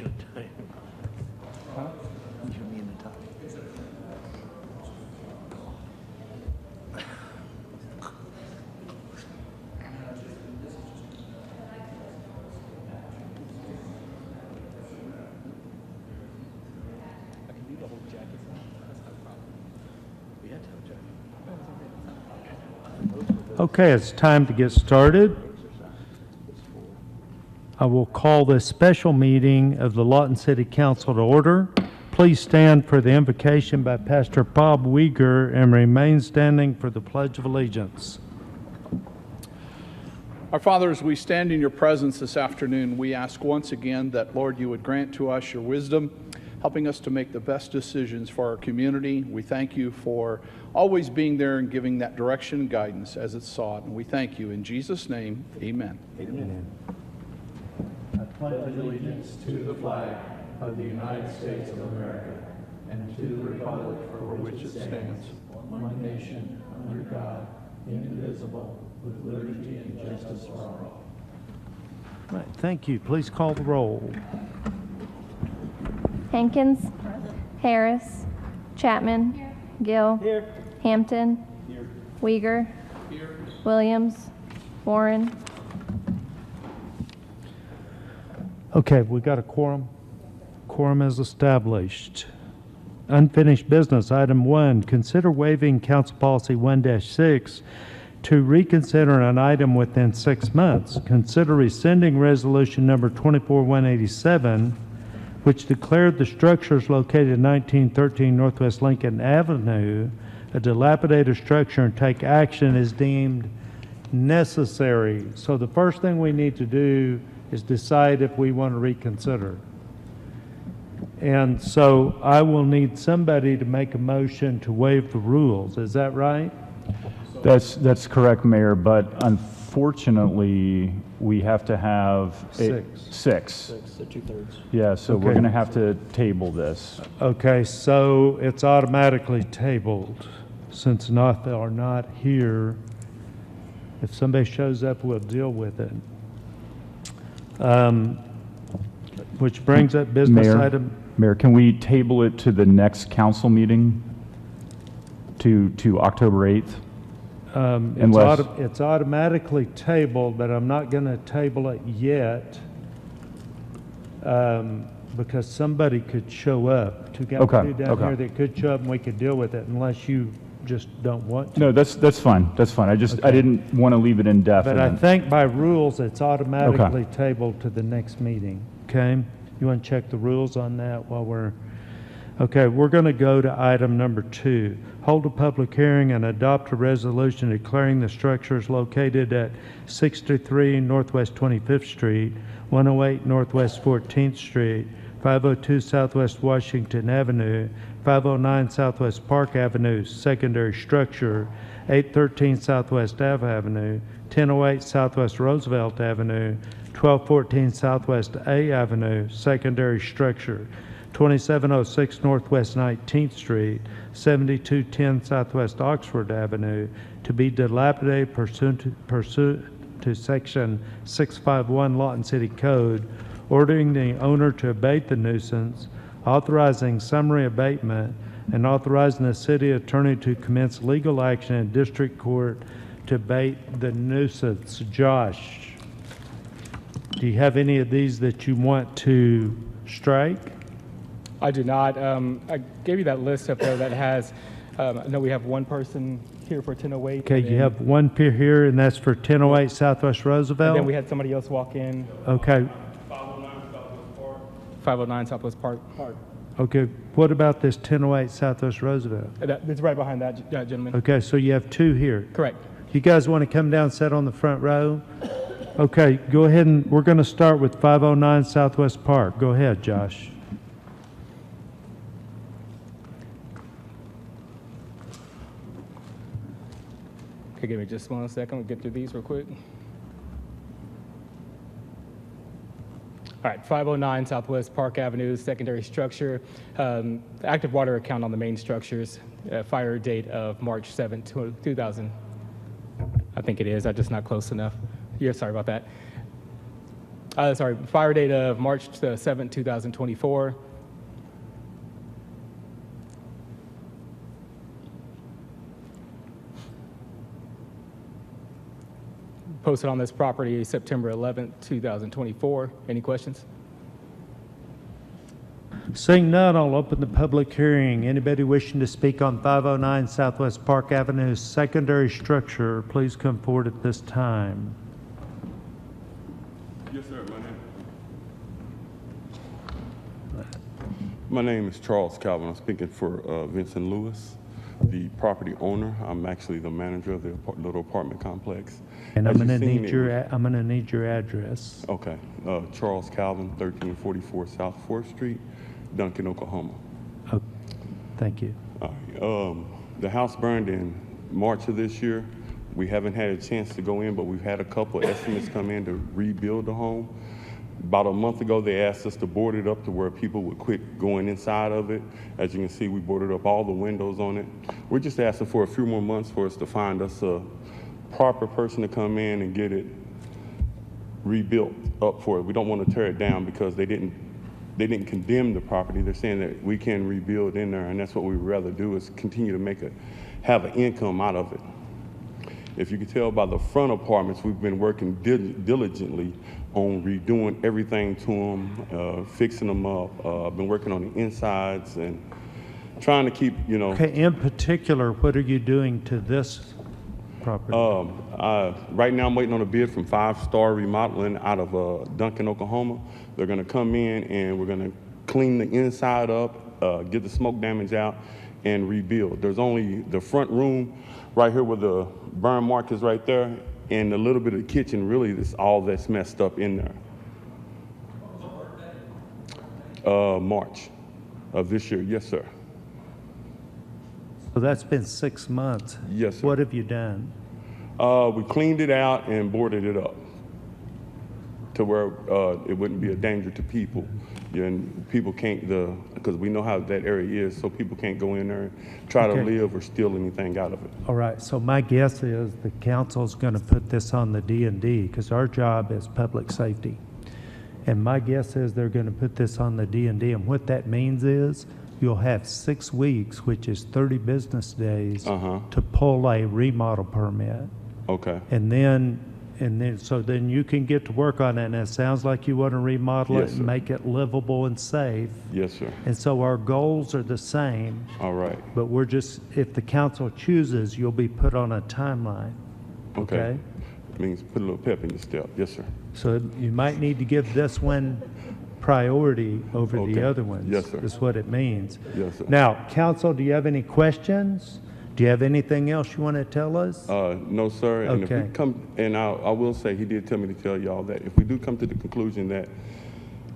you a time. Huh? Give me a time. I can do the whole jacket. That's not a problem. We had to have a time. Okay, it's time to get started. I will call this special meeting of the Lawton City Council to order. Please stand for the invocation by Pastor Bob Weger and remain standing for the Pledge of Allegiance. Our Father, as we stand in your presence this afternoon, we ask once again that, Lord, you would grant to us your wisdom, helping us to make the best decisions for our community. We thank you for always being there and giving that direction and guidance as it's sought. And we thank you. In Jesus' name, amen. Amen. I pledge allegiance to the flag of the United States of America and to the republic for which it stands, one nation, under God, indivisible, with liberty and justice for all. Right, thank you. Please call the roll. Hankins. Harris. Chapman. Gill. Hampton. Weeger. Williams. Warren. Okay, we got a quorum. Quorum is established. Unfinished business, item 1, consider waiving Council Policy 1-6 to reconsider an item within 6 months. Consider rescinding Resolution Number 24187, which declared the structures located at 1913 Northwest Lincoln Avenue a dilapidated structure and take action as deemed necessary. So the first thing we need to do is decide if we want to reconsider. And so I will need somebody to make a motion to waive the rules. Is that right? That's correct, Mayor, but unfortunately, we have to have six. So 2/3. Yeah, so we're Okay. going to have to table this. Okay, so it's automatically tabled since they are not here. If somebody shows up, we'll deal with it. Which brings up business item. Mayor, can we table it to the next council meeting, to October 8th? It's automatically tabled, but I'm not going to table it yet because somebody could show up. Two guys down here that could show up and we could deal with it unless you just don't want to. No, that's fine. That's fine. I didn't want to leave it indefinite. But I think by rules, it's automatically tabled to the next meeting, okay? You want to check the rules on that while okay, we're going to go to item number 2. Hold a public hearing and adopt a resolution declaring the structures located at 63 Northwest 25th Street, 108 Northwest 14th Street, 502 Southwest Washington Avenue, 509 Southwest Park Avenue, secondary structure, 813 Southwest Ave Avenue, 1008 Southwest Roosevelt Avenue, 1214 Southwest A Avenue, secondary structure, 2706 Northwest 19th Street, 7210 Southwest Oxford Avenue, to be dilapidated pursuant to Section 651 Lawton City Code, ordering the owner to abate the nuisance, authorizing summary abatement, and authorizing the city attorney to commence legal action in district court to abate the nuisance. Josh, do you have any of these that you want to strike? I do not. I gave you that list up there that has, I know we have one person here for 1008. Okay, you have one peer here, and that's for 1008 Southwest Roosevelt? And then we had somebody else walk in. Okay. 509 Southwest Park. Okay, what about this 1008 Southwest Roosevelt? It's right behind that gentleman. Okay, so you have 2 here. Correct. You guys want to come down and sit on the front row? Okay, go ahead, and we're going to start with 509 Southwest Park. Go ahead, Josh. Okay, give me just 1 second. We'll get through these real quick. All right, 509 Southwest Park Avenue, secondary structure. Active water account on the main structures. Fire date of March 7, 2000. I think it is. I'm just not close enough. Yeah, sorry about that. Fire date of March 7, 2024. Posted on this property September 11, 2024. Any questions? Seeing none, I'll open the public hearing. Anybody wishing to speak on 509 Southwest Park Avenue secondary structure, please come forward at this time. Yes, sir. My name is Charles Calvin. I'm speaking for Vincent Lewis, the property owner. I'm actually the manager of the little apartment complex. And As I'm you've going seen, to need your address. Okay. Charles Calvin, 1344 South 4th Street, Duncan, Oklahoma. Oh, thank you. All right. The house burned in March of this year. We haven't had a chance to go in, but we've had a couple of estimates come in to rebuild the home. About a month ago, they asked us to board it up to where people would quit going inside of it. As you can see, we boarded up all the windows on it. We're just asking for a few more months for us to find us a proper person to come in and get it rebuilt up for it. We don't want to tear it down because they didn't condemn the property. They're saying that we can rebuild in there, and that's what we would rather do is continue to have an income out of it. If you can tell by the front apartments, we've been working diligently on redoing everything to them, fixing them up. I've been working on the insides and trying to keep, Okay, in particular, what are you doing to this property? Right now I'm waiting on a bid from 5 Star Remodeling out of Duncan, Oklahoma. They're gonna come in and we're gonna clean the inside up, get the smoke damage out, and rebuild. There's only the front room right here where the burn mark is right there, and a little bit of the kitchen, really, that's all that's messed up in there. March of this year, yes, sir. So that's been 6 months. Yes, sir. What have you done? We cleaned it out and boarded it up to where it wouldn't be a danger to people. And people can't, because we know how that area is, so people can't go in there and try to live or steal anything out of it. All right, so my guess is the council's going to put this on the D&D because our job is public safety. And my guess is they're going to put this on the D&D, and what that means is you'll have 6 weeks, which is 30 business days, to pull a remodel permit. Okay. And then you can get to work on it, and it sounds like you want to remodel Yes, it sir. and make it livable and safe. Yes, sir. And so our goals are the same, All right. but we're just, if the council chooses, you'll be put on a timeline. Okay. Means put a little pep in your step. Yes, sir. So you might need to give this one priority over Okay. the other ones. Yes, sir. Is what it means. Yes, sir. Now, council, do you have any questions? Do you have anything else you want to tell us? No, sir. And if Okay. we come, and I will say, he did tell me to tell y'all that if we do come to the conclusion that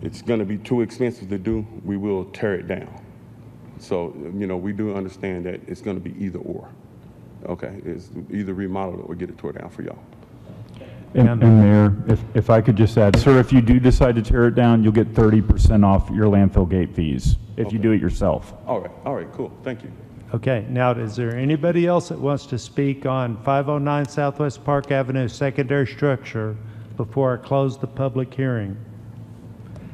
it's going to be too expensive to do, we will tear it down. So, we do understand that it's going to be either or. Okay, it's either remodel it or get it tore down for y'all. And Mayor, if I could just add, sir, if you do decide to tear it down, you'll get 30% off your landfill gate fees if you do it yourself. All right, cool. Thank you. Okay, now, is there anybody else that wants to speak on 509 Southwest Park Avenue secondary structure before I close the public hearing?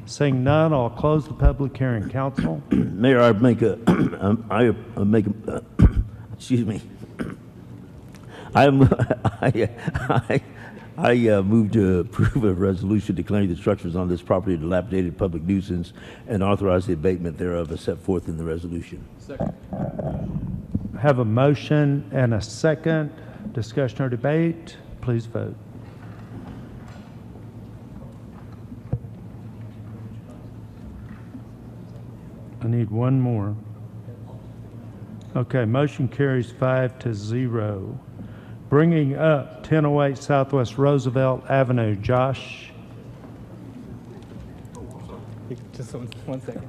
Seeing none, I'll close the public hearing. Council? Mayor, I excuse me. I move to approve a resolution declaring the structures on this property a dilapidated public nuisance and authorize the abatement thereof as set forth in the resolution. Second. Have a motion and a second. Discussion or debate? Please vote. I need one more. Okay, motion carries 5-0. Bringing up 1008 Southwest Roosevelt Avenue. Josh? Just one second.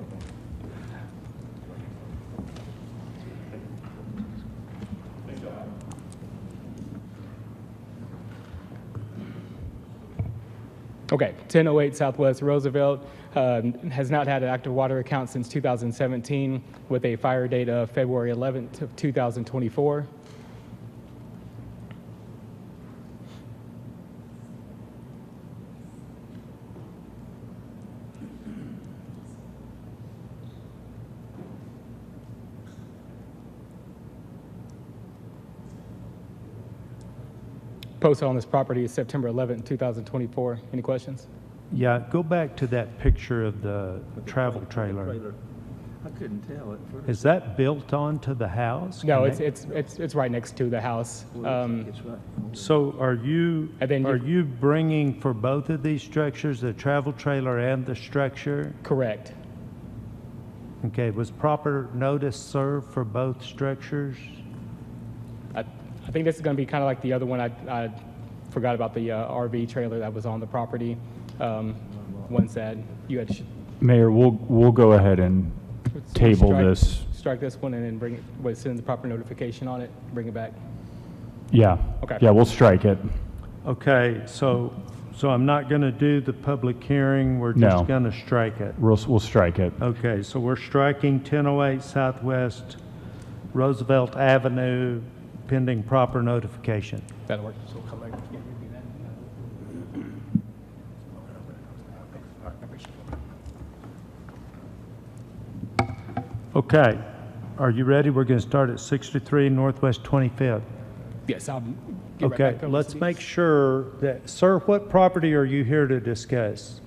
Okay, 1008 Southwest Roosevelt has not had an active water account since 2017 with a fire date of February 11th of 2024. Posted on this property is September 11th, 2024. Any questions? Yeah, go back to that picture of the travel trailer. I couldn't tell at first. Is that built onto the house? No, Connect- it's right next to the house. It's right. So are you, And then are you- you bringing for both of these structures, the travel trailer and the structure? Correct. Okay, was proper notice served for both structures? I think this is going to be kind of like the other one. I forgot about the RV trailer that was on the property. Ones that you had Mayor, we'll go ahead and table this. Strike this one and then bring it, send the proper notification on it, bring it back. Yeah. Okay. Yeah, we'll strike it. Okay, so I'm not going to do the public hearing, we're No. just going to strike it. We'll strike it. Okay, so we're striking 1008 Southwest Roosevelt Avenue pending proper notification. That'll work. So we'll come back and review that. Okay, are you ready? We're going to start at 63 Northwest 25th. Yes, I'll get right Okay, back over let's to make these. sure that, sir, what property are you here to discuss?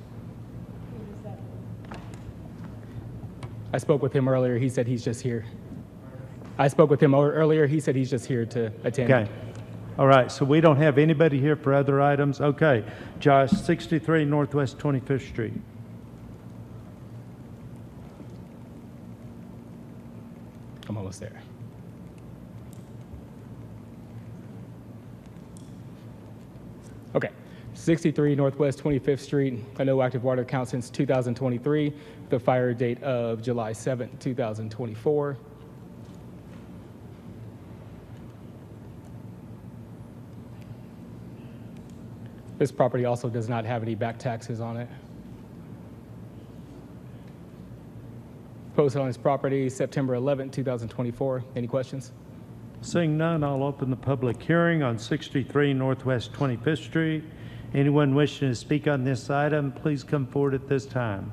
I spoke with him earlier. He said he's just here. I spoke with him earlier. He said he's just here to attend. Okay. All right, so we don't have anybody here for other items? Okay. Josh, 63 Northwest 25th Street. I'm almost there. Okay, 63 Northwest 25th Street, a no active water account since 2023, the fire date of July 7th, 2024. This property also does not have any back taxes on it. Posted on this property September 11th, 2024. Any questions? Seeing none, I'll open the public hearing on 63 Northwest 25th Street. Anyone wishing to speak on this item, please come forward at this time.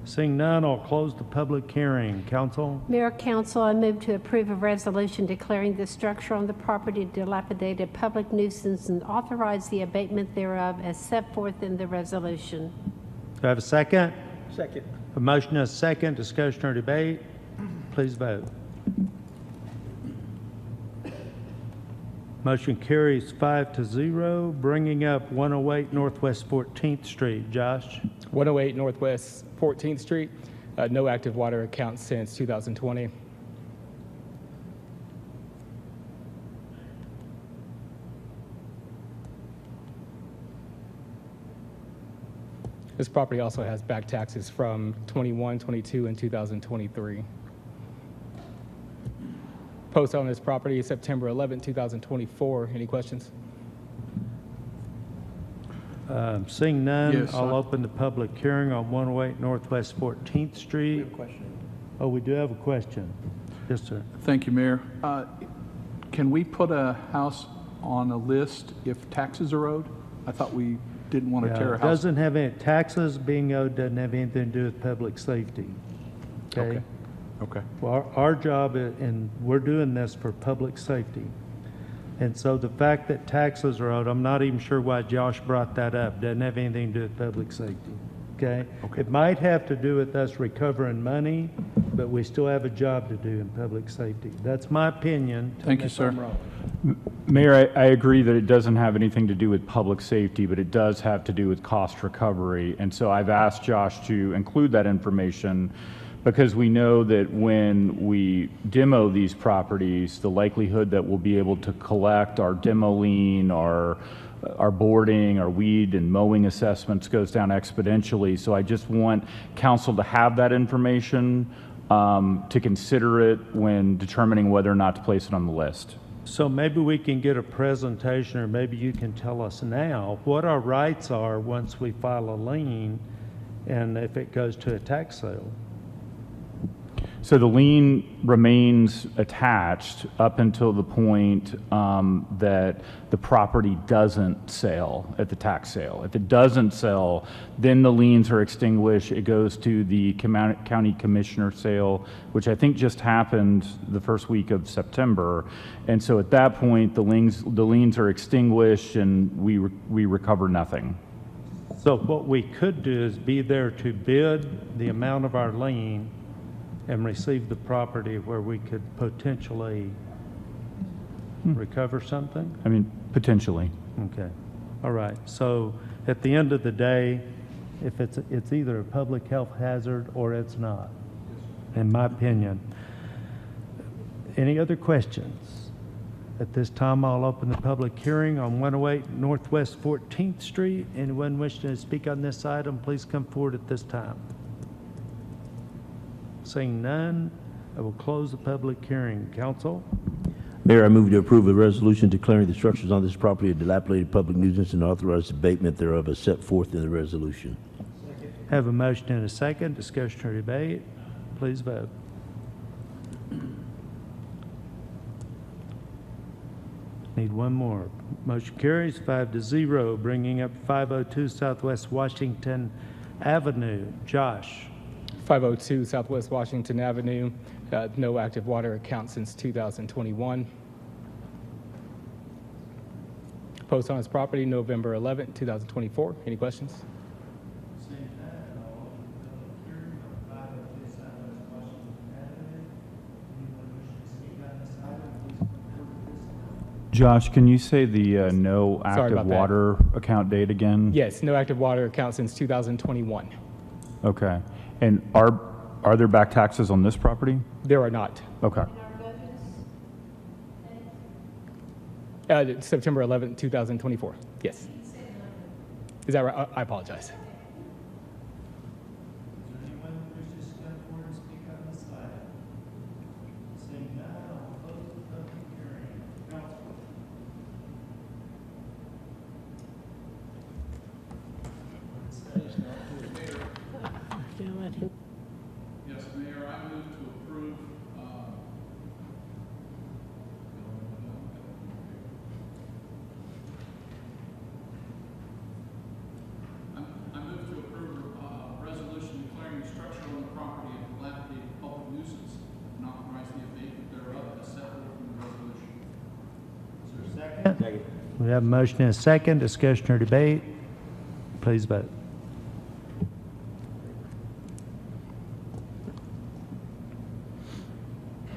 Seeing none, I'll close the public hearing. Council? Mayor, Council, I move to approve a resolution declaring the structure on the property dilapidated public nuisance and authorize the abatement thereof as set forth in the resolution. Do I have a second? Second. A motion and a second, discussion or debate? Please vote. Motion carries 5-0, bringing up 108 Northwest 14th Street. Josh? 108 Northwest 14th Street, no active water account since 2020. This property also has back taxes from 21, 22, and 2023. Posted on this property September 11, 2024. Any questions? Seeing none, Yes, I'll I- open the public hearing on 108 Northwest 14th Street. Question. Oh, we do have a question. Yes, sir. Thank you, Mayor. Can we put a house on a list if taxes are owed? I thought we didn't want to tear Yeah, a it house. doesn't have any, taxes being owed doesn't have anything to do with public safety. Okay? Okay. Okay. Well, our job, and we're doing this for public safety. And so the fact that taxes are owed, I'm not even sure why Josh brought that up, doesn't have anything to do with public safety. Okay? It might have to do with us recovering money, but we still have a job to do in public safety. That's my opinion. Tell Thank me you, if sir. I'm wrong. Mayor, I agree that it doesn't have anything to do with public safety, but it does have to do with cost recovery. And so I've asked Josh to include that information because we know that when we demo these properties, the likelihood that we'll be able to collect our demo lien, our boarding, our weed and mowing assessments goes down exponentially. So I just want council to have that information, to consider it when determining whether or not to place it on the list. So maybe we can get a presentation, or maybe you can tell us now what our rights are once we file a lien and if it goes to a tax sale. So the lien remains attached up until the point that the property doesn't sell at the tax sale. If it doesn't sell, then the liens are extinguished. It goes to the county commissioner sale, which I think just happened the first week of September. And so at that point, the liens are extinguished and we recover nothing. So what we could do is be there to bid the amount of our lien and receive the property where we could potentially recover something? I mean, potentially. Okay, all right. So at the end of the day, if it's either a public health hazard or it's not, in my opinion. Any other questions? At this time, I'll open the public hearing on 108 Northwest 14th Street. Anyone wishing to speak on this item, please come forward at this time. Seeing none, I will close the public hearing. Council? Mayor, I move to approve a resolution declaring the structures on this property a dilapidated public nuisance and authorize abatement thereof as set forth in the resolution. Have a motion and a second. Discussion or debate? Please vote. Need one more. Motion carries 5-0. Bringing up 502 Southwest Washington Avenue. Josh? 502 Southwest Washington Avenue, no active water account since 2021. Post on his property, November 11, 2024. Any questions? Josh, can you say the no Sorry active about that. water account date again? Yes, no active water account since 2021. Okay. And are there back taxes on this property? There are not. Okay. September 11, 2024. Yes. Is that right? I apologize. Yes, Mayor, I move to approve, I move to approve a resolution declaring the structure on the property a dilapidated public nuisance and authorize the abatement thereof as set forth in the resolution. Is there a second? We have a motion and a second. Discussion or debate? Please vote.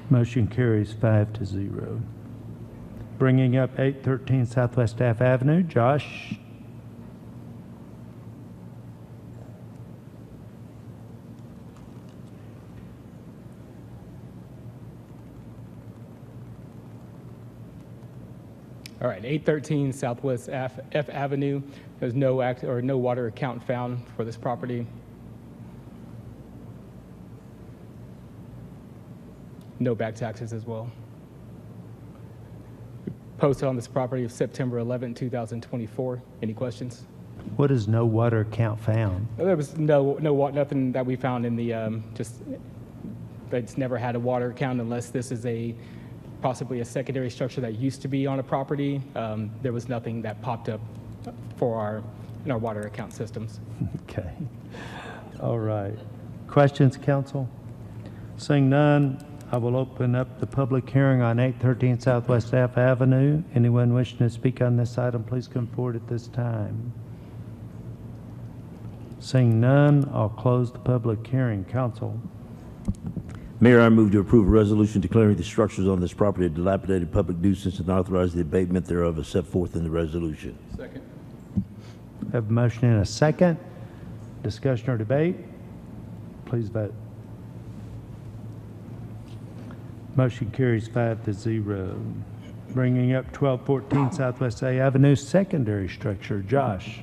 Motion carries 5-0. Bringing up 813 Southwest Staff Avenue. Josh? All right, 813 Southwest F Avenue. There's no no water account found for this property. No back taxes as well. Posted on this property of September 11, 2024. Any questions? What is no water account found? There was nothing that we found in the it's never had a water account unless this is possibly a secondary structure that used to be on a property. There was nothing that popped up in our water account systems. Okay. All right. Questions, council? Seeing none, I will open up the public hearing on 813 Southwest Staff Avenue. Anyone wishing to speak on this item, please come forward at this time. Seeing none, I'll close the public hearing. Council? Mayor, I move to approve a resolution declaring the structures on this property a dilapidated public nuisance and authorize the abatement thereof as set forth in the resolution. Second. Have a motion and a second. Discussion or debate? Please vote. Motion carries 5-0. Bringing up 1214 Southwest A Avenue, secondary structure. Josh?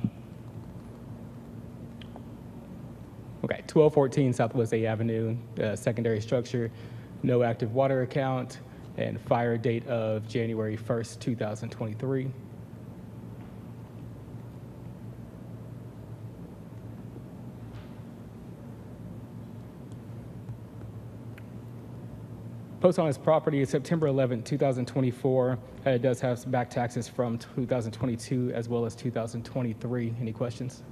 Okay, 1214 Southwest A Avenue, secondary structure, no active water account, and fire date of January 1st, 2023. Posted on this property is September 11, 2024. It does have some back taxes from 2022 as well as 2023. Any questions?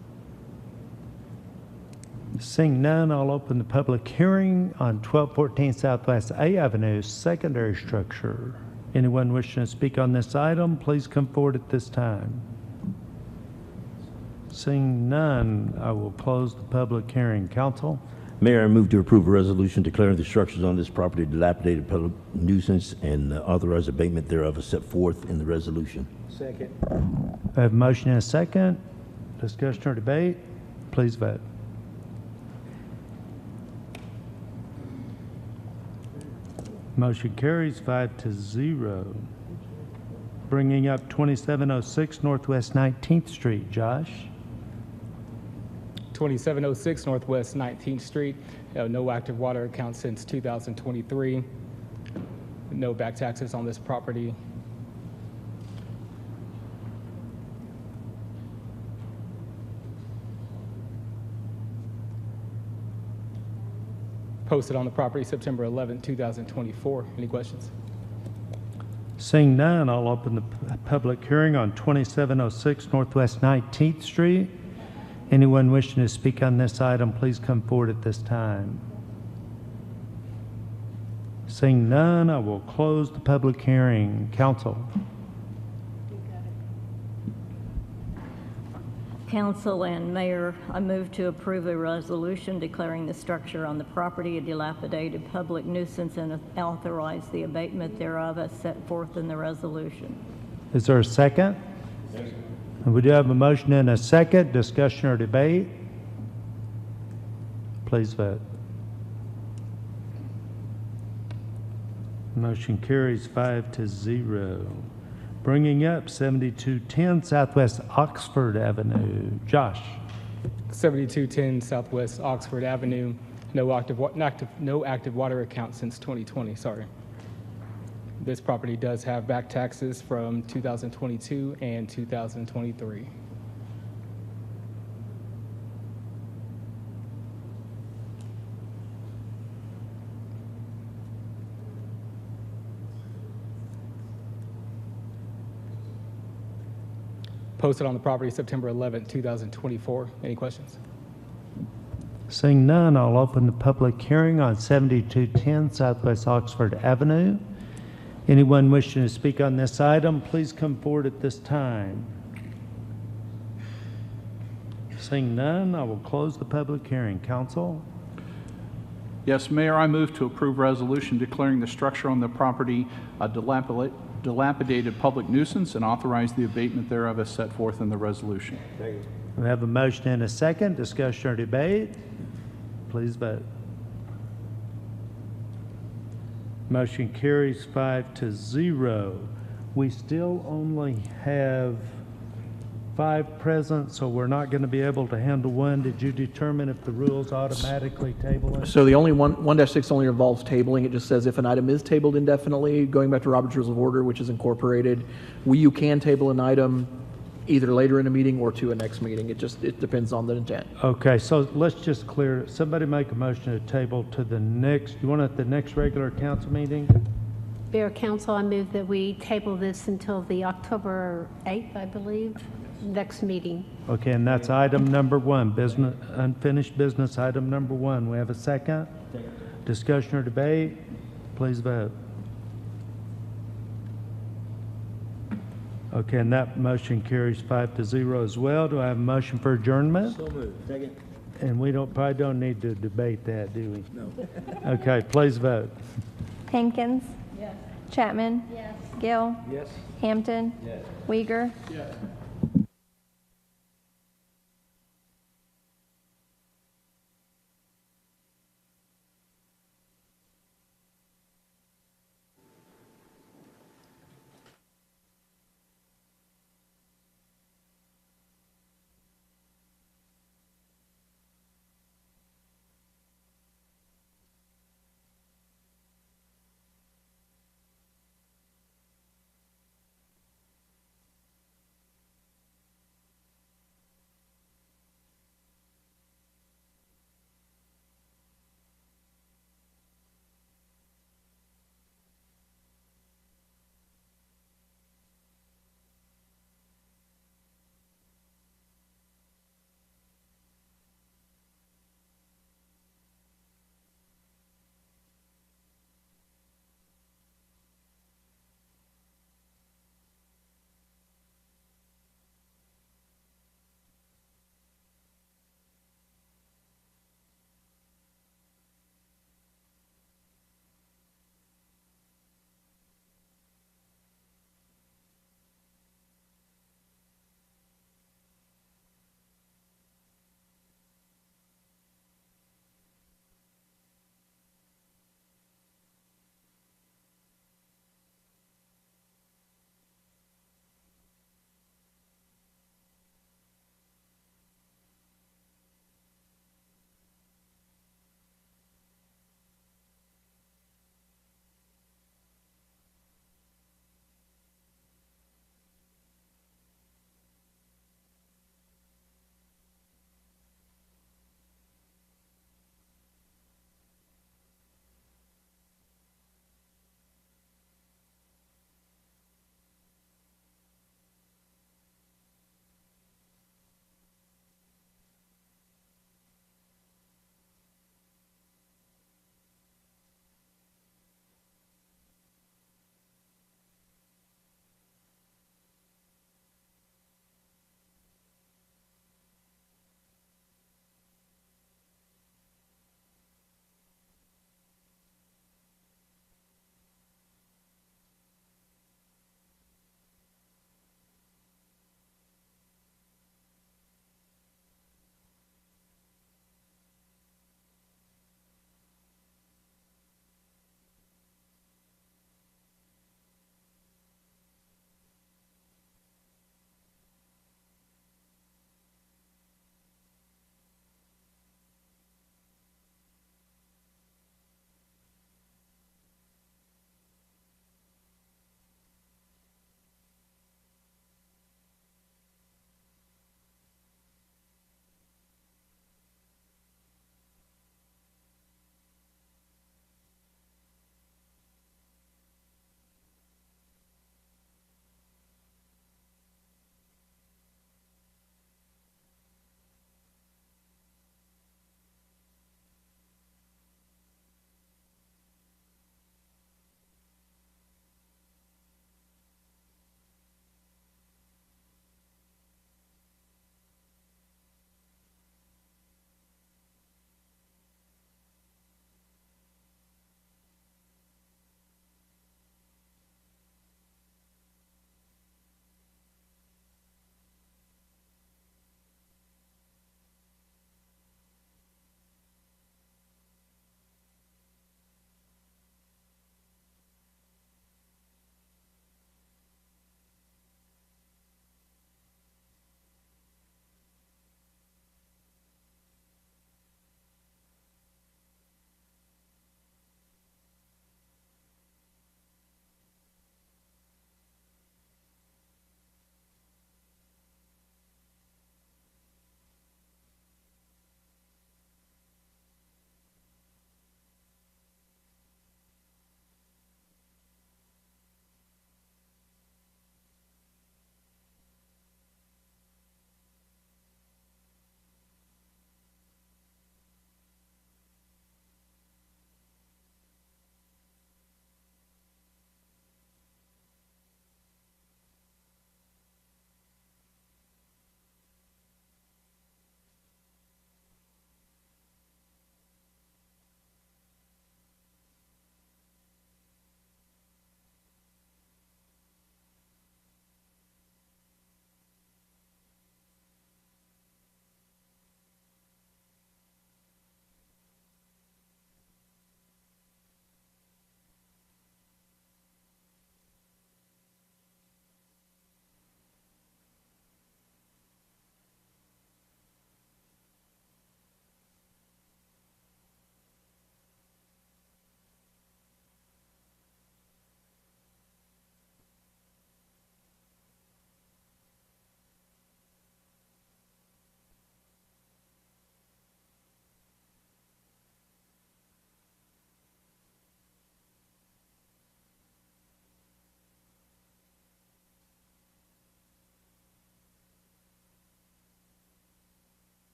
Seeing none, I'll open the public hearing on 1214 Southwest A Avenue, secondary structure. Anyone wishing to speak on this item, please come forward at this time. Seeing none, I will close the public hearing. Council? Mayor, I move to approve a resolution declaring the structures on this property a dilapidated public nuisance and authorize abatement thereof as set forth in the resolution. Second. I have a motion and a second. Discussion or debate? Please vote. Motion carries 5-0. Bringing up 2706 Northwest 19th Street. Josh? 2706 Northwest 19th Street. No active water account since 2023. No back taxes on this property. Posted on the property September 11, 2024. Any questions? Seeing none, I'll open the public hearing on 2706 Northwest 19th Street. Anyone wishing to speak on this item, please come forward at this time. Seeing none, I will close the public hearing. Council? Council and Mayor, I move to approve a resolution declaring the structure on the property a dilapidated public nuisance and authorize the abatement thereof as set forth in the resolution. Is there a second? And we do have a motion and a second. Discussion or debate? Please vote. Motion carries 5-0. Bringing up 7210 Southwest Oxford Avenue. Josh? 7210 Southwest Oxford Avenue. No active water account since 2020. Sorry. This property does have back taxes from 2022 and 2023. Posted on the property September 11, 2024. Any questions? Seeing none, I'll open the public hearing on 7210 Southwest Oxford Avenue. Anyone wishing to speak on this item, please come forward at this time. Seeing none, I will close the public hearing. Council? Yes, Mayor, I move to approve resolution declaring the structure on the property a dilapidated public nuisance and authorize the abatement thereof as set forth in the resolution. We have a motion and a second. Discussion or debate? Please vote. Motion carries 5-0. We still only have 5 present, so we're not going to be able to handle one. Did you determine if the rules automatically table it? So the only 1-6 only involves tabling. It just says if an item is tabled indefinitely, going back to Robert's Rules of Order, which is incorporated, you can table an item either later in a meeting or to a next meeting. It depends on the intent. Okay, so let's just clear it. Somebody make a motion to table to the next, you want it at the next regular council meeting? Mayor, Council, I move that we table this until the October 8th, I believe, next meeting. Okay, and that's item number 1, business, unfinished business, item number 1. We have a second? Discussion or debate? Please vote. Okay, and that motion carries 5-0 as well. Do I have a motion for adjournment? So moved. Second. And we probably don't need to debate that, do we? No. Okay, please vote. Hankins? Yes. Chapman? Yes. Gill? Yes. Hampton? Yes. Uyghur? Yes.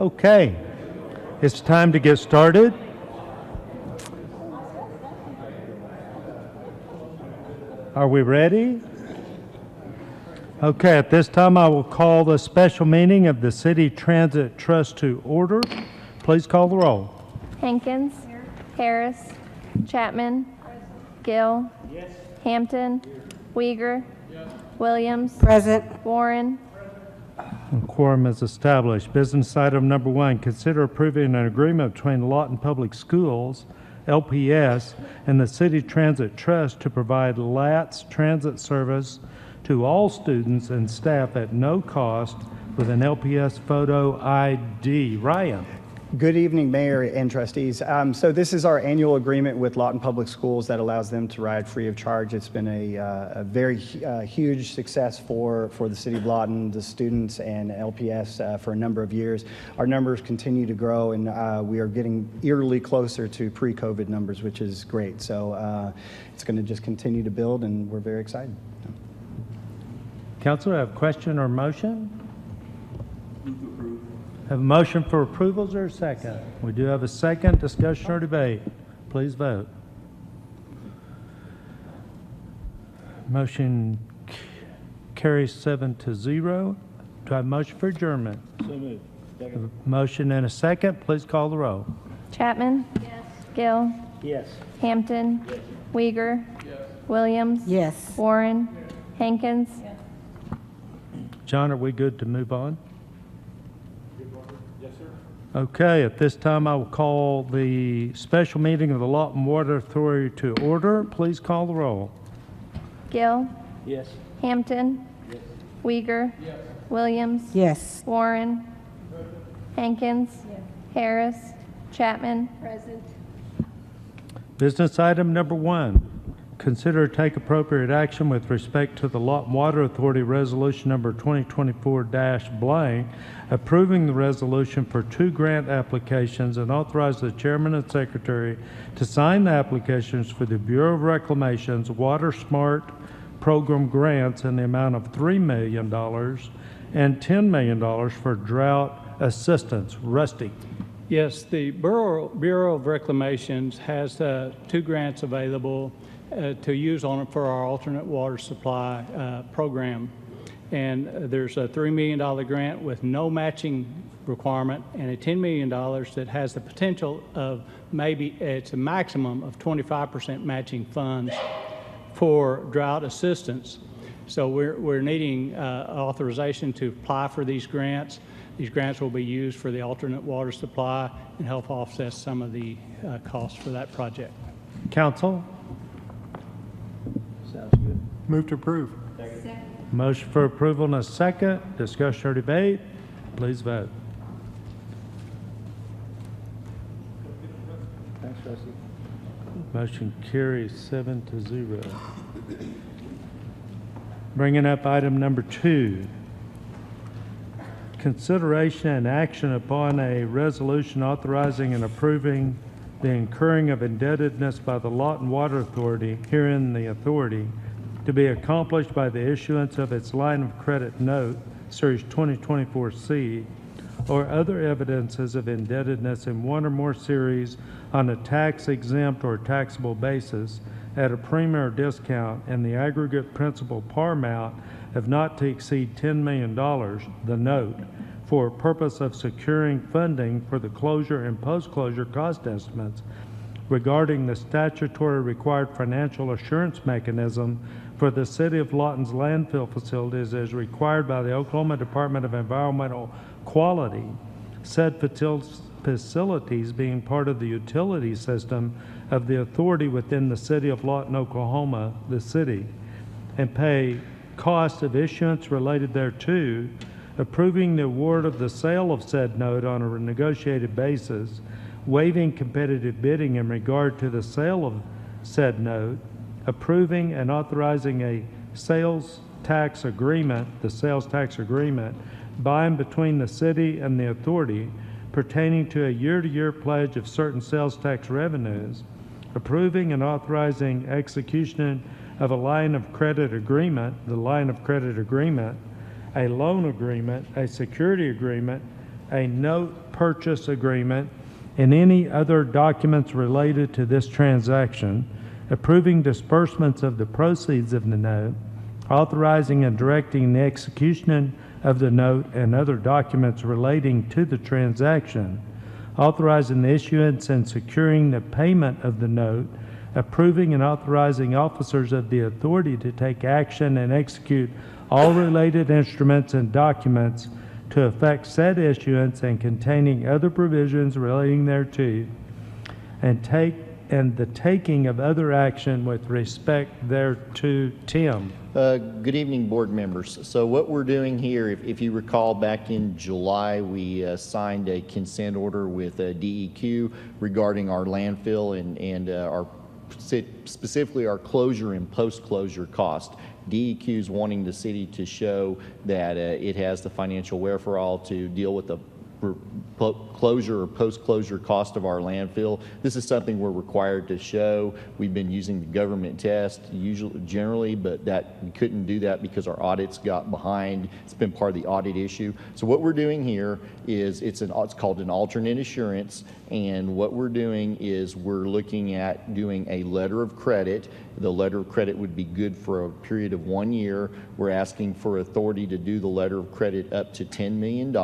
Okay, it's time to get started. Are we ready? Okay, at this time I will call the special meeting of the City Transit Trust to order. Please call the roll. Hankins. Harris. Chapman. Gill. Hampton. Uyghur. Williams. Present. Warren. And quorum is established. Business item number 1, consider approving an agreement between Lawton Public Schools, LPS, and the City Transit Trust to provide LATS transit service to all students and staff at no cost with an LPS photo ID. Ryan. Good evening, Mayor and trustees. So this is our annual agreement with Lawton Public Schools that allows them to ride free of charge. It's been a very huge success for the city of Lawton, the students, and LPS for a number of years. Our numbers continue to grow, and we are getting eerily closer to pre-COVID numbers, which is great. So it's going to just continue to build, and we're very excited. Council, have a question or motion? Have a motion for approval, is there a second? We do have a second. Discussion or debate? Please vote. Motion carries 7-0. Do I have a motion for adjournment? So moved. Second. Motion and a second. Please call the roll. Chapman. Yes. Gill. Yes. Hampton. Yes. Uyghur. Yes. Williams. Yes. Warren. Hankins. Yes. John, are we good to move on? Okay, at this time I will call the special meeting of the Lawton Water Authority to order. Please call the roll. Gill. Yes. Hampton. Yes. Uyghur. Yes. Williams. Yes. Warren. Hankins. Yes. Harris. Chapman. Present. Business item number 1, consider to take appropriate action with respect to the Lawton Water Authority Resolution number 2024-blank, approving the resolution for 2 grant applications and authorize the chairman and secretary to sign the applications for the Bureau of Reclamation's Water Smart Program grants in the amount of $3 million and $10 million for drought assistance. Rusty. Yes, the Bureau of Reclamations has 2 grants available to use on for our alternate water supply program. And there's a $3 million grant with no matching requirement and a $10 million that has the potential of it's a maximum of 25% matching funds for drought assistance. So we're needing authorization to apply for these grants. These grants will be used for the alternate water supply and help offset some of the costs for that project. Council? Sounds good. Move to approve. Motion for approval and a second. Discussion or debate? Please vote. Thanks, Rusty. Motion carries 7-0. Bringing up item number 2. Consideration and action upon a resolution authorizing and approving the incurring of indebtedness by the Lawton Water Authority, herein the authority, to be accomplished by the issuance of its line of credit note, Series 2024C, or other evidences of indebtedness in one or more series on a tax-exempt or taxable basis at a premium or discount and the aggregate principal par amount of not to exceed $10 million, the note, for purpose of securing funding for the closure and post-closure cost estimates regarding the statutory required financial assurance mechanism for the City of Lawton's landfill facilities as required by the Oklahoma Department of Environmental Quality, said facilities being part of the utility system of the authority within the City of Lawton, Oklahoma, the city, and pay cost of issuance related thereto, approving the award of the sale of said note on a negotiated basis, waiving competitive bidding in regard to the sale of said note, approving and authorizing a sales tax agreement, the sales tax agreement, by and between the city and the authority pertaining to a year-to-year pledge of certain sales tax revenues, approving and authorizing execution of a line of credit agreement, the line of credit agreement, a loan agreement, a security agreement, a note purchase agreement, and any other documents related to this transaction, approving disbursements of the proceeds of the note, authorizing and directing the execution of the note and other documents relating to the transaction, authorizing the issuance and securing the payment of the note, approving and authorizing officers of the authority to take action and execute all related instruments and documents to effect said issuance and containing other provisions relating thereto, and the taking of other action with respect thereto. Tim. Good evening, board members. So what we're doing here, if you recall, back in July, we signed a consent order with DEQ regarding our landfill and our specifically our closure and post-closure cost. DEQ is wanting the city to show that it has the financial wherewithal to deal with the closure or post-closure cost of our landfill. This is something we're required to show. We've been using the government test generally, but that we couldn't do that because our audits got behind. It's been part of the audit issue. So what we're doing here is it's called an alternate assurance, and what we're doing is we're looking at doing a letter of credit. The letter of credit would be good for a period of 1 year. We're asking for authority to do the letter of credit up to $10 million.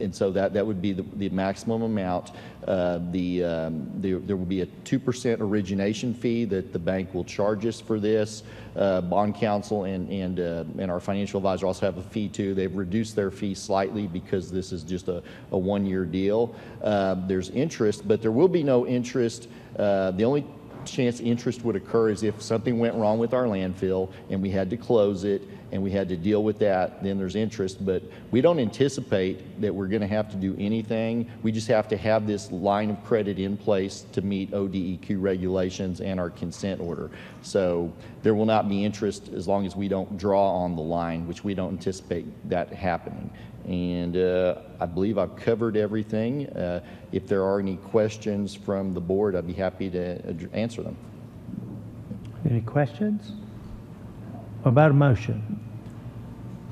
And so that would be the maximum amount. There will be a 2% origination fee that the bank will charge us for this. Bond counsel and our financial advisor also have a fee too. They've reduced their fee slightly because this is just a 1-year deal. There's interest, but there will be no interest. The only chance interest would occur is if something went wrong with our landfill and we had to close it and we had to deal with that, then there's interest. But we don't anticipate that we're going to have to do anything. We just have to have this line of credit in place to meet ODEQ regulations and our consent order. So there will not be interest as long as we don't draw on the line, which we don't anticipate that happening. And I believe I've covered everything. If there are any questions from the board, I'd be happy to answer them. Any questions? About a motion?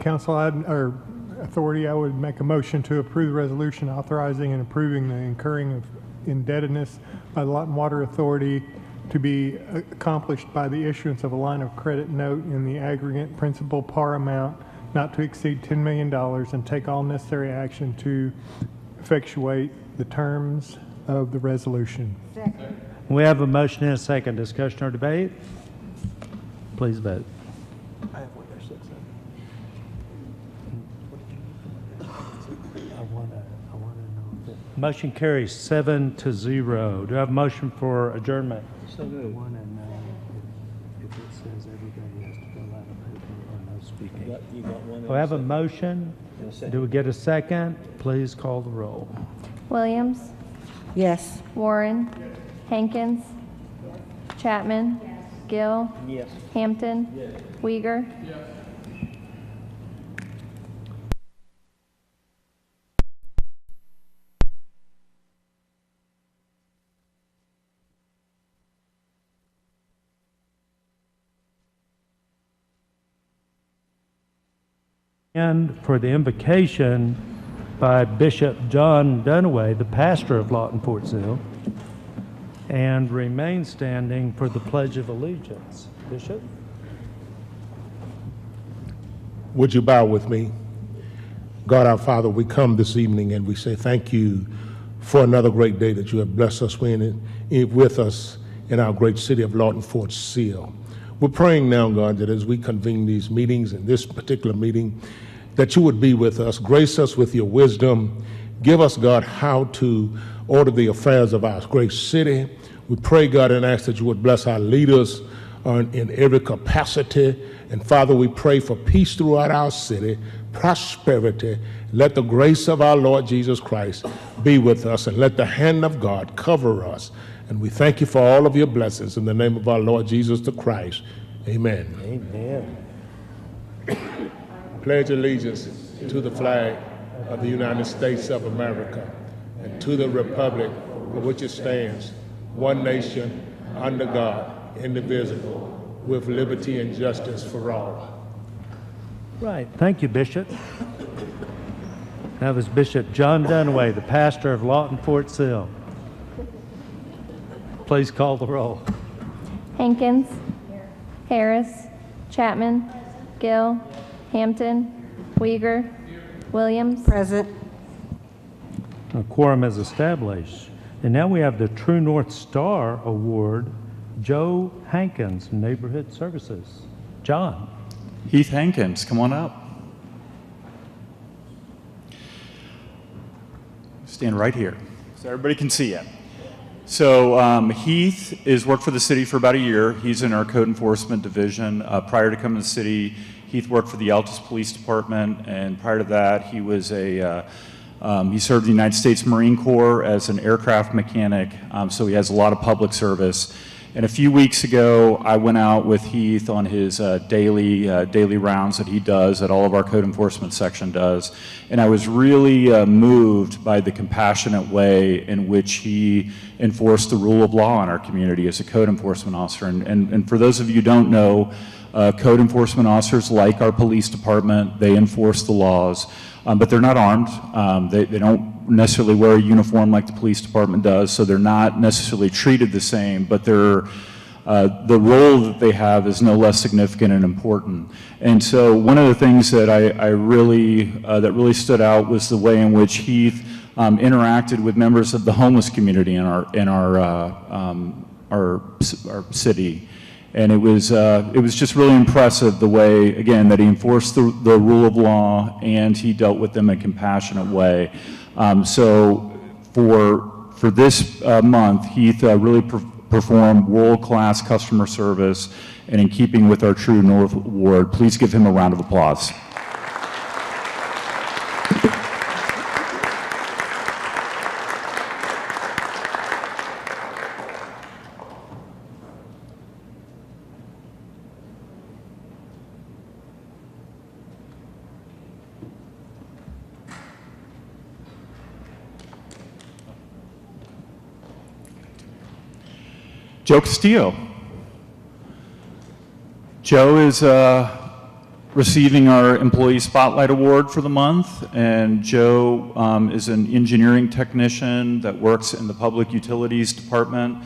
Council, or authority, I would make a motion to approve the resolution authorizing and approving the incurring of indebtedness by the Lawton Water Authority to be accomplished by the issuance of a line of credit note in the aggregate principal par amount not to exceed $10 million and take all necessary action to effectuate the terms of the resolution. Second. We have a motion and a second. Discussion or debate? Please vote. Motion carries 7-0. Do I have a motion for adjournment? So moved. If it says everybody has to fill out a paper or no speaking. You got one. We have a motion. Do we get a second? Please call the roll. Williams? Yes. Warren? Hankins? Chapman? Gill? Yes. Hampton? Uyghur? And for the invocation by Bishop John Dunaway, the pastor of Lawton Fort Sill, and remain standing for the Pledge of Allegiance. Bishop? Would you bow with me? God our Father, we come this evening and we say thank you for another great day that you have blessed us with us in our great city of Lawton Fort Sill. We're praying now, God, that as we convene these meetings, in this particular meeting, that you would be with us, grace us with your wisdom, give us, God, how to order the affairs of our great city. We pray, God, and ask that you would bless our leaders in every capacity. And Father, we pray for peace throughout our city, prosperity. Let the grace of our Lord Jesus Christ be with us, and let the hand of God cover us. And we thank you for all of your blessings in the name of our Lord Jesus the Christ. Amen. Amen. Pledge allegiance to the flag of the United States of America and to the republic for which it stands, one nation, under God, indivisible, with liberty and justice for all. Right. Thank you, Bishop. That was Bishop John Dunaway, the pastor of Lawton Fort Sill. Please call the roll. Hankins. Harris. Chapman. Gill. Hampton. Uyghur. Williams. Present. A quorum is established. And now we have the True North Star Award, Joe Hankins, Neighborhood Services. John. Heath Hankins, come on up. Stand right here so everybody can see you. So Heath has worked for the city for about a year. He's in our code enforcement division. Prior to coming to the city, Heath worked for the Altus Police Department, and prior to that, he was he served the United States Marine Corps as an aircraft mechanic, so he has a lot of public service. And a few weeks ago, I went out with Heath on his daily rounds that he does, that all of our code enforcement section does. And I was really moved by the compassionate way in which he enforced the rule of law in our community as a code enforcement officer. And for those of you who don't know, code enforcement officers, like our police department, they enforce the laws, but they're not armed. They don't necessarily wear a uniform like the police department does, so they're not necessarily treated the same, but they're, the role that they have is no less significant and important. And so one of the things that I really, that really stood out was the way in which Heath interacted with members of the homeless community in our city. And it was just really impressive the way, again, that he enforced the rule of law and he dealt with them in a compassionate way. So for this month, Heath really performed world-class customer service, and in keeping with our True North Award, please give him a round of applause. Joe Castillo. Joe is receiving our Employee Spotlight Award for the month, and Joe is an engineering technician that works in the Public Utilities Department.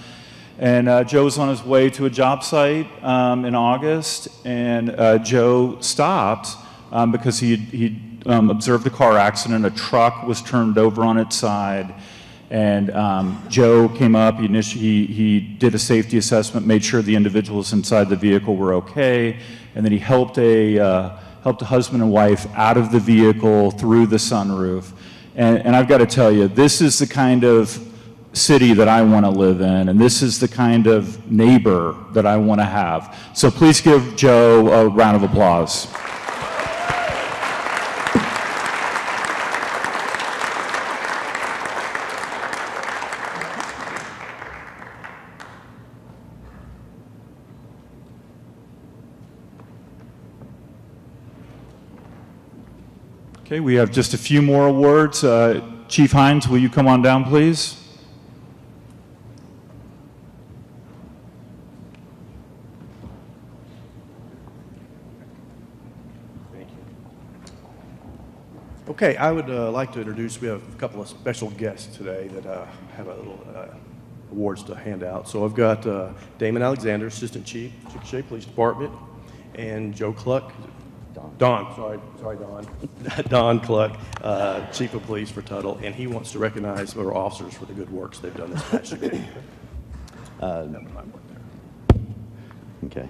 And Joe's on his way to a job site in August, and Joe stopped because he observed a car accident. A truck was turned over on its side. And Joe came up, he did a safety assessment, made sure the individuals inside the vehicle were okay, and then he helped a husband and wife out of the vehicle through the sunroof. And I've got to tell you, this is the kind of city that I want to live in, and this is the kind of neighbor that I want to have. So please give Joe a round of applause. Okay, we have just a few more awards. Chief Hines, will you come on down, please? Thank you. Okay, I would like to introduce, we have a couple of special guests today that have a little awards to hand out. So I've got Damon Alexander, Assistant Chief, Chickasha Police Department, and Joe Cluck, Don, Don Cluck, Chief of Police for Tuttle, and he wants to recognize our officers for the good works they've done this past year. Okay.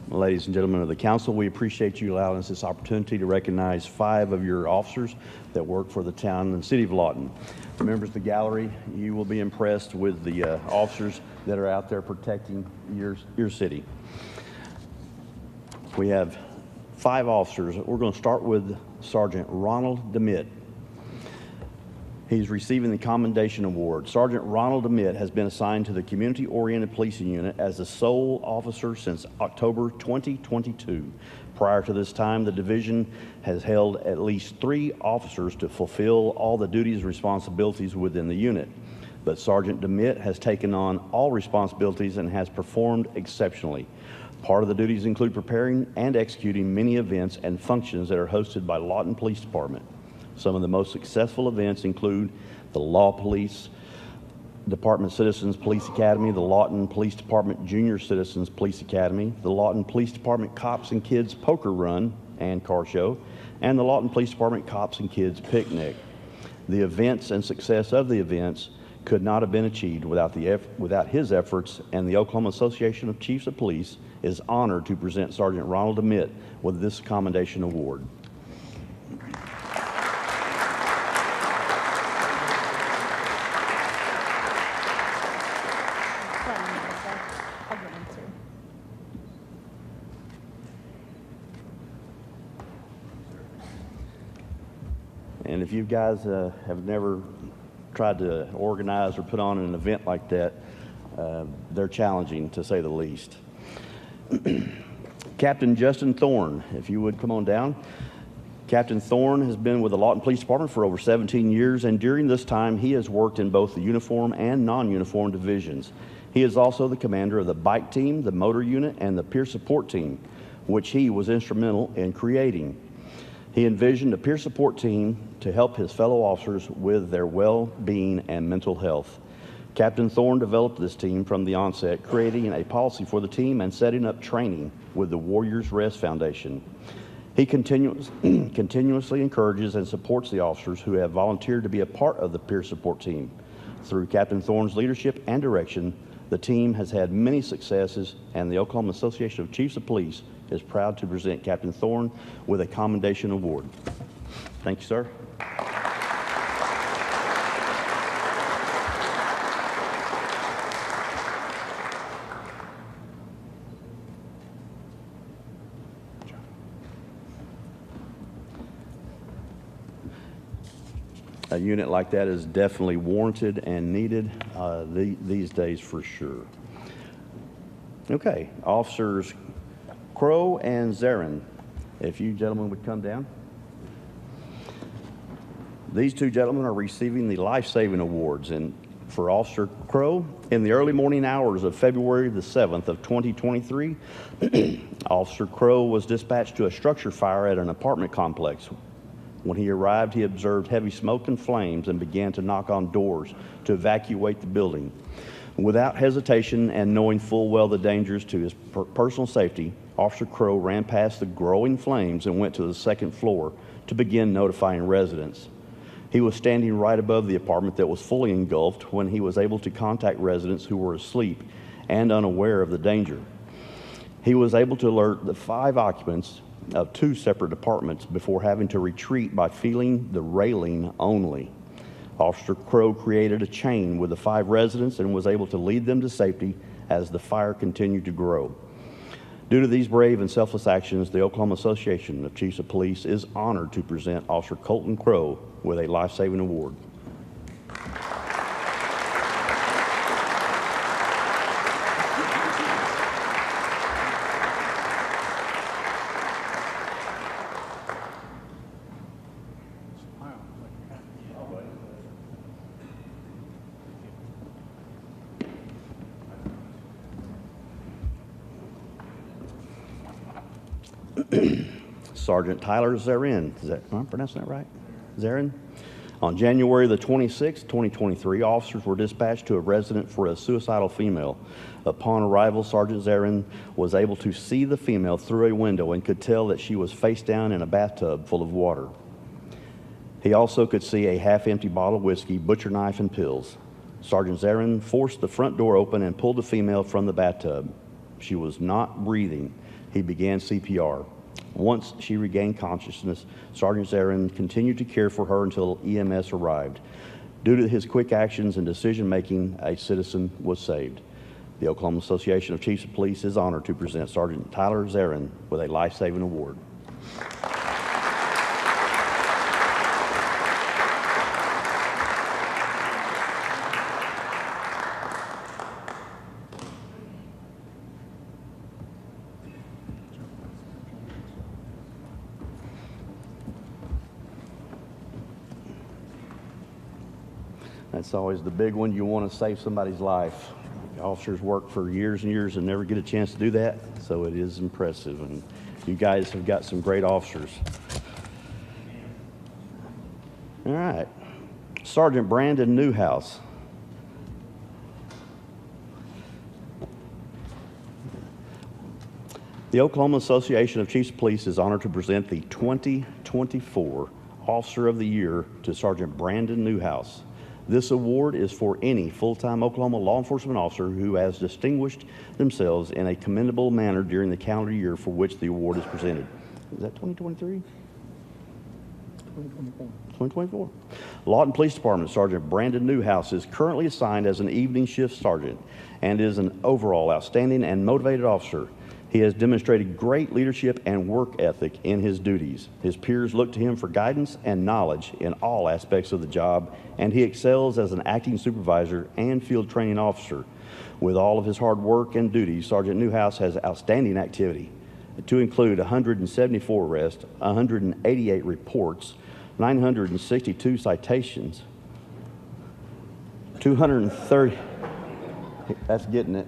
Well, ladies and gentlemen of the council, we appreciate you allowing us this opportunity to recognize 5 of your officers that work for the town and city of Lawton. The members of the gallery, you will be impressed with the officers that are out there protecting your city. We have 5 officers. We're going to start with Sergeant Ronald DeMitt. He's receiving the Commendation Award. Sergeant Ronald DeMitt has been assigned to the Community-Oriented Policing Unit as the sole officer since October 2022. Prior to this time, the division has held at least 3 officers to fulfill all the duties and responsibilities within the unit. But Sergeant DeMitt has taken on all responsibilities and has performed exceptionally. Part of the duties include preparing and executing many events and functions that are hosted by Lawton Police Department. Some of the most successful events include the Law Police Department Citizens Police Academy, the Lawton Police Department Junior Citizens Police Academy, the Lawton Police Department Cops and Kids Poker Run and Car Show, and the Lawton Police Department Cops and Kids Picnic. The events and success of the events could not have been achieved without his efforts, and the Oklahoma Association of Chiefs of Police is honored to present Sergeant Ronald DeMitt with this commendation award. And if you guys have never tried to organize or put on an event like that, they're challenging, to say the least. Captain Justin Thorne, if you would come on down. Captain Thorne has been with the Lawton Police Department for over 17 years, and during this time, he has worked in both the uniform and non-uniform divisions. He is also the commander of the bike team, the motor unit, and the peer support team, which he was instrumental in creating. He envisioned a peer support team to help his fellow officers with their well-being and mental health. Captain Thorne developed this team from the onset, creating a policy for the team and setting up training with the Warriors Rest Foundation. He continuously encourages and supports the officers who have volunteered to be a part of the peer support team. Through Captain Thorne's leadership and direction, the team has had many successes, and the Oklahoma Association of Chiefs of Police is proud to present Captain Thorne with a commendation award. Thank you, sir. A unit like that is definitely warranted and needed these days for sure. Okay, Officers Crow and Zarin, if you gentlemen would come down. These two gentlemen are receiving the life-saving awards, and for Officer Crow, in the early morning hours of February the 7th of 2023, Officer Crow was dispatched to a structure fire at an apartment complex. When he arrived, he observed heavy smoke and flames and began to knock on doors to evacuate the building. Without hesitation and knowing full well the dangers to his personal safety, Officer Crow ran past the growing flames and went to the second floor to begin notifying residents. He was standing right above the apartment that was fully engulfed when he was able to contact residents who were asleep and unaware of the danger. He was able to alert the 5 occupants of 2 separate apartments before having to retreat by feeling the railing only. Officer Crow created a chain with the 5 residents and was able to lead them to safety as the fire continued to grow. Due to these brave and selfless actions, the Oklahoma Association of Chiefs of Police is honored to present Officer Colton Crow with a life-saving award. Sergeant Tyler Zarin, am I pronouncing that right? Zarin? On January the 26th, 2023, officers were dispatched to a resident for a suicidal female. Upon arrival, Sergeant Zarin was able to see the female through a window and could tell that she was face down in a bathtub full of water. He also could see a half-empty bottle of whiskey, butcher knife, and pills. Sergeant Zarin forced the front door open and pulled the female from the bathtub. She was not breathing. He began CPR. Once she regained consciousness, Sergeant Zarin continued to care for her until EMS arrived. Due to his quick actions and decision-making, a citizen was saved. The Oklahoma Association of Chiefs of Police is honored to present Sergeant Tyler Zarin with a life-saving award. That's always the big one. You want to save somebody's life. Officers work for years and years and never get a chance to do that, so it is impressive. And you guys have got some great officers. All right. Sergeant Brandon Newhouse. The Oklahoma Association of Chiefs of Police is honored to present the 2024 Officer of the Year to Sergeant Brandon Newhouse. This award is for any full-time Oklahoma law enforcement officer who has distinguished themselves in a commendable manner during the calendar year for which the award is presented. Is that 2023? 2024. Lawton Police Department Sergeant Brandon Newhouse is currently assigned as an evening shift sergeant and is an overall outstanding and motivated officer. He has demonstrated great leadership and work ethic in his duties. His peers look to him for guidance and knowledge in all aspects of the job, and he excels as an acting supervisor and field training officer. With all of his hard work and duties, Sergeant Newhouse has outstanding activity, to include 174 arrests, 188 reports, 962 citations, 230, that's getting it,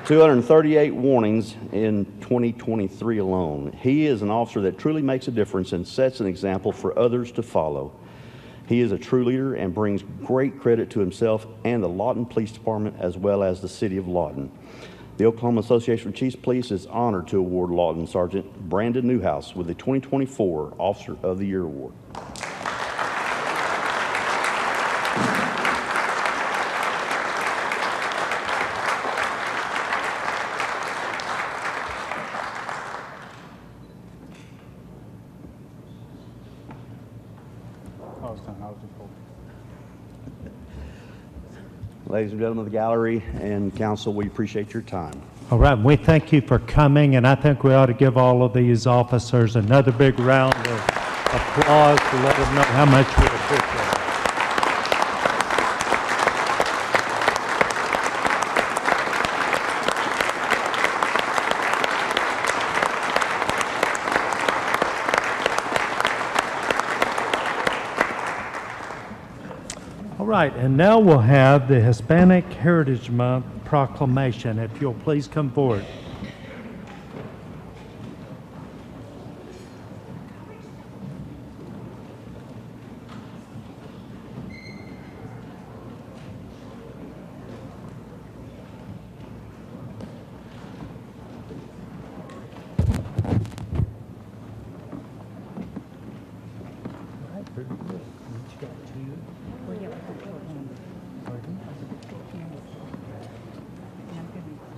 238 warnings in 2023 alone. He is an officer that truly makes a difference and sets an example for others to follow. He is a true leader and brings great credit to himself and the Lawton Police Department as well as the city of Lawton. The Oklahoma Association of Chiefs of Police is honored to award Lawton Sergeant Brandon Newhouse with the 2024 Officer of the Year Award. Ladies and gentlemen of the gallery and council, we appreciate your time. All right, we thank you for coming, and I think we ought to give all of these officers another big round of applause to let them know how much we appreciate it. All right, and now we'll have the Hispanic Heritage Month proclamation. If you'll please come forward.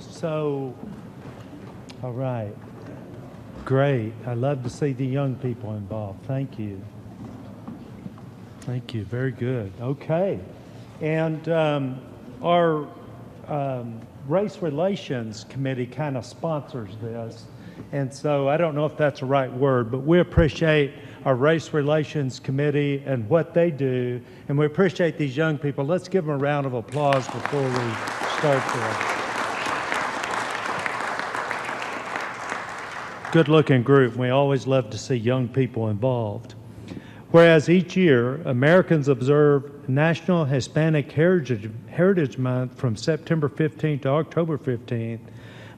So, all right, great. I love to see the young people involved. Thank you. Thank you. Very good. Okay. And our Race Relations Committee kind of sponsors this. And so I don't know if that's the right word, but we appreciate our Race Relations Committee and what they do. And we appreciate these young people. Let's give them a round of applause before we start this. Good-looking group. We always love to see young people involved. Whereas each year, Americans observe National Hispanic Heritage Month from September 15th to October 15th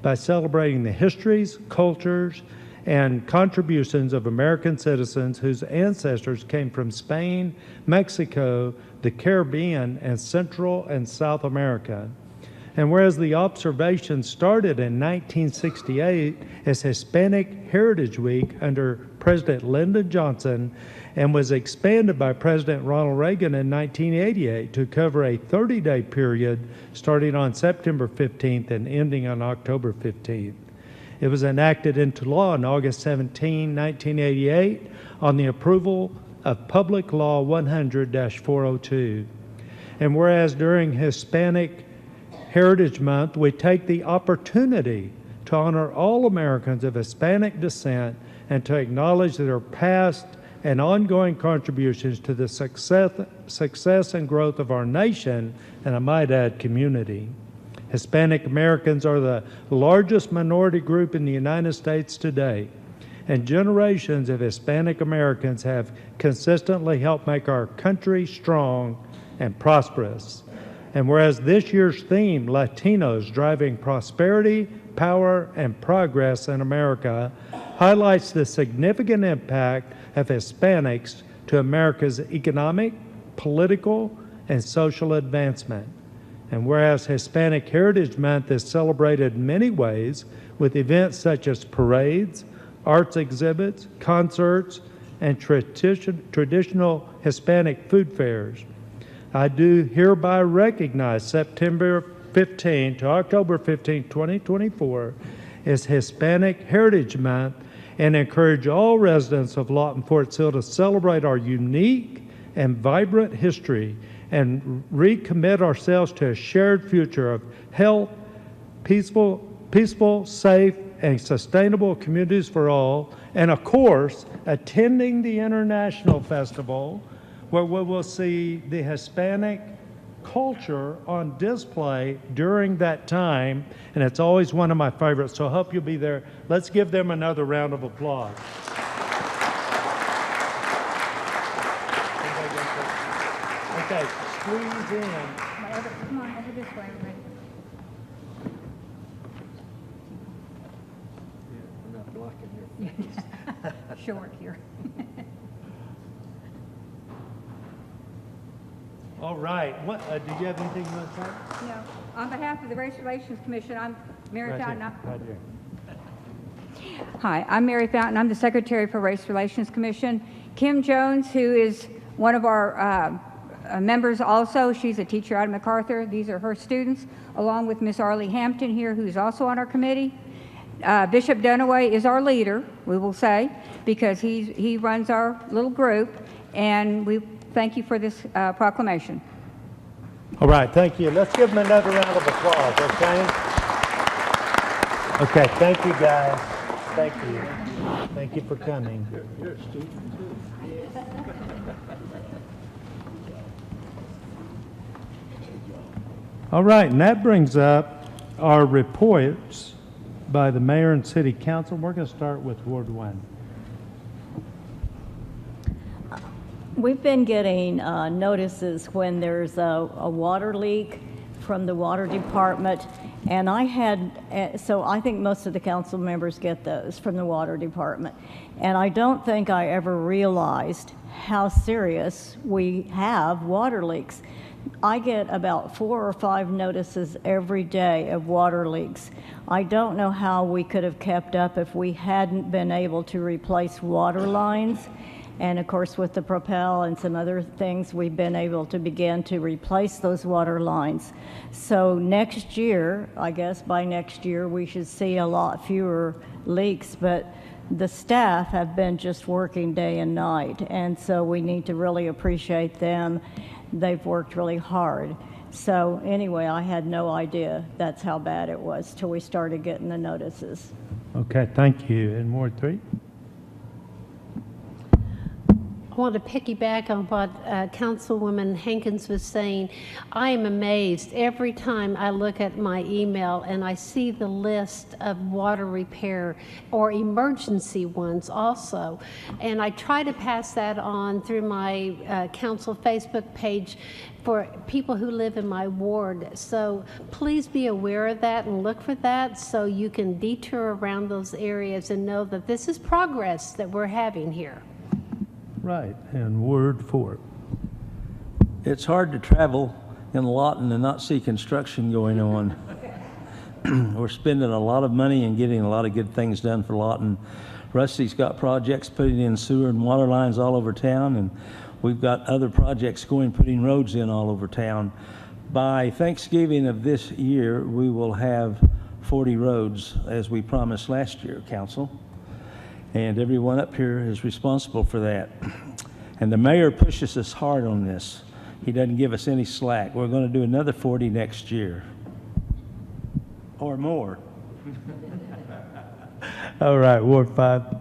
by celebrating the histories, cultures, and contributions of American citizens whose ancestors came from Spain, Mexico, the Caribbean, and Central and South America. And whereas the observation started in 1968 as Hispanic Heritage Week under President Lyndon Johnson and was expanded by President Ronald Reagan in 1988 to cover a 30-day period starting on September 15th and ending on October 15th. It was enacted into law on August 17, 1988 on the approval of Public Law 100-402. And whereas during Hispanic Heritage Month, we take the opportunity to honor all Americans of Hispanic descent and to acknowledge their past and ongoing contributions to the success and growth of our nation, and I might add, community. Hispanic Americans are the largest minority group in the United States today, and generations of Hispanic Americans have consistently helped make our country strong and prosperous. And whereas this year's theme, Latinos Driving Prosperity, Power, and Progress in America, highlights the significant impact of Hispanics to America's economic, political, and social advancement. And whereas Hispanic Heritage Month is celebrated in many ways with events such as parades, arts exhibits, concerts, and traditional Hispanic food fairs, I do hereby recognize September 15 to October 15, 2024 as Hispanic Heritage Month and encourage all residents of Lawton Fort Sill to celebrate our unique and vibrant history and recommit ourselves to a shared future of health, peaceful, safe, and sustainable communities for all, and of course, attending the International Festival, where we will see the Hispanic culture on display during that time, and it's always one of my favorites, so I hope you'll be there. Let's give them another round of applause. Okay, squeeze in. Come on, over this way, everybody. I'm not blocking your face. Short here. All right, what, do you have anything you want to say? No. On behalf of the Race Relations Commission, I'm Mary Fountain. Right here. Hi, I'm Mary Fountain. I'm the Secretary for Race Relations Commission. Kim Jones, who is one of our members also, she's a teacher out of MacArthur. These are her students, along with Miss Arlie Hampton here, who's also on our committee. Bishop Dunaway is our leader, we will say, because he runs our little group, and we thank you for this proclamation. All right, thank you. Let's give them another round of applause, okay? Okay, thank you, guys. Thank you. Thank you for coming. You're a student too. All right, and that brings up our reports by the mayor and city council. We're going to start with Ward 1. We've been getting notices when there's a water leak from the water department, and so I think most of the council members get those from the water department. And I don't think I ever realized how serious we have water leaks. I get about 4 or 5 notices every day of water leaks. I don't know how we could have kept up if we hadn't been able to replace water lines. And of course, with the Propel and some other things, we've been able to begin to replace those water lines. So next year, I guess by next year, we should see a lot fewer leaks, but the staff have been just working day and night. And so we need to really appreciate them. They've worked really hard. So anyway, I had no idea that's how bad it was till we started getting the notices. Okay, thank you. And Ward 3? I want to piggyback on what Councilwoman Hankins was saying. I am amazed every time I look at my email and I see the list of water repair or emergency ones also. And I try to pass that on through my council Facebook page for people who live in my ward. So please be aware of that and look for that so you can detour around those areas and know that this is progress that we're having here. Right, and Ward 4. It's hard to travel in Lawton and not see construction going on. We're spending a lot of money and getting a lot of good things done for Lawton. Rusty's got projects putting in sewer and water lines all over town, and we've got other projects going, putting roads in all over town. By Thanksgiving of this year, we will have 40 roads, as we promised last year, Council. And everyone up here is responsible for that. And the mayor pushes us hard on this. He doesn't give us any slack. We're going to do another 40 next year. Or more. All right, Ward 5.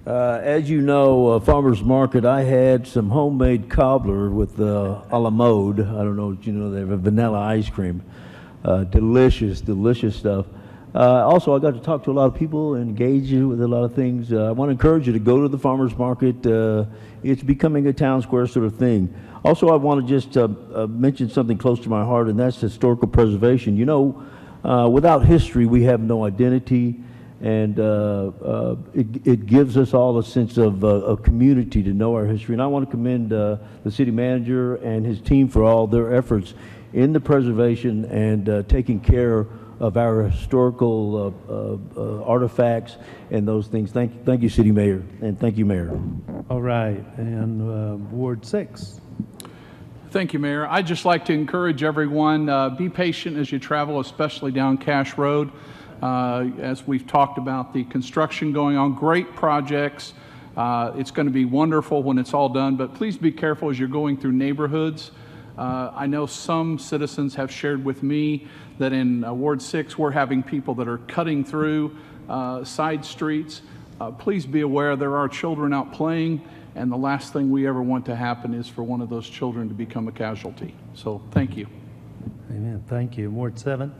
As you know, Farmers Market, I had some homemade cobbler with a la mode. I don't know if you know, they have a vanilla ice cream. Delicious, delicious stuff. Also, I got to talk to a lot of people and engage you with a lot of things. I want to encourage you to go to the farmers market. It's becoming a town square sort of thing. Also, I want to just mention something close to my heart, and that's historical preservation. You know, without history, we have no identity. And it gives us all a sense of community to know our history. And I want to commend the city manager and his team for all their efforts in the preservation and taking care of our historical artifacts and those things. Thank you, City Mayor, and thank you, Mayor. All right, and Ward 6. Thank you, Mayor. I'd just like to encourage everyone, be patient as you travel, especially down Cash Road. As we've talked about the construction going on, great projects. It's going to be wonderful when it's all done, but please be careful as you're going through neighborhoods. I know some citizens have shared with me that in Ward 6 we're having people that are cutting through side streets. Please be aware there are children out playing, and the last thing we ever want to happen is for one of those children to become a casualty. So thank you. Amen. Thank you. Ward 7.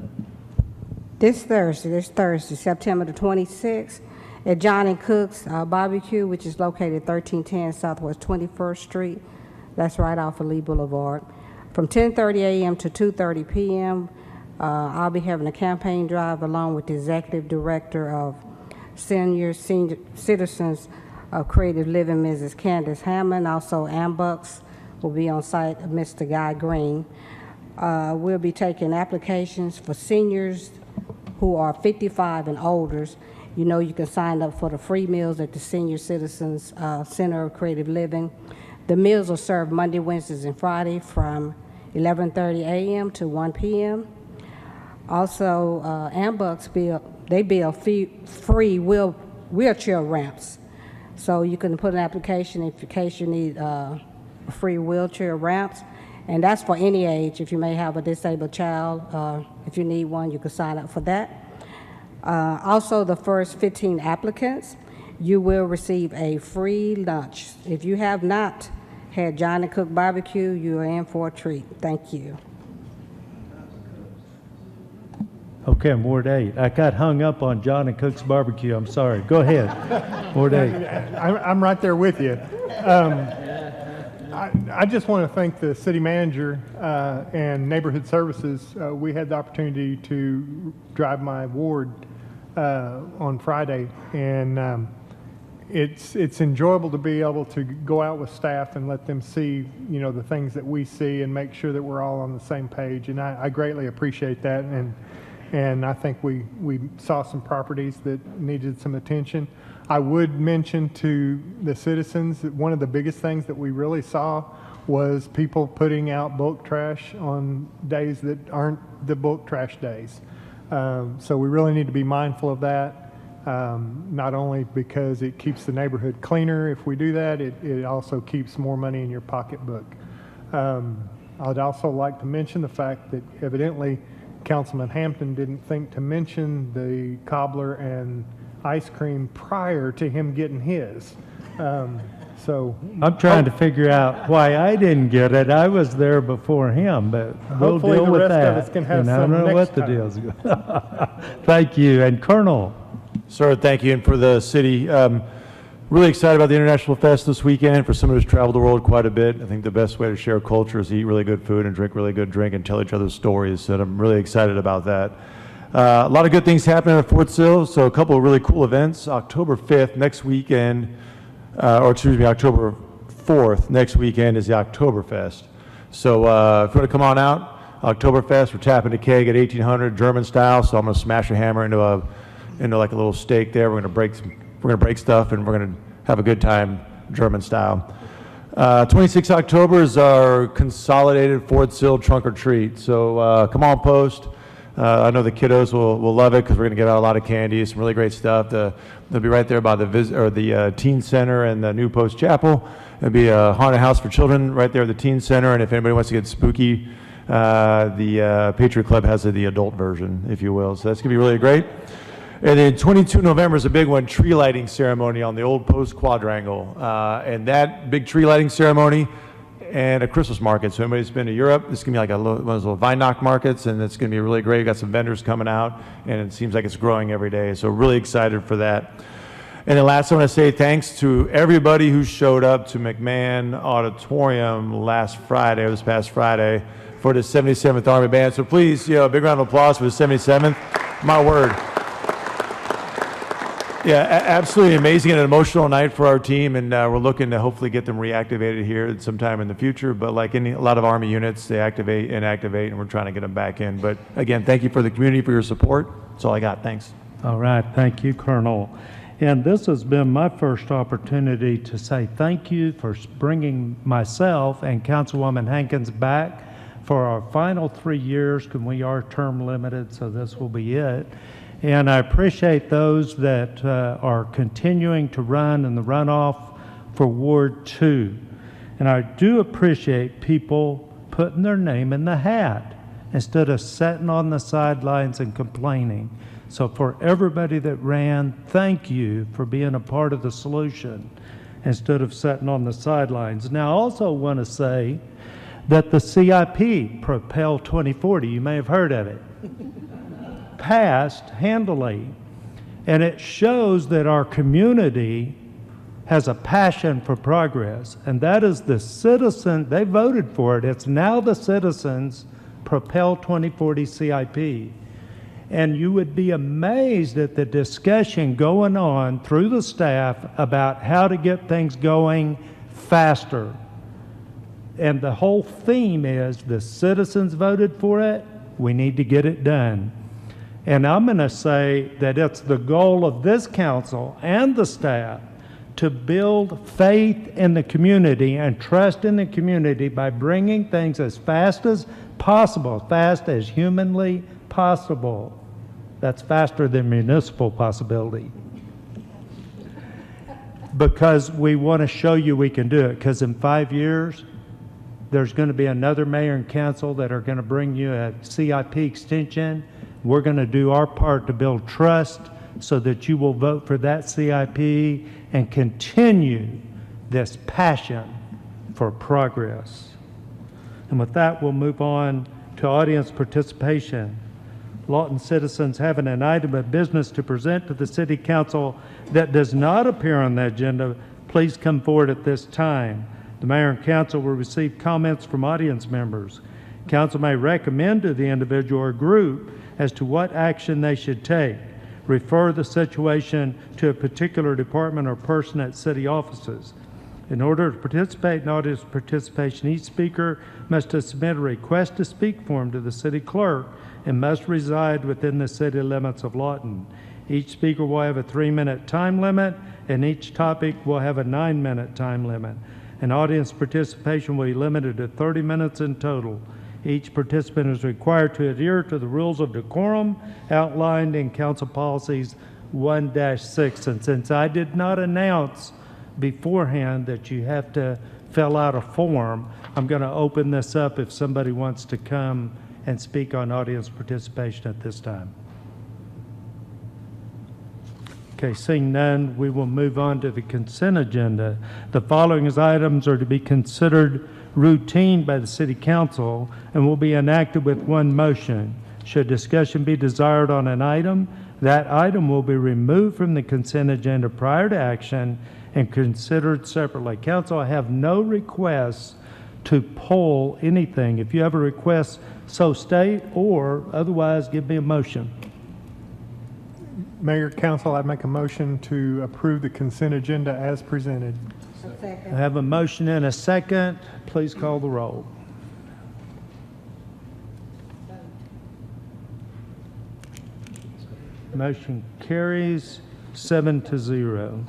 This Thursday, September the 26th, at Johnny Cook's Barbecue, which is located 1310 Southwest 21st Street. That's right off of Lee Boulevard. From 10:30 a.m. to 2:30 p.m., I'll be having a campaign drive along with the Executive Director of Senior Citizens of Creative Living, Mrs. Candace Hammond. Also, Ambucks will be on site, Mr. Guy Green. We'll be taking applications for seniors who are 55 and older. You know, you can sign up for the free meals at the Senior Citizens Center of Creative Living. The meals are served Monday, Wednesdays, and Friday from 11:30 a.m. to 1 p.m. Also, Ambucks build free wheelchair ramps. So you can put an application in case you need free wheelchair ramps. And that's for any age. If you may have a disabled child, if you need one, you can sign up for that. Also, the first 15 applicants, you will receive a free lunch. If you have not had Johnny Cook Barbecue, you are in for a treat. Thank you. Okay, Ward 8. I got hung up on Johnny Cook's Barbecue. I'm sorry. Go ahead. Ward 8. I'm right there with you. I just want to thank the city manager and neighborhood services. We had the opportunity to drive my ward on Friday, and it's enjoyable to be able to go out with staff and let them see, you know, the things that we see and make sure that we're all on the same page. And I greatly appreciate that. And I think we saw some properties that needed some attention. I would mention to the citizens that one of the biggest things that we really saw was people putting out bulk trash on days that aren't the bulk trash days. So we really need to be mindful of that, not only because it keeps the neighborhood cleaner if we do that, it also keeps more money in your pocketbook. I'd also like to mention the fact that evidently Councilman Hampton didn't think to mention the cobbler and ice cream prior to him getting his. So I'm trying to figure out why I didn't get it. I was there before him, but we'll hopefully deal the with rest that. of us can have And I some don't know next what the time. deal is. Thank you. And Colonel. Sir, thank you. And for the city, really excited about the International Fest this weekend. For someone who's traveled the world quite a bit, I think the best way to share culture is to eat really good food and drink really good drink and tell each other stories. And I'm really excited about that. A lot of good things happening at Fort Sill, so a couple of really cool events. October 5th, next weekend, October 4th, next weekend is the Oktoberfest. So if you want to come on out, Oktoberfest, we're tapping the keg at 1800 German style, so I'm going to smash a hammer into like a little steak there. We're going to break stuff, and we're going to have a good time German style. 26 October is our consolidated Fort Sill trunk or treat. So come on post. I know the kiddos will love it because we're going to give out a lot of candy, some really great stuff. They'll be right there by the Teen Center and the New Post Chapel. There'll be a haunted house for children right there at the Teen Center, and if anybody wants to get spooky, the Patriot Club has the adult version, if you will. So that's going to be really great. And then 22 November is a big one, tree lighting ceremony on the Old Post Quadrangle. And that big tree lighting ceremony and a Christmas market. So anybody's been to Europe, this is going to be like one of those little Weihnacht markets, and it's going to be really great. We've got some vendors coming out, and it seems like it's growing every day. So really excited for that. And then last, I want to say thanks to everybody who showed up to McMahon Auditorium this past Friday, for the 77th Army Band. So please, a big round of applause for the 77th. My word. Yeah, absolutely amazing and an emotional night for our team, and we're looking to hopefully get them reactivated here sometime in the future. But like a lot of Army units, they activate, and we're trying to get them back in. But again, thank you for the community for your support. That's all I got. Thanks. All right, thank you, Colonel. And this has been my first opportunity to say thank you for bringing myself and Councilwoman Hankins back for our final 3 years, because we are term limited, so this will be it. And I appreciate those that are continuing to run in the runoff for Ward 2. And I do appreciate people putting their name in the hat instead of sitting on the sidelines and complaining. So for everybody that ran, thank you for being a part of the solution instead of sitting on the sidelines. Now, I also want to say that the CIP, Propel 2040, you may have heard of it, passed handily, and it shows that our community has a passion for progress, and that is the citizen, they voted for it, it's now the citizens' Propel 2040 CIP. And you would be amazed at the discussion going on through the staff about how to get things going faster. And the whole theme is the citizens voted for it, we need to get it done. And I'm going to say that it's the goal of this council and the staff to build faith in the community and trust in the community by bringing things as fast as possible, fast as humanly possible. That's faster than municipal possibility. Because we want to show you we can do it, because in 5 years, there's going to be another mayor and council that are going to bring you a CIP extension. We're going to do our part to build trust so that you will vote for that CIP and continue this passion for progress. And with that, we'll move on to audience participation. Lawton citizens having an item of business to present to the City Council that does not appear on the agenda, please come forward at this time. The mayor and council will receive comments from audience members. Council may recommend to the individual or group as to what action they should take. Refer the situation to a particular department or person at city offices. In order to participate in audience participation, each speaker must submit a request to speak form to the city clerk and must reside within the city limits of Lawton. Each speaker will have a 3-minute time limit, and each topic will have a 9-minute time limit. And audience participation will be limited to 30 minutes in total. Each participant is required to adhere to the rules of decorum outlined in Council Policies 1-6. And since I did not announce beforehand that you have to fill out a form, I'm going to open this up if somebody wants to come and speak on audience participation at this time. Okay, seeing none, we will move on to the consent agenda. The following items are to be considered routine by the City Council and will be enacted with one motion. Should discussion be desired on an item, that item will be removed from the consent agenda prior to action and considered separately. Council, I have no requests to pull anything. If you have a request, so state, or otherwise give me a motion. Mayor, council, I make a motion to approve the consent agenda as presented. I have a motion and a second. Please call the roll. Motion carries 7-0.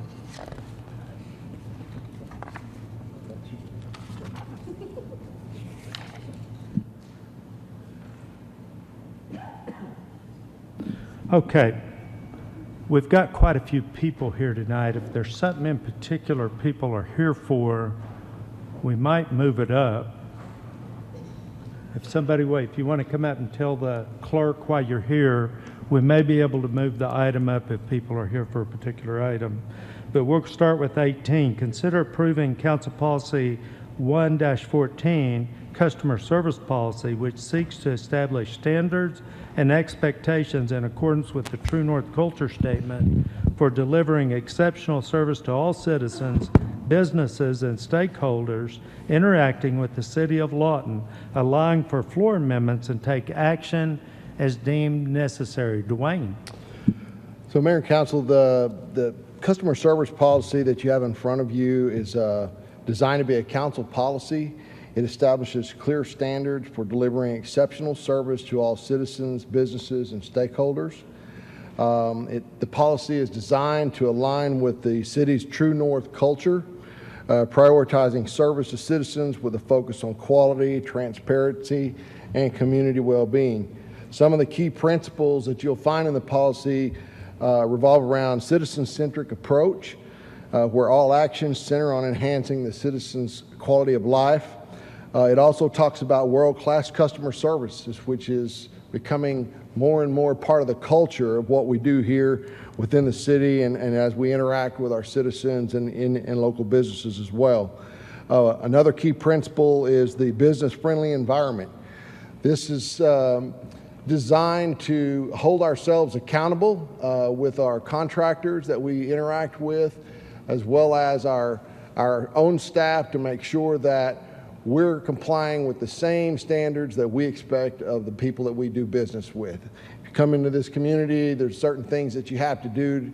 Okay. We've got quite a few people here tonight. If there's something in particular people are here for, we might move it up. If you want to come up and tell the clerk why you're here, we may be able to move the item up if people are here for a particular item. But we'll start with 18. Consider approving Council Policy 1-14, Customer Service Policy, which seeks to establish standards and expectations in accordance with the True North Culture Statement for delivering exceptional service to all citizens, businesses, and stakeholders interacting with the City of Lawton, allowing for floor amendments and take action as deemed necessary. Dwayne. So Mayor and Council, the customer service policy that you have in front of you is designed to be a council policy. It establishes clear standards for delivering exceptional service to all citizens, businesses, and stakeholders. The policy is designed to align with the city's True North culture, prioritizing service to citizens with a focus on quality, transparency, and community well-being. Some of the key principles that you'll find in the policy revolve around citizen-centric approach, where all actions center on enhancing the citizens' quality of life. It also talks about world-class customer services, which is becoming more and more part of the culture of what we do here within the city and as we interact with our citizens and in local businesses as well. Another key principle is the business-friendly environment. This is designed to hold ourselves accountable with our contractors that we interact with, as well as our own staff, to make sure that we're complying with the same standards that we expect of the people that we do business with. If you come into this community, there's certain things that you have to do,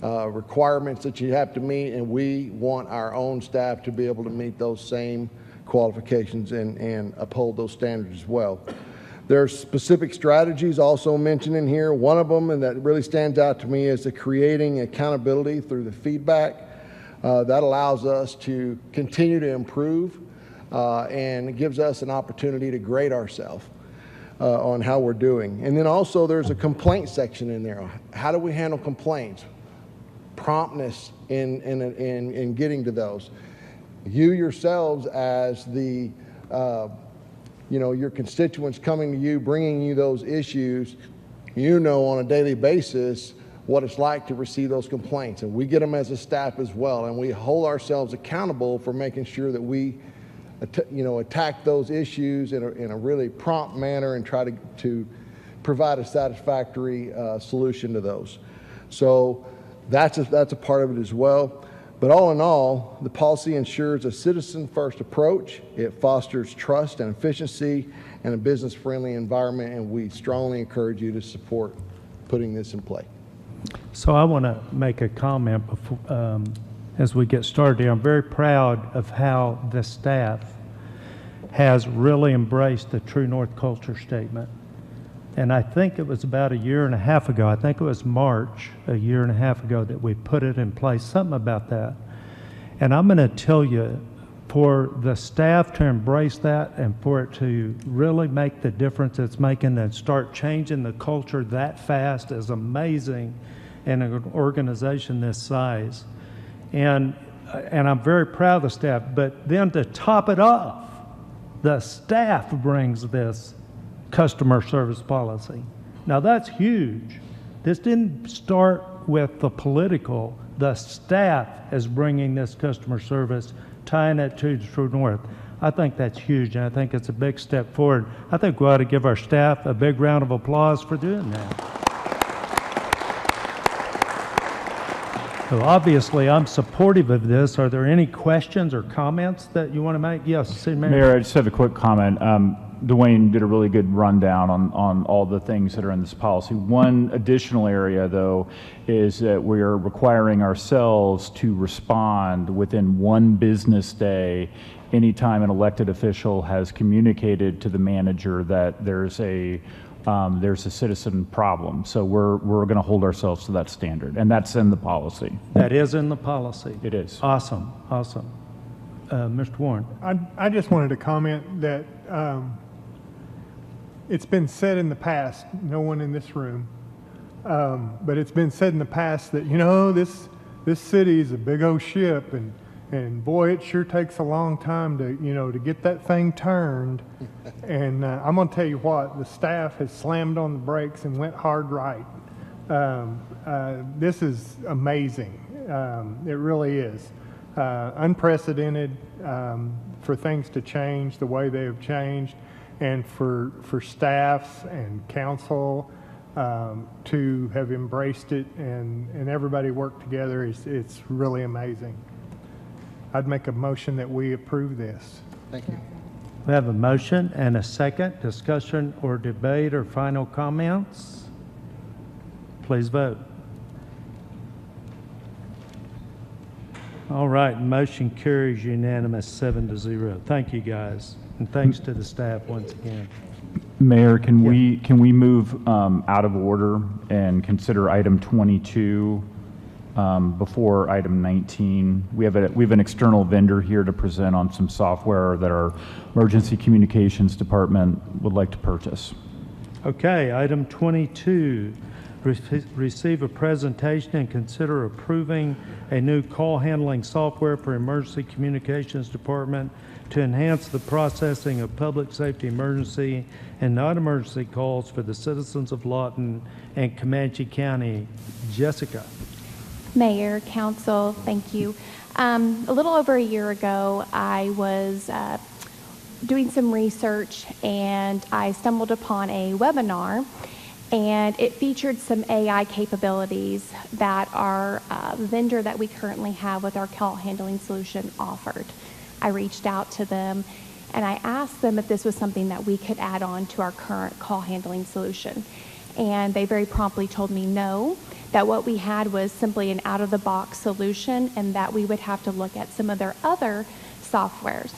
requirements that you have to meet, and we want our own staff to be able to meet those same qualifications and uphold those standards as well. There's specific strategies also mentioned in here. One of them, and that really stands out to me, is the creating accountability through the feedback. That allows us to continue to improve and it gives us an opportunity to grade ourselves on how we're doing. And then also there's a complaint section in there. How do we handle complaints? Promptness in getting to those. You yourselves as the your constituents coming to you, bringing you those issues, on a daily basis what it's like to receive those complaints. And we get them as a staff as well. And we hold ourselves accountable for making sure that we, attack those issues in a really prompt manner and try to provide a satisfactory solution to those. So that's a part of it as well. But all in all, the policy ensures a citizen-first approach. It fosters trust and efficiency and a business-friendly environment, and we strongly encourage you to support putting this in play. So I want to make a comment before, as we get started here. I'm very proud of how the staff has really embraced the True North culture statement. And I think it was about a year and a half ago, I think it was March, a year and a half ago, that we put it in place, something about that. And I'm going to tell you, for the staff to embrace that and for it to really make the difference it's making and start changing the culture that fast is amazing in an organization this size. And I'm very proud of the staff. But then to top it off, the staff brings this customer service policy. Now that's huge. This didn't start with the political. The staff is bringing this customer service, tying it to True North. I think that's huge, and I think it's a big step forward. I think we ought to give our staff a big round of applause for doing that. So obviously, I'm supportive of this. Are there any questions or comments that you want to make? Yes, City Manager. Mayor, I just have a quick comment. Dwayne did a really good rundown on all the things that are in this policy. One additional area, though, is that we are requiring ourselves to respond within 1 business day anytime an elected official has communicated to the manager that there's a citizen problem. So we're going to hold ourselves to that standard, and that's in the policy. That is in the policy. It is. Awesome, awesome. Mr. Warren. I just wanted to comment that it's been said in the past, no one in this room, but it's been said in the past that, this city is a big old ship, and boy, it sure takes a long time to get that thing turned. And I'm going to tell you what, the staff has slammed on the brakes and went hard right. This is amazing. It really is. Unprecedented for things to change the way they have changed, and for staffs and council to have embraced it and everybody work together. It's really amazing. I'd make a motion that we approve this. Thank you. We have a motion and a second. Discussion or debate or final comments? Please vote. All right, motion carries unanimous 7-0. Thank you, guys, and thanks to the staff once again. Mayor, can we move out of order and consider item 22 before item 19? We have an external vendor here to present on some software that our emergency communications department would like to purchase. Okay, item 22, receive a presentation and consider approving a new call handling software for emergency communications department to enhance the processing of public safety emergency and non-emergency calls for the citizens of Lawton and Comanche County. Jessica. Mayor, Council, thank you. A little over a year ago, I was doing some research and I stumbled upon a webinar, and it featured some AI capabilities that our vendor that we currently have with our call handling solution offered. I reached out to them and I asked them if this was something that we could add on to our current call handling solution. And they very promptly told me no, that what we had was simply an out-of-the-box solution and that we would have to look at some of their other softwares.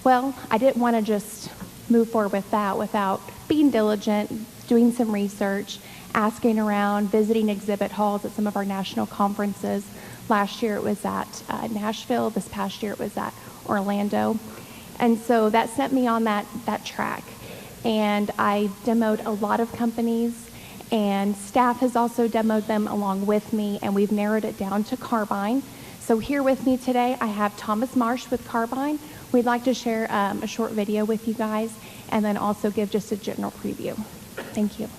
Well, I didn't want to just move forward with that without being diligent, doing some research, asking around, visiting exhibit halls at some of our national conferences. Last year it was at Nashville. This past year it was at Orlando. And so that sent me on that track. And I demoed a lot of companies, and staff has also demoed them along with me, and we've narrowed it down to Carbine. So here with me today, I have Thomas Marsh with Carbine. We'd like to share a short video with you guys and then also give just a general preview. Thank you.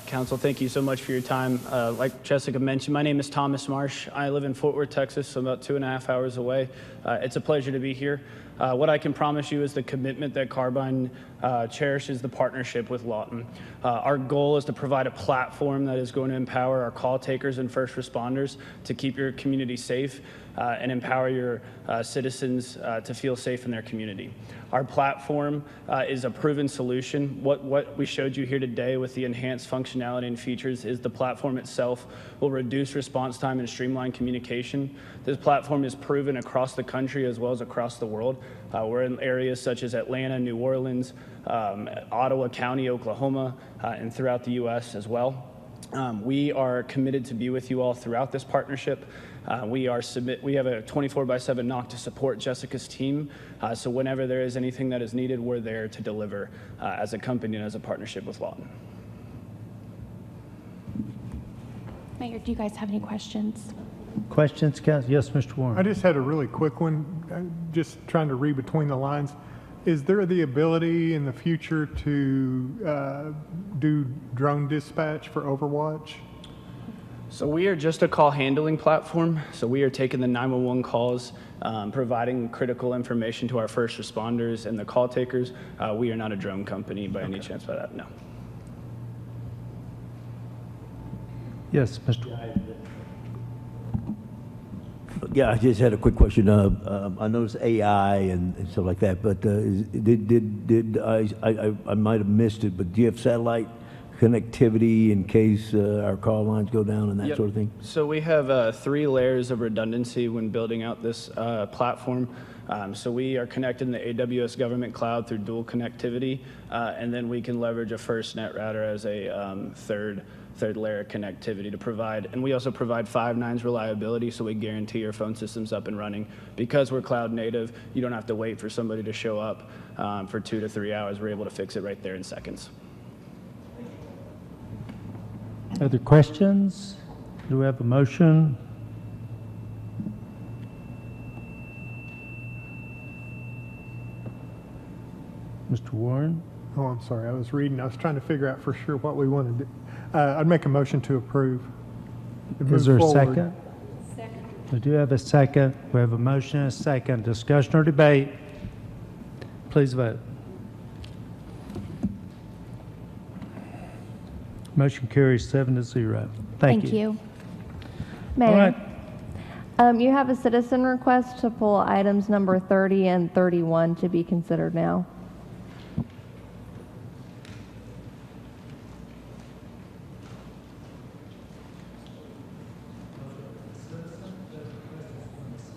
Council, thank you so much for your time. Like Jessica mentioned, my name is Thomas Marsh. I live in Fort Worth, Texas, so about 2.5 hours away. It's a pleasure to be here. What I can promise you is the commitment that Carbine cherishes the partnership with Lawton. Our goal is to provide a platform that is going to empower our call takers and first responders to keep your community safe and empower your citizens to feel safe in their community. Our platform is a proven solution. What we showed you here today with the enhanced functionality and features is the platform itself will reduce response time and streamline communication. This platform is proven across the country as well as across the world. We're in areas such as Atlanta, New Orleans, Ottawa County, Oklahoma, and throughout the U.S. as well. We are committed to be with you all throughout this partnership. We have a 24/7 knock to support Jessica's team. So whenever there is anything that is needed, we're there to deliver as a company and as a partnership with Lawton. Mayor, do you guys have any questions? Questions, Council? Yes, Mr. Warren. I just had a really quick one, just trying to read between the lines. Is there the ability in the future to do drone dispatch for Overwatch? So we are just a call handling platform. So we are taking the 911 calls, providing critical information to our first responders and the call takers. We are not a drone company by any chance by that, no. Yes, Mr. Warren. Yeah, I just had a quick question. I noticed AI and stuff like that, but I might have missed it, but do you have satellite connectivity in case our call lines go down and that Yep. sort of thing? So we have 3 layers of redundancy when building out this platform. So we are connected in the AWS government cloud through dual connectivity, and then we can leverage a FirstNet router as a third layer connectivity to provide, and we also provide 5 nines reliability, so we guarantee your phone system's up and running. Because we're cloud native, you don't have to wait for somebody to show up for 2 to 3 hours. We're able to fix it right there in seconds. Other questions? Do we have a motion? Mr. Warren? Oh, I'm sorry, I was reading. I was trying to figure out for sure what we wanted to do. I'd make a motion to approve. Is there a Move forward. second? Second. We do have a second. We have a motion and a second. Discussion or debate? Please vote. Motion carries 7-0. Thank you. All right. Mayor, you have a citizen request to pull items number 30 and 31 to be considered now.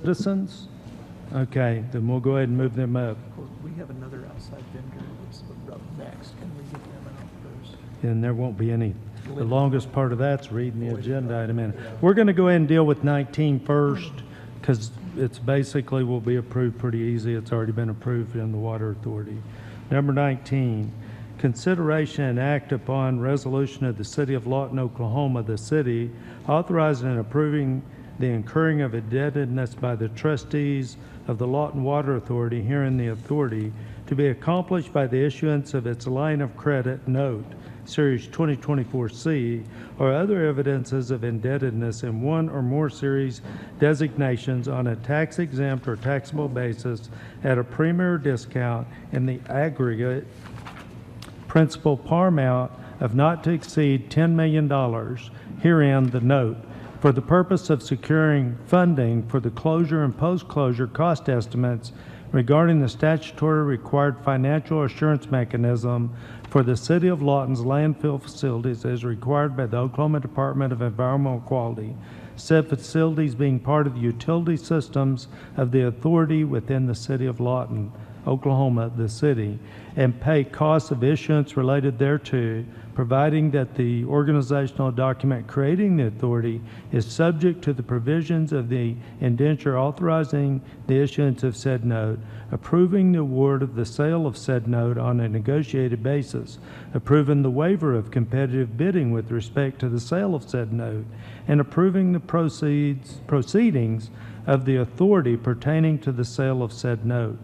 Citizens? Okay, then we'll go ahead and move them up. We have another outside vendor that's up next. Can we get them out first? And there won't be any, the longest part of that's reading the agenda item in. We're going to go ahead and deal with 19 first, because it's basically will be approved pretty easy. It's already been approved in the Water Authority. Number 19, consideration and act upon resolution of the City of Lawton, Oklahoma, the city authorizing and approving the incurring of indebtedness by the trustees of the Lawton Water Authority, herein the authority, to be accomplished by the issuance of its line of credit note, Series 2024C, or other evidences of indebtedness in one or more series designations on a tax-exempt or taxable basis at a premium or discount in the aggregate principal par amount of not to exceed $10 million, herein the note, for the purpose of securing funding for the closure and post-closure cost estimates regarding the statutory required financial assurance mechanism for the City of Lawton's landfill facilities as required by the Oklahoma Department of Environmental Quality, said facilities being part of the utility systems of the authority within the City of Lawton, Oklahoma, the city, and pay costs of issuance related thereto, providing that the organizational document creating the authority is subject to the provisions of the indenture authorizing the issuance of said note, approving the award of the sale of said note on a negotiated basis, approving the waiver of competitive bidding with respect to the sale of said note, and approving the proceedings of the authority pertaining to the sale of said note,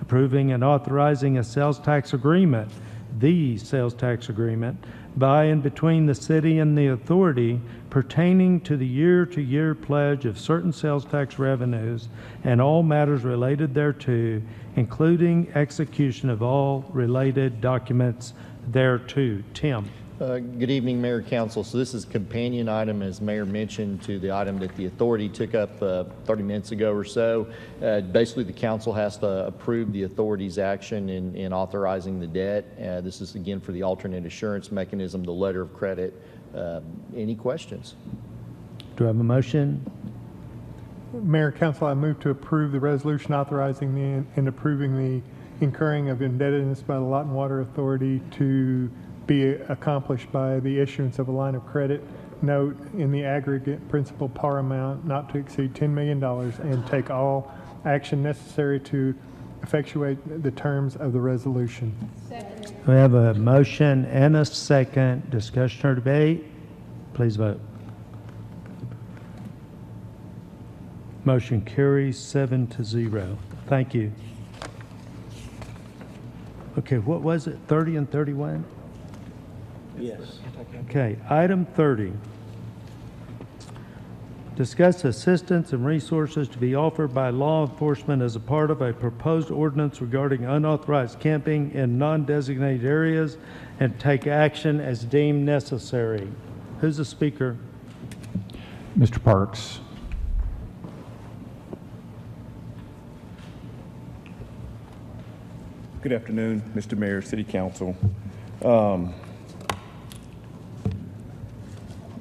approving and authorizing a sales tax agreement, the sales tax agreement, by and between the city and the authority pertaining to the year-to-year pledge of certain sales tax revenues and all matters related thereto, including execution of all related documents thereto. Tim. Good evening, Mayor, Council. So this is a companion item, as Mayor mentioned, to the item that the authority took up 30 minutes ago or so. Basically, the council has to approve the authority's action in authorizing the debt. This is, again, for the alternate assurance mechanism, the letter of credit. Any questions? Do I have a motion? Mayor, Council, I move to approve the resolution authorizing and approving the incurring of indebtedness by the Lawton Water Authority to be accomplished by the issuance of a line of credit note in the aggregate principal par amount not to exceed $10 million and take all action necessary to effectuate the terms of the resolution. Second. We have a motion and a second. Discussion or debate? Please vote. Motion carries 7-0. Thank you. Okay, what was it, 30 and 31? Yes. Okay, item 30. Discuss assistance and resources to be offered by law enforcement as a part of a proposed ordinance regarding unauthorized camping in non-designated areas and take action as deemed necessary. Who's the speaker? Mr. Parks. Good afternoon, Mr. Mayor, City Council.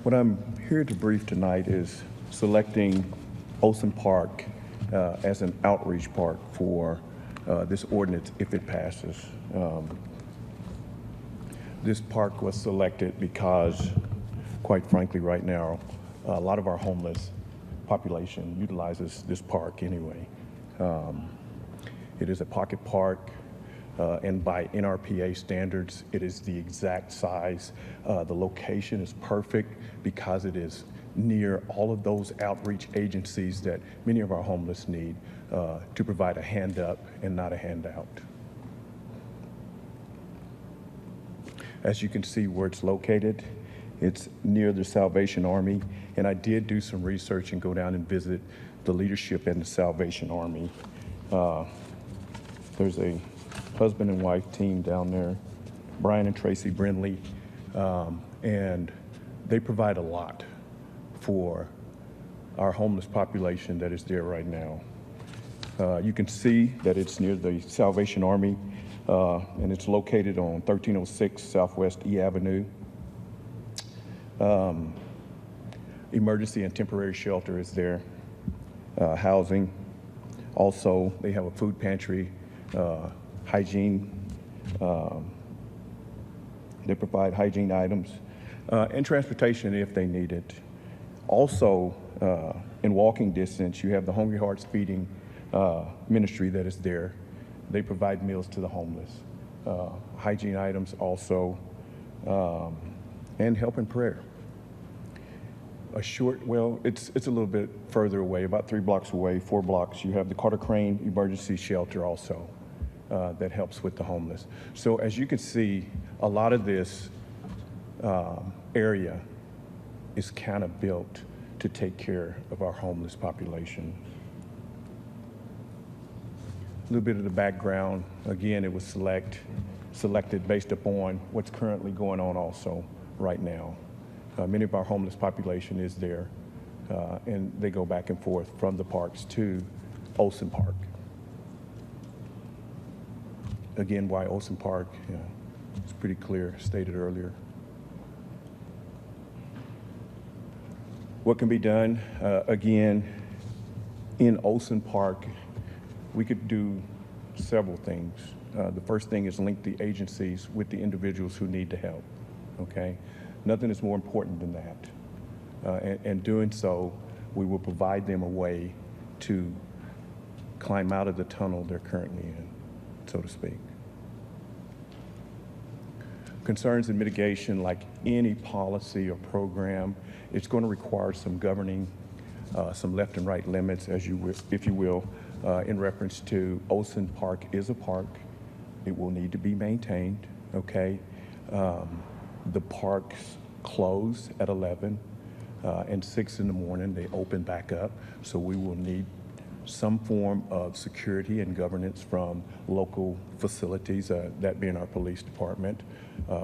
What I'm here to brief tonight is selecting Olson Park as an outreach park for this ordinance if it passes. This park was selected because, quite frankly, right now, a lot of our homeless population utilizes this park anyway. It is a pocket park. And by NRPA standards, it is the exact size. The location is perfect because it is near all of those outreach agencies that many of our homeless need to provide a hand up and not a handout. As you can see where it's located, it's near the Salvation Army. And I did do some research and go down and visit the leadership in the Salvation Army. There's a husband and wife team down there, Brian and Tracy Brindley, and they provide a lot for our homeless population that is there right now. You can see that it's near the Salvation Army, and it's located on 1306 Southwest E Avenue. Emergency and temporary shelter is there, housing. Also, they have a food pantry, hygiene. They provide hygiene items and transportation if they need it. Also, in walking distance, you have the Hungry Hearts Feeding ministry that is there. They provide meals to the homeless. Hygiene items also, and help and prayer. It's a little bit further away, about 3 blocks away, 4 blocks. You have the Carter Crane Emergency Shelter also. That helps with the homeless. So as you can see, a lot of this area is kind of built to take care of our homeless population. A little bit of the background. Again, it was selected based upon what's currently going on also right now. Many of our homeless population is there, and they go back and forth from the parks to Olson Park. Again, why Olson Park? It's pretty clear, stated earlier. What can be done? Again, in Olson Park, we could do several things. The first thing is link the agencies with the individuals who need the help, okay? Nothing is more important than that. And doing so, we will provide them a way to climb out of the tunnel they're currently in, so to speak. Concerns and mitigation, like any policy or program, it's going to require some governing, some left and right limits, if you will, in reference to Olson Park is a park. It will need to be maintained, okay? The parks close at 11 and 6 in the morning. They open back up, so we will need some form of security and governance from local facilities, that being our police department,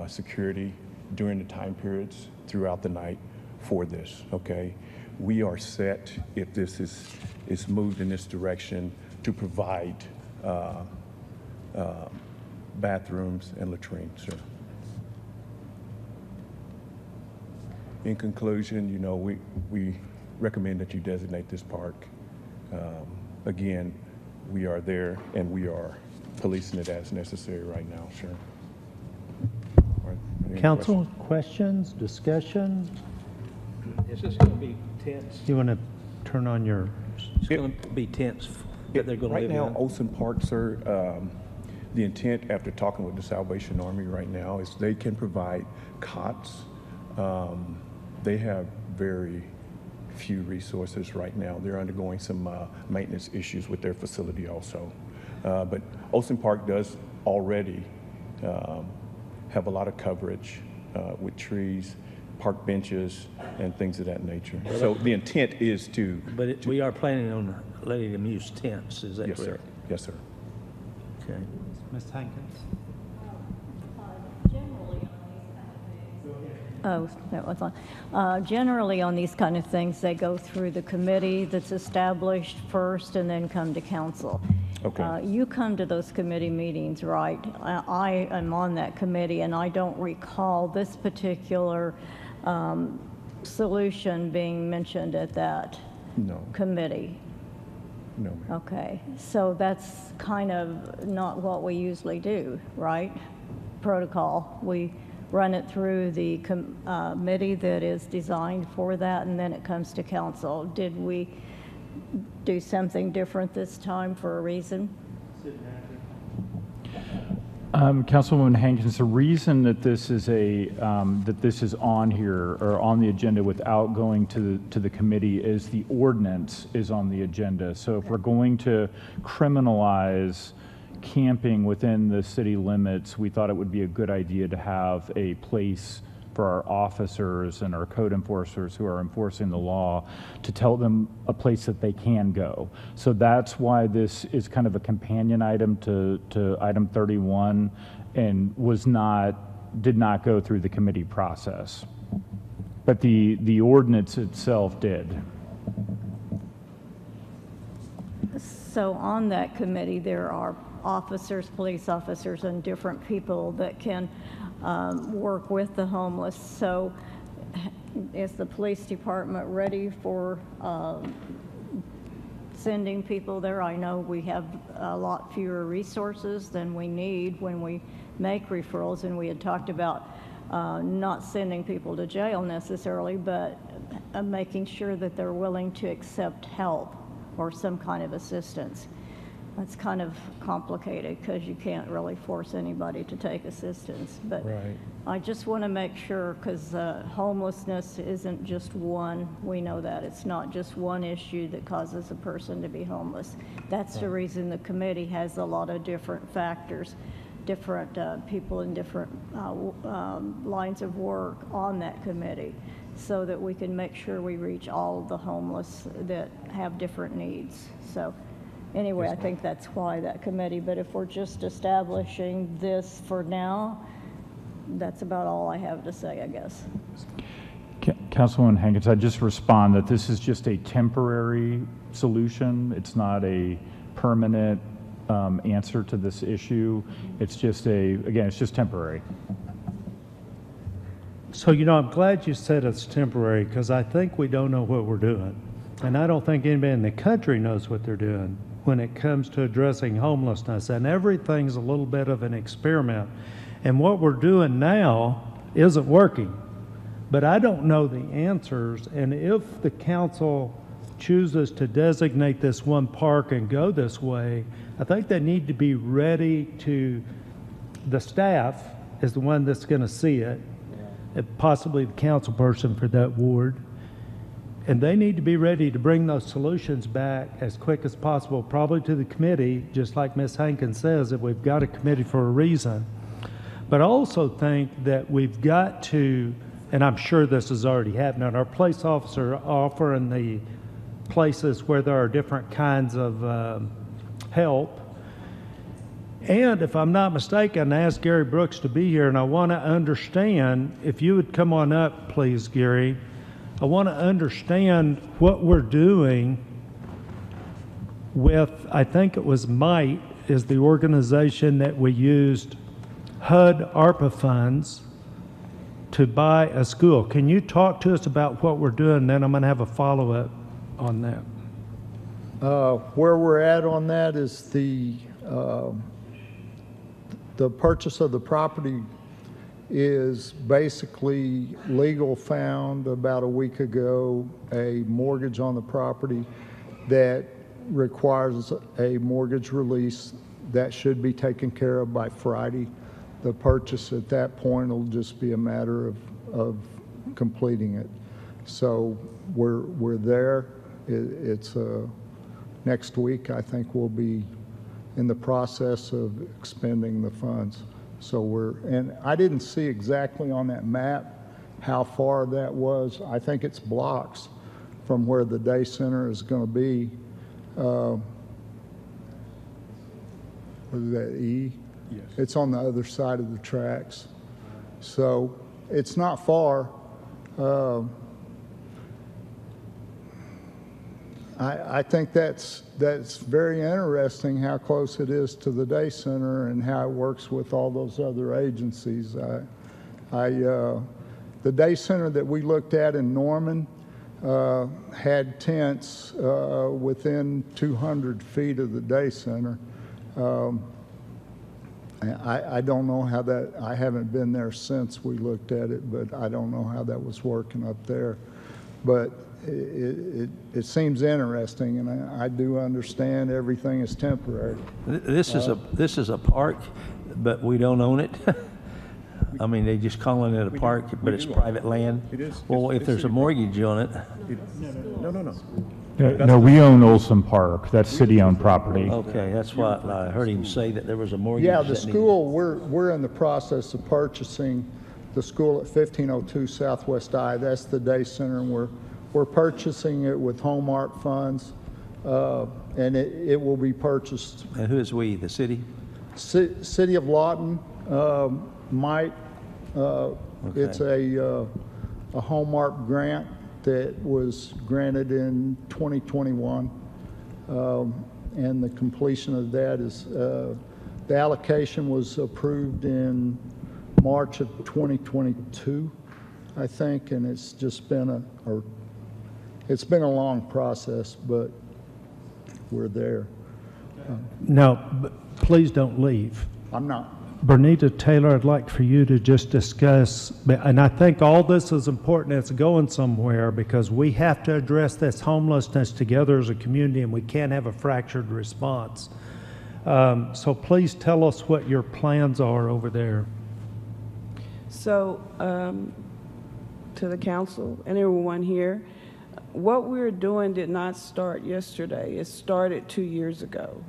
security during the time periods throughout the night for this, okay? We are set, if this is moved in this direction, to provide bathrooms and latrines, sir. In conclusion, we recommend that you designate this park Again, we are there and we are policing it as necessary right now, sure. All right, any Council, questions, discussion? Is this going to be tense? You want to turn on your, It's going to be tense that they're going to Right live now, in. Olson Park, sir, the intent after talking with the Salvation Army right now is they can provide cots. They have very few resources right now. They're undergoing some maintenance issues with their facility also. But Olson Park does already have a lot of coverage with trees, park benches, and things of that nature. So the intent is to... But we are planning on letting them use tents, is that Yes, correct? sir. Yes, sir. Okay. Ms. Hankins? Oh, that was on. Generally, on these kind of things, they go through the committee that's established first and then come to council. Okay. You come to those committee meetings, right? I am on that committee, and I don't recall this particular solution being mentioned at that committee. No, ma'am. Okay, so that's kind of not what we usually do, right? Protocol. We run it through the committee that is designed for that, and then it comes to council. Did we do something different this time for a reason? Councilwoman Hankins, the reason that this is on here or on the agenda without going to the committee is the ordinance is on the agenda. So if we're going to criminalize camping within the city limits, we thought it would be a good idea to have a place for our officers and our code enforcers who are enforcing the law to tell them a place that they can go. So that's why this is kind of a companion item to item 31 and did not go through the committee process. But the ordinance itself did. So on that committee, there are officers, police officers, and different people that can work with the homeless. So is the police department ready for sending people there? I know we have a lot fewer resources than we need when we make referrals, and we had talked about not sending people to jail necessarily, but making sure that they're willing to accept help or some kind of assistance. That's kind of complicated because you can't really force anybody to take assistance. But Right. I just want to make sure, because homelessness isn't just one. We know that. It's not just one issue that causes a person to be homeless. That's the reason the committee has a lot of different factors, different people in different lines of work on that committee, so that we can make sure we reach all of the homeless that have different needs. So anyway, I think that's why that committee, but if we're just establishing this for now, that's about all I have to say, I guess. Councilwoman Hankins, I just respond that this is just a temporary solution. It's not a permanent answer to this issue. It's just it's just temporary. So, I'm glad you said it's temporary, because I think we don't know what we're doing. And I don't think anybody in the country knows what they're doing when it comes to addressing homelessness. And everything's a little bit of an experiment. And what we're doing now isn't working. But I don't know the answers. And if the council chooses to designate this one park and go this way, I think they need to be ready the staff is the one that's going to see it, and possibly the council person for that ward. And they need to be ready to bring those solutions back as quick as possible, probably to the committee, just like Ms. Hankins says, that we've got a committee for a reason. But I also think that we've got to, and I'm sure this is already happening, our police officer offering the places where there are different kinds of help. And if I'm not mistaken, I asked Gary Brooks to be here, and I want to understand, if you would come on up, please, Gary. I want to understand what we're doing with, I think it was MITE, is the organization that we used HUD ARPA funds to buy a school. Can you talk to us about what we're doing? Then I'm going to have a follow-up on that. Where we're at on that is the purchase of the property is basically legal found about a week ago, a mortgage on the property that requires a mortgage release that should be taken care of by Friday. The purchase at that point will just be a matter of completing it. So we're there. It's next week, I think we'll be in the process of expending the funds. So and I didn't see exactly on that map how far that was. I think it's blocks from where the day center is going to be. What is that, E? Yes. It's on the other side of the tracks. So it's not far. I think that's very interesting how close it is to the day center and how it works with all those other agencies. The day center that we looked at in Norman had tents within 200 feet of the day center. I don't know how that, I haven't been there since we looked at it, but I don't know how that was working up there. But it seems interesting, and I do understand everything is temporary. This is a park, but we don't own it. I mean, they just calling it a park, but it's private land. It is. Well, if there's a mortgage on it. No. No, we own Olson Park. That's city-owned property. Okay, that's what I heard him say, that there was a mortgage. Yeah, the school, we're in the process of purchasing the school at 1502 Southwest I. That's the day center, and we're purchasing it with Home Art funds, and it will be purchased. And who is we, the city? City of Lawton might. Okay. It's a Home Art grant that was granted in 2021, and the completion of that is, the allocation was approved in March of 2022, I think, and it's just been it's been a long process, but we're there. No, please don't leave. I'm not. Bernita Taylor, I'd like for you to just discuss, and I think all this is important, it's going somewhere, because we have to address this homelessness together as a community, and we can't have a fractured response. So please tell us what your plans are over there. So, to the council and everyone here, what we're doing did not start yesterday. It started 2 years ago.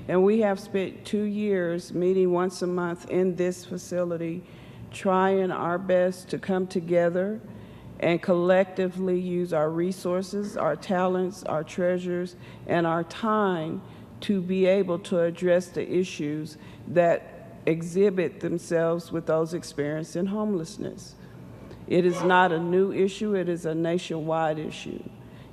And we have spent 2 years meeting once a month in this facility, trying our best to come together and collectively use our resources, our talents, our treasures, and our time to be able to address the issues that exhibit themselves with those experiencing homelessness. It is not a new issue, it is a nationwide issue.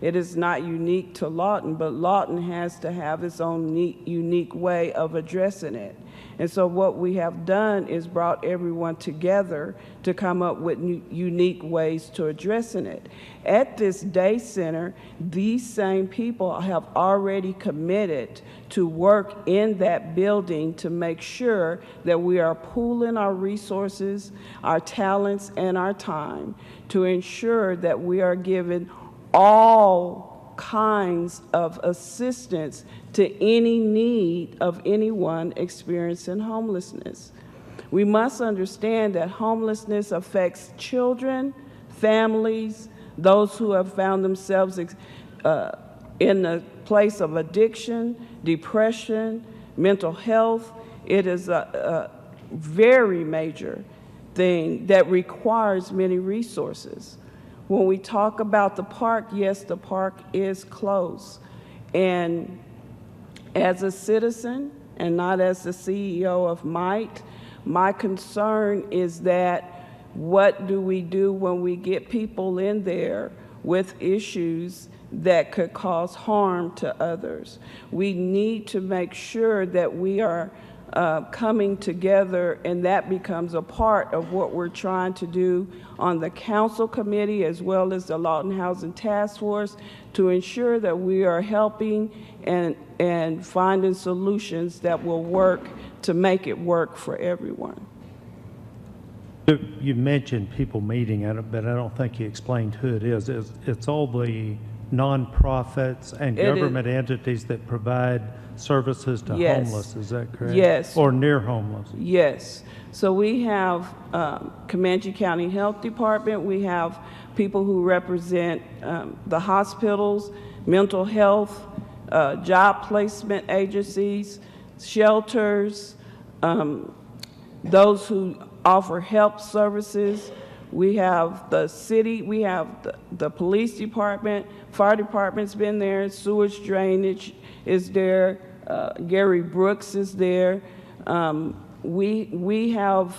It is not unique to Lawton, but Lawton has to have its own unique way of addressing it. And so what we have done is brought everyone together to come up with unique ways to addressing it. At this day center, these same people have already committed to work in that building to make sure that we are pooling our resources, our talents, and our time to ensure that we are giving all kinds of assistance to any need of anyone experiencing homelessness. We must understand that homelessness affects children, families, those who have found themselves in a place of addiction, depression, mental health. It is a very major thing that requires many resources. When we talk about the park, yes, the park is close. And as a citizen, and not as the CEO of MITE, my concern is that what do we do when we get people in there with issues that could cause harm to others? We need to make sure that we are coming together, and that becomes a part of what we're trying to do on the council committee as well as the Lawton Housing Task Force to ensure that we are helping and finding solutions that will work to make it work for everyone. You mentioned people meeting at it, but I don't think you explained who it is. It's all the nonprofits and government entities that provide services to homeless, is that correct? Yes. Or near homeless? Yes. So we have Comanche County Health Department. We have people who represent the hospitals, mental health, job placement agencies, shelters, those who offer help services. We have the city, we have the police department, fire department's been there, sewage drainage is there, Gary Brooks is there. We have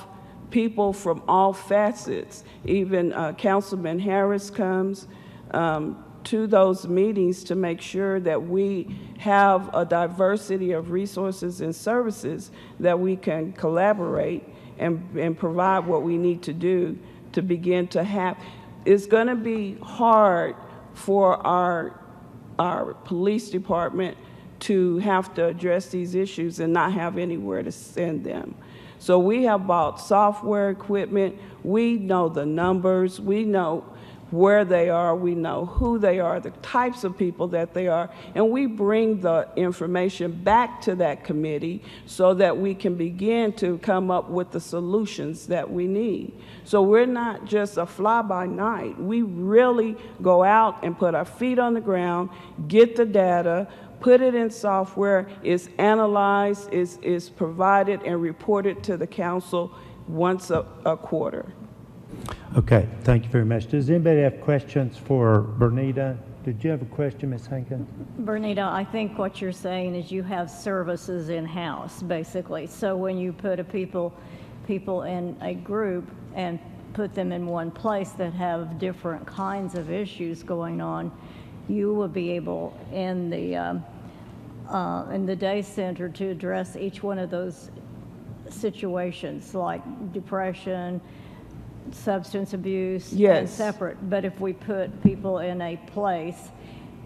people from all facets. Even Councilman Harris comes to those meetings to make sure that we have a diversity of resources and services that we can collaborate and provide what we need to do to begin to have. It's going to be hard for our police department to have to address these issues and not have anywhere to send them. So we have bought software equipment. We know the numbers. We know where they are. We know who they are, the types of people that they are. And we bring the information back to that committee so that we can begin to come up with the solutions that we need. So we're not just a fly-by-night. We really go out and put our feet on the ground, get the data, put it in software, it's analyzed, is provided and reported to the council once a quarter. Okay, thank you very much. Does anybody have questions for Bernita? Did you have a question, Ms. Hankins? Bernita, I think what you're saying is you have services in-house, basically. So when you put people in a group and put them in one place that have different kinds of issues going on, you will be able in the day center to address each one of those situations, like depression, substance abuse, and separate. But if we put people in a place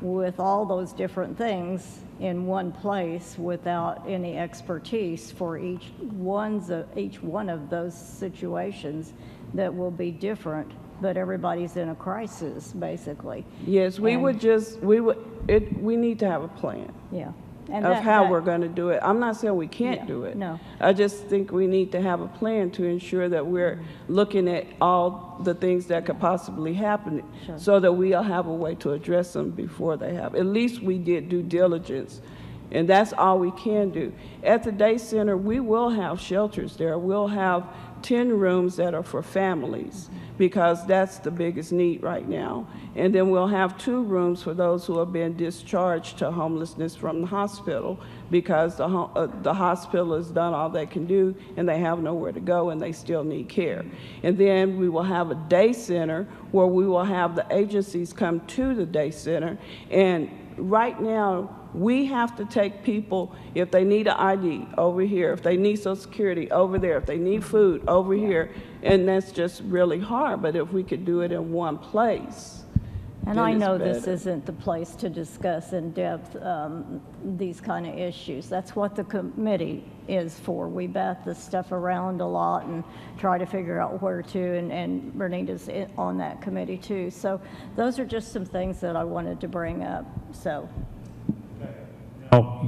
with all those different things in one place without any expertise for each one of those situations, that will be different, but everybody's in a crisis, basically. Yes, we need to have a plan. Yeah. Of how we're going to do it. I'm not saying we can't do it. No. I just think we need to have a plan to ensure that we're looking at all the things that could possibly happen so that we'll have a way to address them before they happen. At least we did due diligence, and that's all we can do. At the day center, we will have shelters there. We'll have 10 rooms that are for families because that's the biggest need right now. And then we'll have 2 rooms for those who have been discharged to homelessness from the hospital because the hospital has done all they can do and they have nowhere to go and they still need care. And then we will have a day center where we will have the agencies come to the day center. And right now, we have to take people, if they need an ID, over here, if they need Social Security, over there, if they need food, over here, and that's just really hard. But if we could do it in one place, and I know this isn't the place to discuss in depth these kind of issues. That's what the committee is for. We bat this stuff around a lot and try to figure out where to, and Bernita's on that committee too. So those are just some things that I wanted to bring up. So. Oh,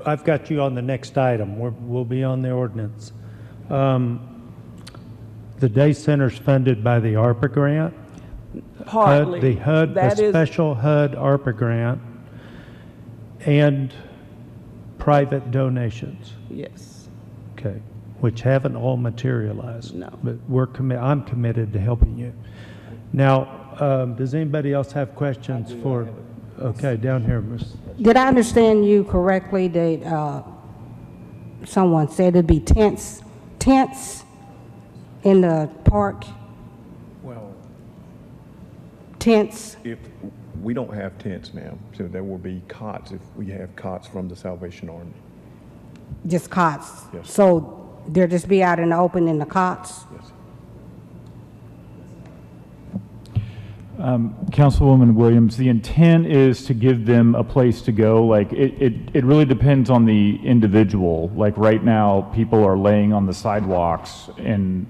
I've got you on the next item. We'll be on the ordinance. The day center's funded by the ARPA grant. Partly. The HUD, the special HUD ARPA grant, and private donations. Yes. Okay, which haven't all materialized. No. But I'm committed to helping you. Now, does anybody else have questions for? Okay, down here, Ms. Did I understand you correctly that someone said it'd be tents in the park? Well, tents? If we don't have tents, ma'am, so there will be cots if we have cots from the Salvation Army. Just cots? Yes. So they'll just be out in the open in the cots? Yes. Councilwoman Williams, the intent is to give them a place to go. Like, it really depends on the individual. Like, right now, people are laying on the sidewalks in,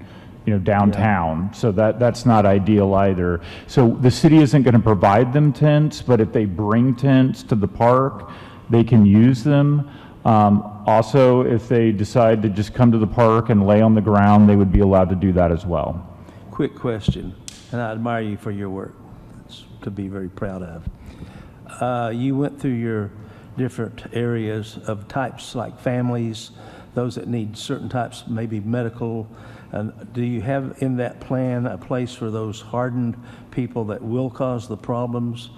downtown. So that's not ideal either. So the city isn't going to provide them tents, but if they bring tents to the park, they can use them. Also, if they decide to just come to the park and lay on the ground, they would be allowed to do that as well. Quick question, and I admire you for your work. It's to be very proud of. You went through your different areas of types like families, those that need certain types, maybe medical. And do you have in that plan a place for those hardened people that will cause the problems,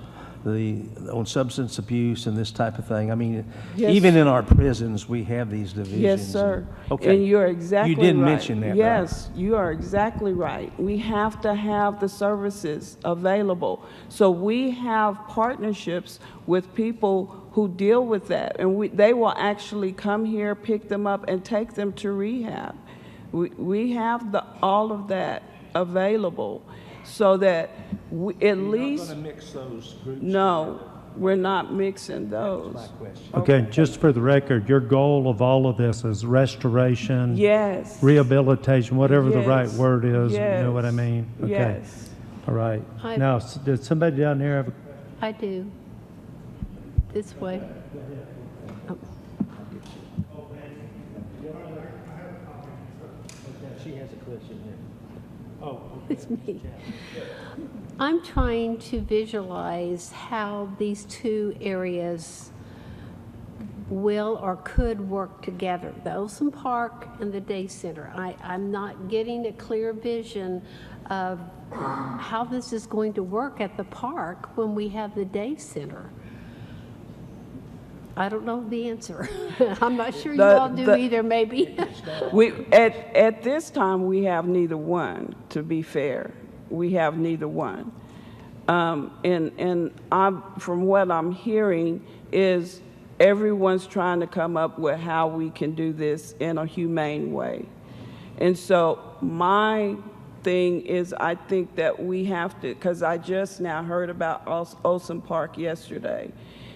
on substance abuse and this type of thing? I mean, Yes. even in our prisons, we have these divisions. Yes, sir. Okay. And you're exactly right. You did mention that, right? Yes, you are exactly right. We have to have the services available. So we have partnerships with people who deal with that, and they will actually come here, pick them up, and take them to rehab. We have all of that available so that at least... You're not going to mix those groups? No, we're not mixing those. Okay, just for the record, your goal of all of this is restoration? Yes. Rehabilitation, whatever the right Yes. word is, you know what I Yes. mean? Okay. Yes. All right. Now, did somebody down there have a... I do. This way. Oh. She has a question there. Oh. It's me. I'm trying to visualize how these two areas will or could work together, the Olson Park and the Day Center. I'm not getting a clear vision of how this is going to work at the park when we have the Day Center. I don't know the answer. I'm not sure you all do either, maybe. At this time, we have neither one, to be fair. We have neither one. And from what I'm hearing is everyone's trying to come up with how we can do this in a humane way. And so my thing is, I think that we have to, because I just now heard about Olson Park yesterday,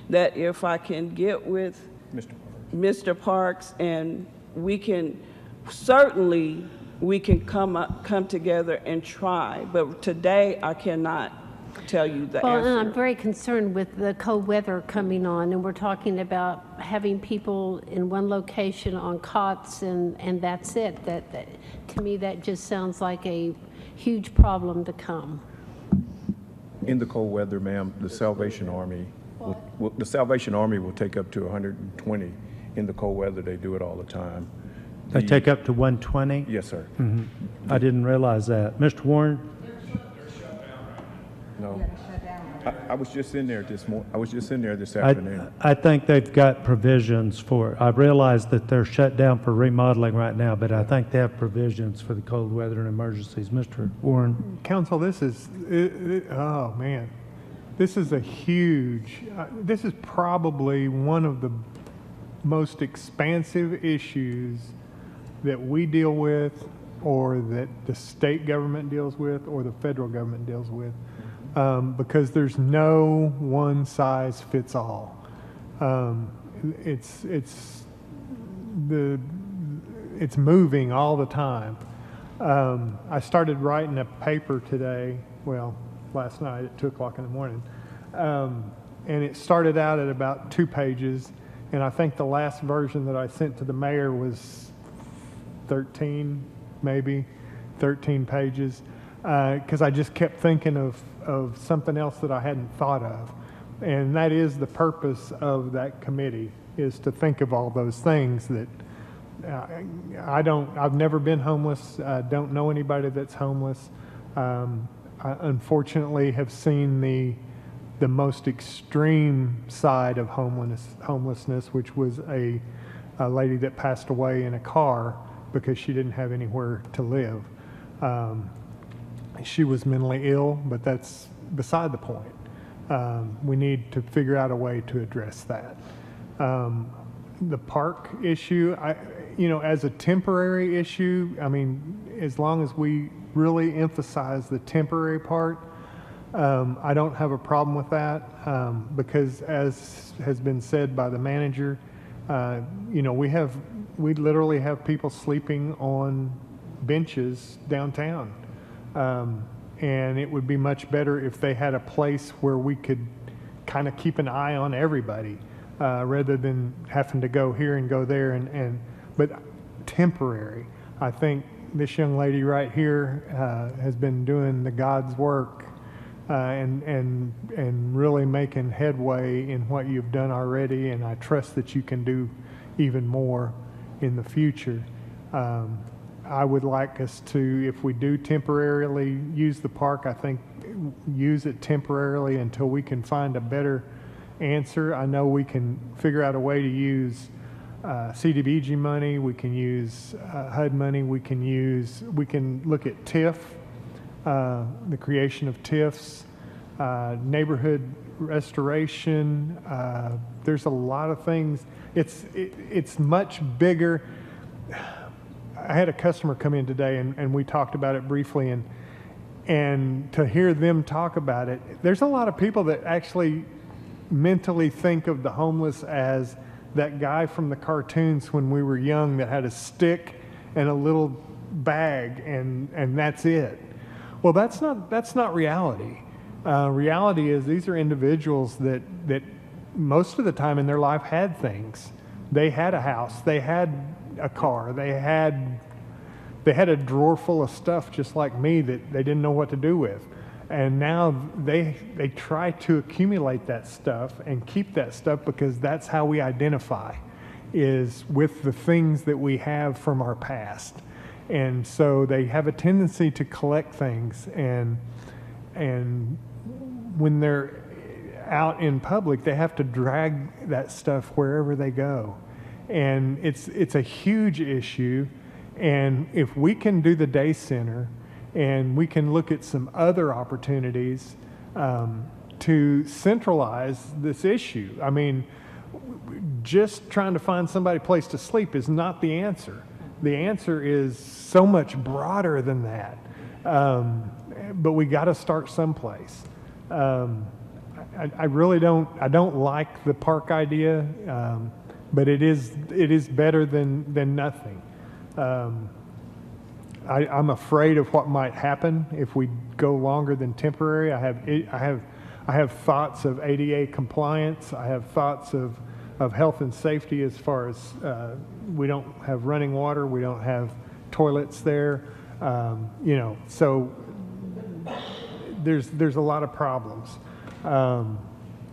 that if I can get with Mr. Parks and we can, certainly we can come together and try, but today I cannot tell you the Well, answer. and I'm very concerned with the cold weather coming on, and we're talking about having people in one location on cots and that's it. That to me, that just sounds like a huge problem to come. In the cold weather, ma'am, the Salvation Army will take up to 120 in the cold weather. They do it all the time. They take up to 120? Yes, sir. I didn't realize that. Mr. Warren? No. I was just in there this afternoon. I think they've got provisions for it. I realize that they're shut down for remodeling right now, but I think they have provisions for the cold weather and emergencies. Mr. Warren? Council, this is, oh man, this is a huge, this is probably one of the most expansive issues that we deal with, or that the state government deals with, or the federal government deals with. Because there's no one size fits all. It's moving all the time. I started writing a paper today, well, last night at 2 o'clock in the morning, and it started out at about 2 pages, and I think the last version that I sent to the mayor was 13, maybe 13 pages, because I just kept thinking of something else that I hadn't thought of. And that is the purpose of that committee, is to think of all those things that I've never been homeless. I don't know anybody that's homeless. I unfortunately have seen the most extreme side of homelessness, which was a lady that passed away in a car because she didn't have anywhere to live. She was mentally ill, but that's beside the point. We need to figure out a way to address that. the park issue, as a temporary issue, I mean, as long as we really emphasize the temporary part, I don't have a problem with that, because as has been said by the manager, we literally have people sleeping on benches downtown. And it would be much better if they had a place where we could kind of keep an eye on everybody, rather than having to go here and go there but temporary. I think this young lady right here has been doing the God's work, and really making headway in what you've done already, and I trust that you can do even more in the future. I would like us to, if we do temporarily use the park, I think use it temporarily until we can find a better answer. I know we can figure out a way to use CDBG money, we can use HUD money, we can look at TIF, the creation of TIFs, neighborhood restoration. There's a lot of things. It's much bigger. I had a customer come in today, and we talked about it briefly, and to hear them talk about it, there's a lot of people that actually mentally think of the homeless as that guy from the cartoons when we were young that had a stick and a little bag, and that's it. Well, that's not reality. Reality is these are individuals that most of the time in their life had things. They had a house, they had a car, they had a drawer full of stuff just like me that they didn't know what to do with. And now they try to accumulate that stuff and keep that stuff because that's how we identify, is with the things that we have from our past. And so they have a tendency to collect things, and when they're out in public, they have to drag that stuff wherever they go. And it's a huge issue. And if we can do the day center, and we can look at some other opportunities to centralize this issue. I mean, just trying to find somebody a place to sleep is not the answer. The answer is so much broader than that. But we got to start someplace. I really don't like the park idea, but it is better than nothing. I'm afraid of what might happen if we go longer than temporary. I have thoughts of ADA compliance. I have thoughts of health and safety as far as we don't have running water, we don't have toilets there, so there's a lot of problems.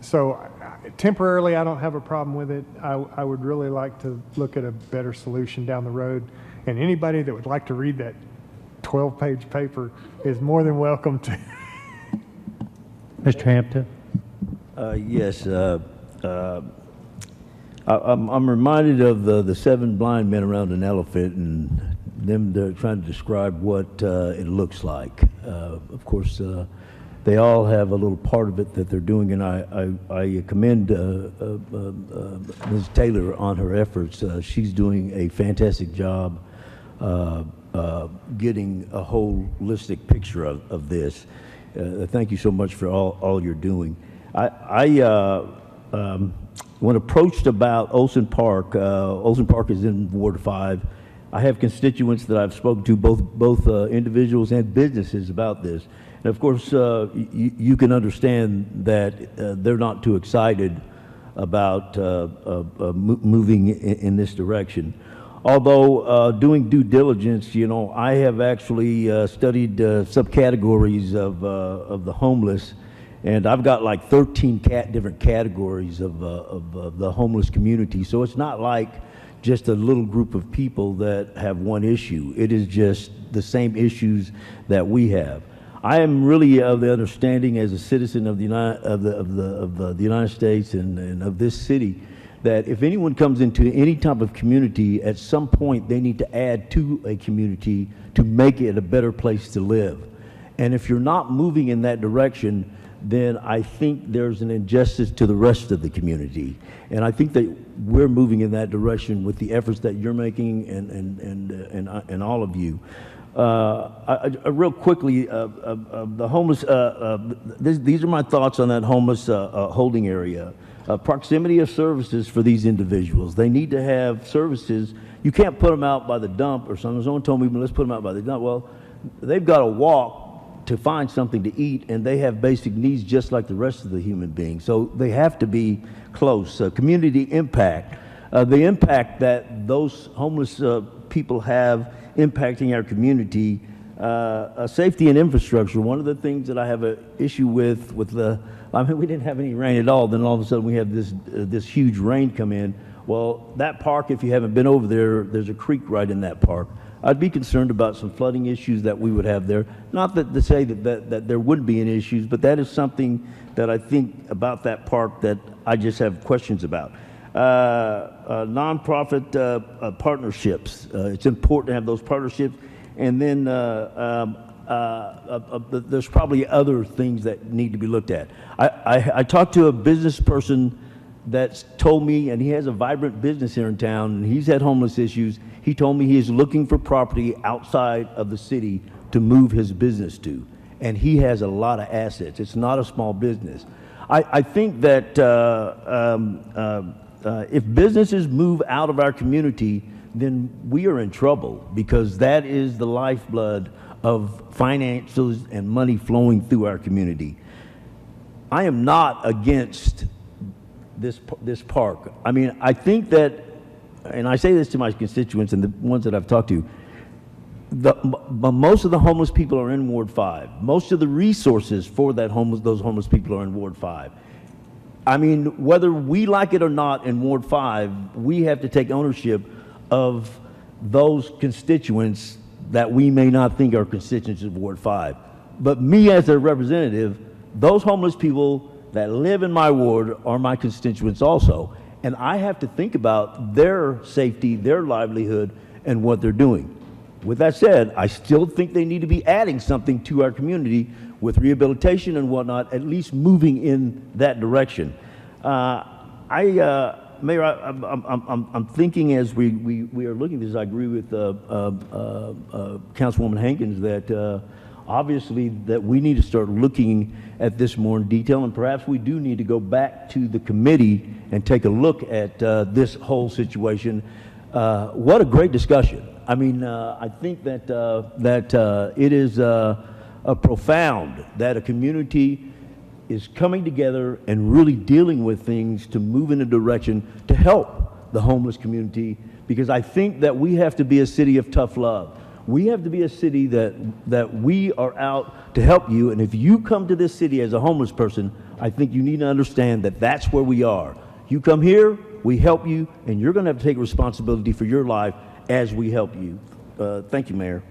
So temporarily, I don't have a problem with it. I would really like to look at a better solution down the road. And anybody that would like to read that 12-page paper is more than welcome to. Mr. Hampton? Yes. I'm reminded of the 7 blind men around an elephant and them trying to describe what it looks like. Of course, they all have a little part of it that they're doing, and I commend Ms. Taylor on her efforts. She's doing a fantastic job getting a holistic picture of this. Thank you so much for all you're doing. When approached about Olson Park is in Ward 5. I have constituents that I've spoken to, both individuals and businesses, about this. And of course, you can understand that they're not too excited about moving in this direction. Although doing due diligence, I have actually studied subcategories of the homeless, and I've got like 13 different categories of the homeless community. So it's not like just a little group of people that have one issue. It is just the same issues that we have. I am really of the understanding, as a citizen of the United States and of this city, that if anyone comes into any type of community, at some point they need to add to a community to make it a better place to live. And if you're not moving in that direction, then I think there's an injustice to the rest of the community. And I think that we're moving in that direction with the efforts that you're making and all of you. Real quickly, the homeless, these are my thoughts on that homeless holding area. Proximity of services for these individuals. They need to have services. You can't put them out by the dump or something. Someone told me, let's put them out by the dump. Well, they've got to walk to find something to eat, and they have basic needs just like the rest of the human beings. So they have to be close. Community impact. The impact that those homeless people have impacting our community, safety and infrastructure. One of the things that I have an issue with I mean, we didn't have any rain at all. Then all of a sudden we have this huge rain come in. Well, that park, if you haven't been over there, there's a creek right in that park. I'd be concerned about some flooding issues that we would have there. Not that to say that there wouldn't be any issues, but that is something that I think about that park that I just have questions about. Nonprofit partnerships. It's important to have those partnerships. And then there's probably other things that need to be looked at. I talked to a business person that's told me, and he has a vibrant business here in town, and he's had homeless issues. He told me he is looking for property outside of the city to move his business to. And he has a lot of assets. It's not a small business. I think that if businesses move out of our community, then we are in trouble, because that is the lifeblood of finances and money flowing through our community. I am not against this park. I mean, I think that, and I say this to my constituents and the ones that I've talked to, most of the homeless people are in Ward 5. Most of the resources for those homeless people are in Ward 5. I mean, whether we like it or not in Ward 5, we have to take ownership of those constituents that we may not think are constituents of Ward 5. But me as a representative, those homeless people that live in my ward are my constituents also. And I have to think about their safety, their livelihood, and what they're doing. With that said, I still think they need to be adding something to our community with rehabilitation and whatnot, at least moving in that direction. Mayor, I'm thinking as we are looking at this, I agree with Councilwoman Hankins that obviously that we need to start looking at this more in detail, and perhaps we do need to go back to the committee and take a look at this whole situation. What a great discussion. I mean, I think that it is profound that a community is coming together and really dealing with things to move in a direction to help the homeless community, because I think that we have to be a city of tough love. We have to be a city that we are out to help you, and if you come to this city as a homeless person, I think you need to understand that that's where we are. You come here, we help you, and you're going to have to take responsibility for your life as we help you. Thank you, Mayor.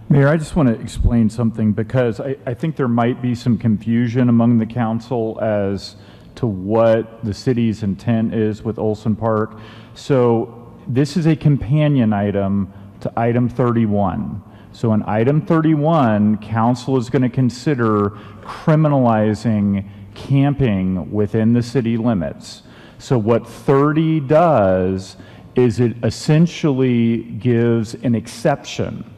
Mayor, I just want to explain something, because I think there might be some confusion among the council as to what the city's intent is with Olson Park. So this is a companion item to item 31. So in item 31, council is going to consider criminalizing camping within the city limits. So what 30 does is it essentially gives an exception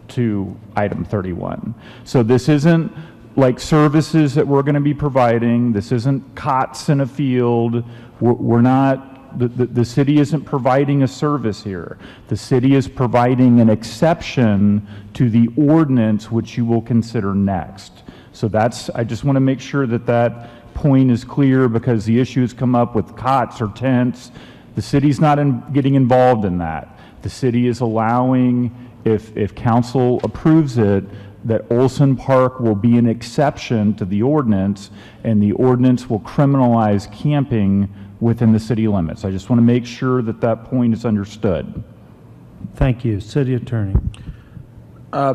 to item 31. So this isn't like services that we're going to be providing. This isn't cots in a field. We're not, the city isn't providing a service here. The city is providing an exception to the ordinance, which you will consider next. So I just want to make sure that that point is clear, because the issues come up with cots or tents. The city's not getting involved in that. The city is allowing, if council approves it, that Olson Park will be an exception to the ordinance, and the ordinance will criminalize camping within the city limits. I just want to make sure that that point is understood. Thank you. City Attorney.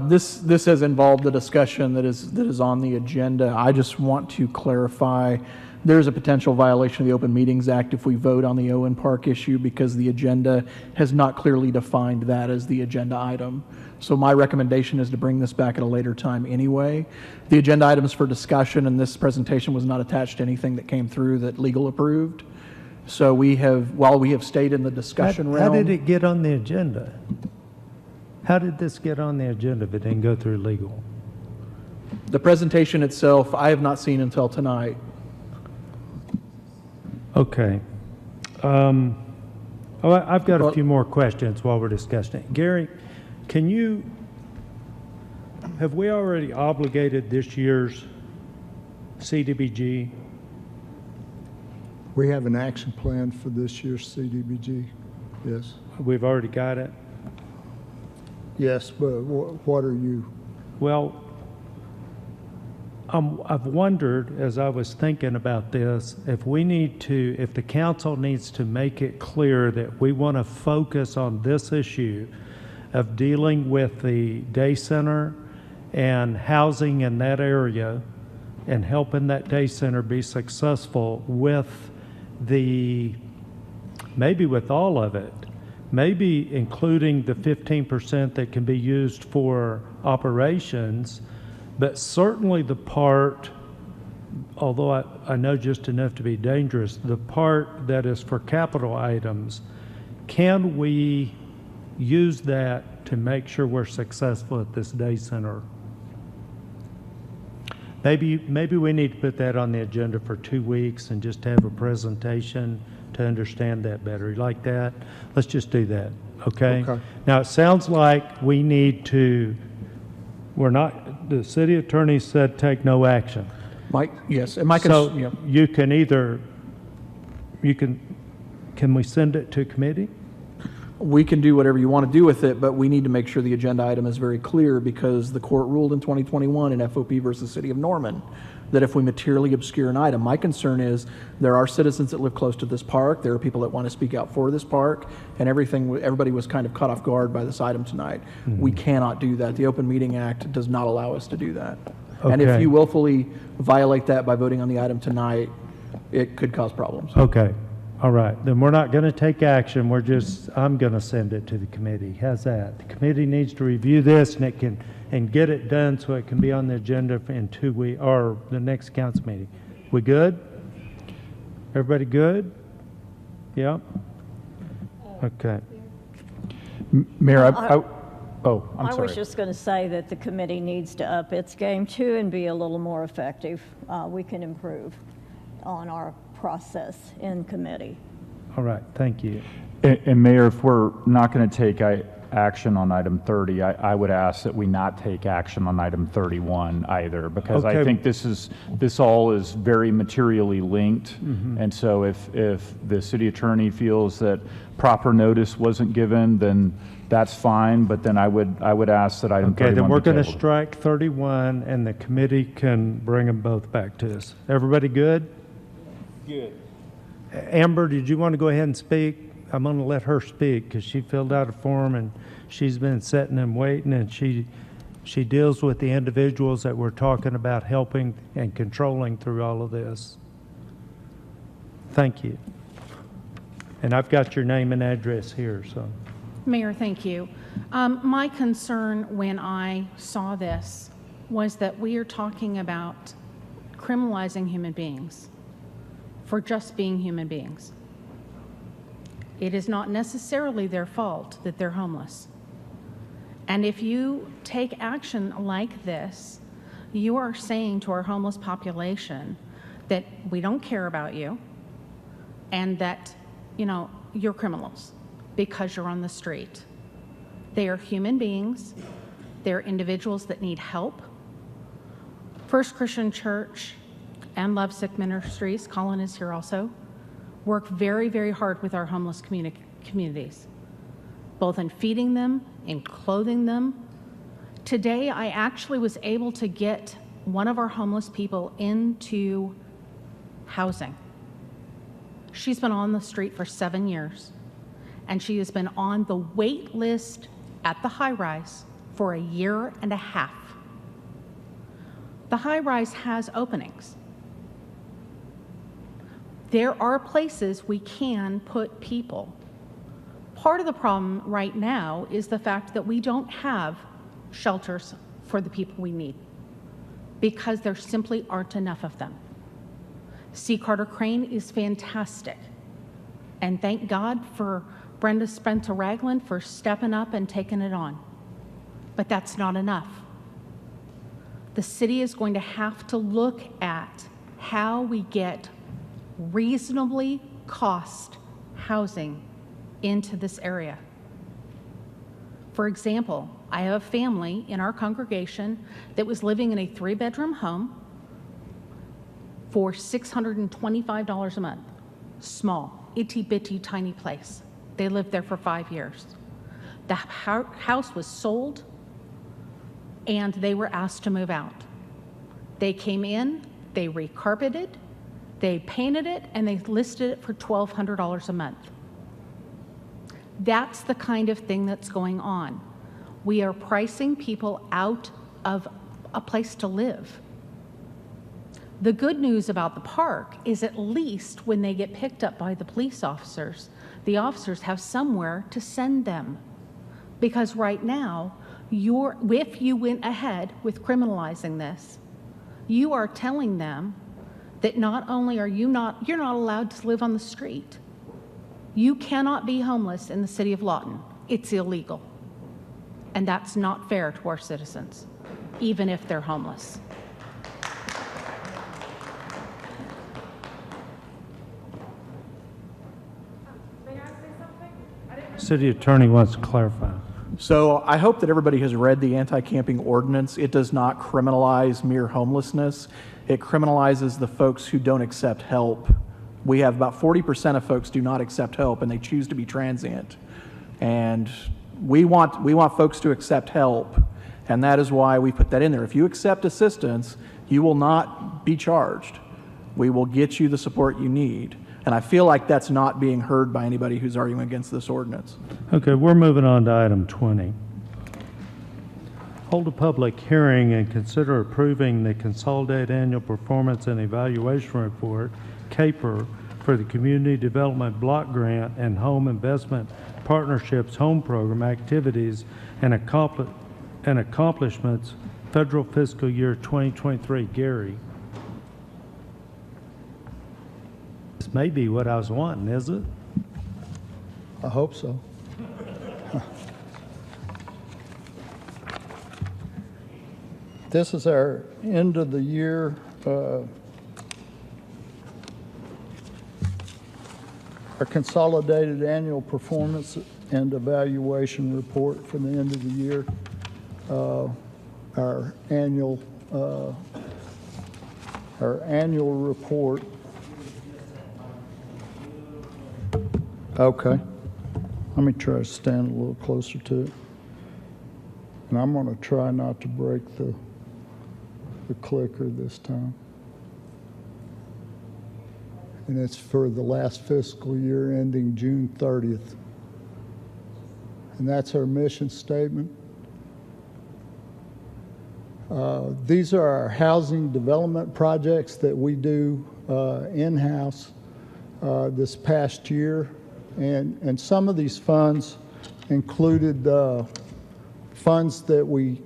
This has involved a discussion that is on the agenda. I just want to clarify, there's a potential violation of the Open Meetings Act if we vote on the Owen Park issue, because the agenda has not clearly defined that as the agenda item. So my recommendation is to bring this back at a later time anyway. The agenda items for discussion, and this presentation was not attached to anything that came through that legal approved. So while we have stayed in the discussion realm. How did it get on the agenda? How did this get on the agenda if it didn't go through legal? The presentation itself, I have not seen until tonight. Okay. I've got a few more questions while we're discussing it. Gary, have we already obligated this year's CDBG? We have an action plan for this year's CDBG, yes. We've already got it? Yes, but what are you? Well, I've wondered, as I was thinking about this, if the council needs to make it clear that we want to focus on this issue of dealing with the day center and housing in that area and helping that day center be successful with maybe with all of it, maybe including the 15% that can be used for operations, but certainly the part, although I know just enough to be dangerous, the part that is for capital items, can we use that to make sure we're successful at this day center? Maybe we need to put that on the agenda for 2 weeks and just have a presentation to understand that better. You like that? Let's just do that, okay? Okay. Now, it sounds like we need to, the city attorney said take no action. Mike, yes. And Mike, So yeah. you can can we send it to committee? We can do whatever you want to do with it, but we need to make sure the agenda item is very clear because the court ruled in 2021 in FOP versus City of Norman that if we materially obscure an item, my concern is there are citizens that live close to this park, there are people that want to speak out for this park, and everybody was kind of caught off guard by this item tonight. Mm-hmm. We cannot do that. The Open Meeting Act does not allow us to do that. And if Okay. you willfully violate that by voting on the item tonight, it could cause problems. Okay, all right. Then we're not going to take action. I'm going to send it to the committee. How's that? The committee needs to review this and get it done so it can be on the agenda in 2 weeks or the next council meeting. We good? Everybody good? Yeah? Okay. Mayor, I'm I sorry. was just going to say that the committee needs to up its game too and be a little more effective. We can improve on our process in committee. All right, thank you. And Mayor, if we're not going to take action on item 30, I would ask that we not take action on item 31 either, because I Okay. think this all is very materially linked. Mhm. And so if the city attorney feels that proper notice wasn't given, then that's fine, but then I would ask that item 31 Okay, then we're be going to tabled. strike 31 and the committee can bring them both back to us. Everybody good? Good. Amber, did you want to go ahead and speak? I'm going to let her speak because she filled out a form and she's been sitting and waiting, and she deals with the individuals that we're talking about helping and controlling through all of this. Thank you. And I've got your name and address here, so. Mayor, thank you. My concern when I saw this was that we are talking about criminalizing human beings for just being human beings. It is not necessarily their fault that they're homeless. And if you take action like this, you are saying to our homeless population that we don't care about you and that, you're criminals because you're on the street. They are human beings. They're individuals that need help. First Christian Church and Lovesick Ministries, Colin is here also, work very, very hard with our homeless communities, both in feeding them, in clothing them. Today, I actually was able to get one of our homeless people into housing. She's been on the street for 7 years, and she has been on the wait list at the high-rise for 1.5 years. The high-rise has openings. There are places we can put people. Part of the problem right now is the fact that we don't have shelters for the people we need because there simply aren't enough of them. C. Carter Crane is fantastic. And thank God for Brenda Spencer Ragland for stepping up and taking it on. But that's not enough. The city is going to have to look at how we get reasonably cost housing into this area. For example, I have a family in our congregation that was living in a 3-bedroom home for $625 a month. Small, itty-bitty, tiny place. They lived there for 5 years. The house was sold, and they were asked to move out. They came in, they recarpeted, they painted it, and they listed it for $1,200 a month. That's the kind of thing that's going on. We are pricing people out of a place to live. The good news about the park is at least when they get picked up by the police officers, the officers have somewhere to send them. Because right now, if you went ahead with criminalizing this, you are telling them that not only are you're not allowed to live on the street, you cannot be homeless in the city of Lawton. It's illegal. And that's not fair to our citizens, even if they're homeless. City Attorney wants to clarify. So I hope that everybody has read the anti-camping ordinance. It does not criminalize mere homelessness. It criminalizes the folks who don't accept help. We have about 40% of folks do not accept help, and they choose to be transient. And we want folks to accept help, and that is why we put that in there. If you accept assistance, you will not be charged. We will get you the support you need. And I feel like that's not being heard by anybody who's arguing against this ordinance. Okay, we're moving on to item 20. Hold a public hearing and consider approving the Consolidated Annual Performance and Evaluation Report, CAPER, for the Community Development Block Grant and Home Investment Partnerships Home Program activities and accomplishments, federal fiscal year 2023. Gary. This may be what I was wanting, is it? I hope so. This is our end of the year our consolidated annual performance and evaluation report for the end of the year. Our annual report. Okay. Let me try to stand a little closer to it. And I'm going to try not to break the clicker this time. And it's for the last fiscal year ending June 30th. And that's our mission statement. These are our housing development projects that we do in-house this past year. And some of these funds included funds that we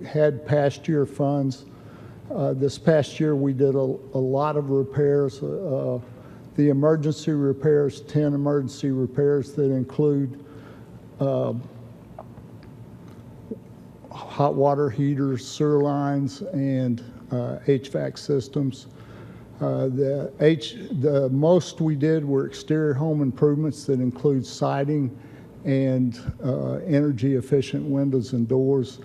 had past year funds. This past year we did a lot of repairs. The emergency repairs, 10 emergency repairs that include hot water heaters, sewer lines, and HVAC systems. The most we did were exterior home improvements that include siding and energy efficient windows and doors,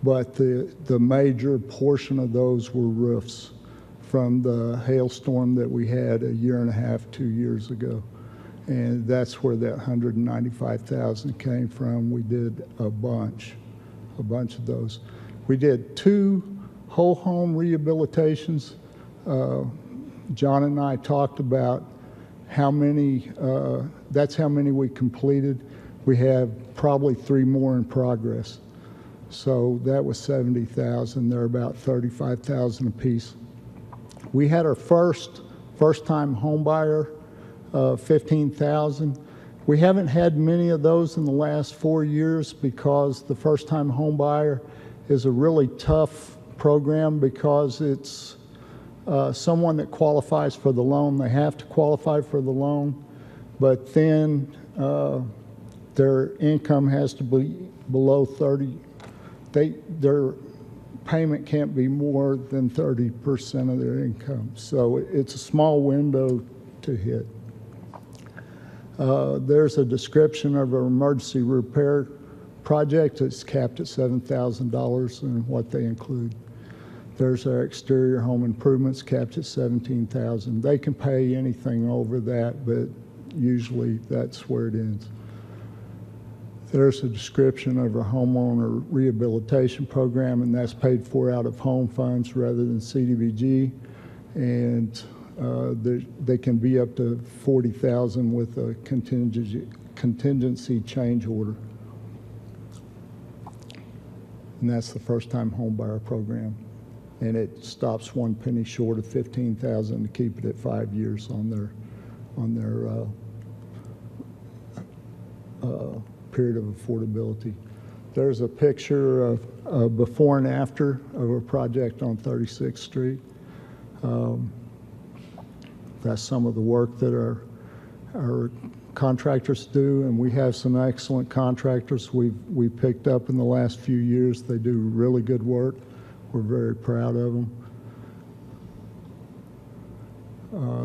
but the major portion of those were roofs from the hailstorm that we had a year and a half, 2 years ago. And that's where that $195,000 came from. We did a bunch of those. We did 2 whole home rehabilitations. John and I talked about how many, that's how many we completed. We have probably 3 more in progress. So that was $70,000. They're about $35,000 a piece. We had our first-time home buyer, $15,000. We haven't had many of those in the last 4 years because the first-time home buyer is a really tough program because it's someone that qualifies for the loan. They have to qualify for the loan. but then their income has to be below 30. Their payment can't be more than 30% of their income. So it's a small window to hit. There's a description of an emergency repair project. It's capped at $7,000 and what they include. There's our exterior home improvements capped at $17,000. They can pay anything over that, but usually that's where it ends. There's a description of a homeowner rehabilitation program, and that's paid for out of home funds rather than CDBG. And they can be up to $40,000 with a contingency change order. And that's the first-time home buyer program. And it stops 1 penny short of $15,000 to keep it at 5 years on their period of affordability. There's a picture of before and after of a project on 36th Street. That's some of the work that our contractors do, and we have some excellent contractors we've picked up in the last few years. They do really good work. We're very proud of them.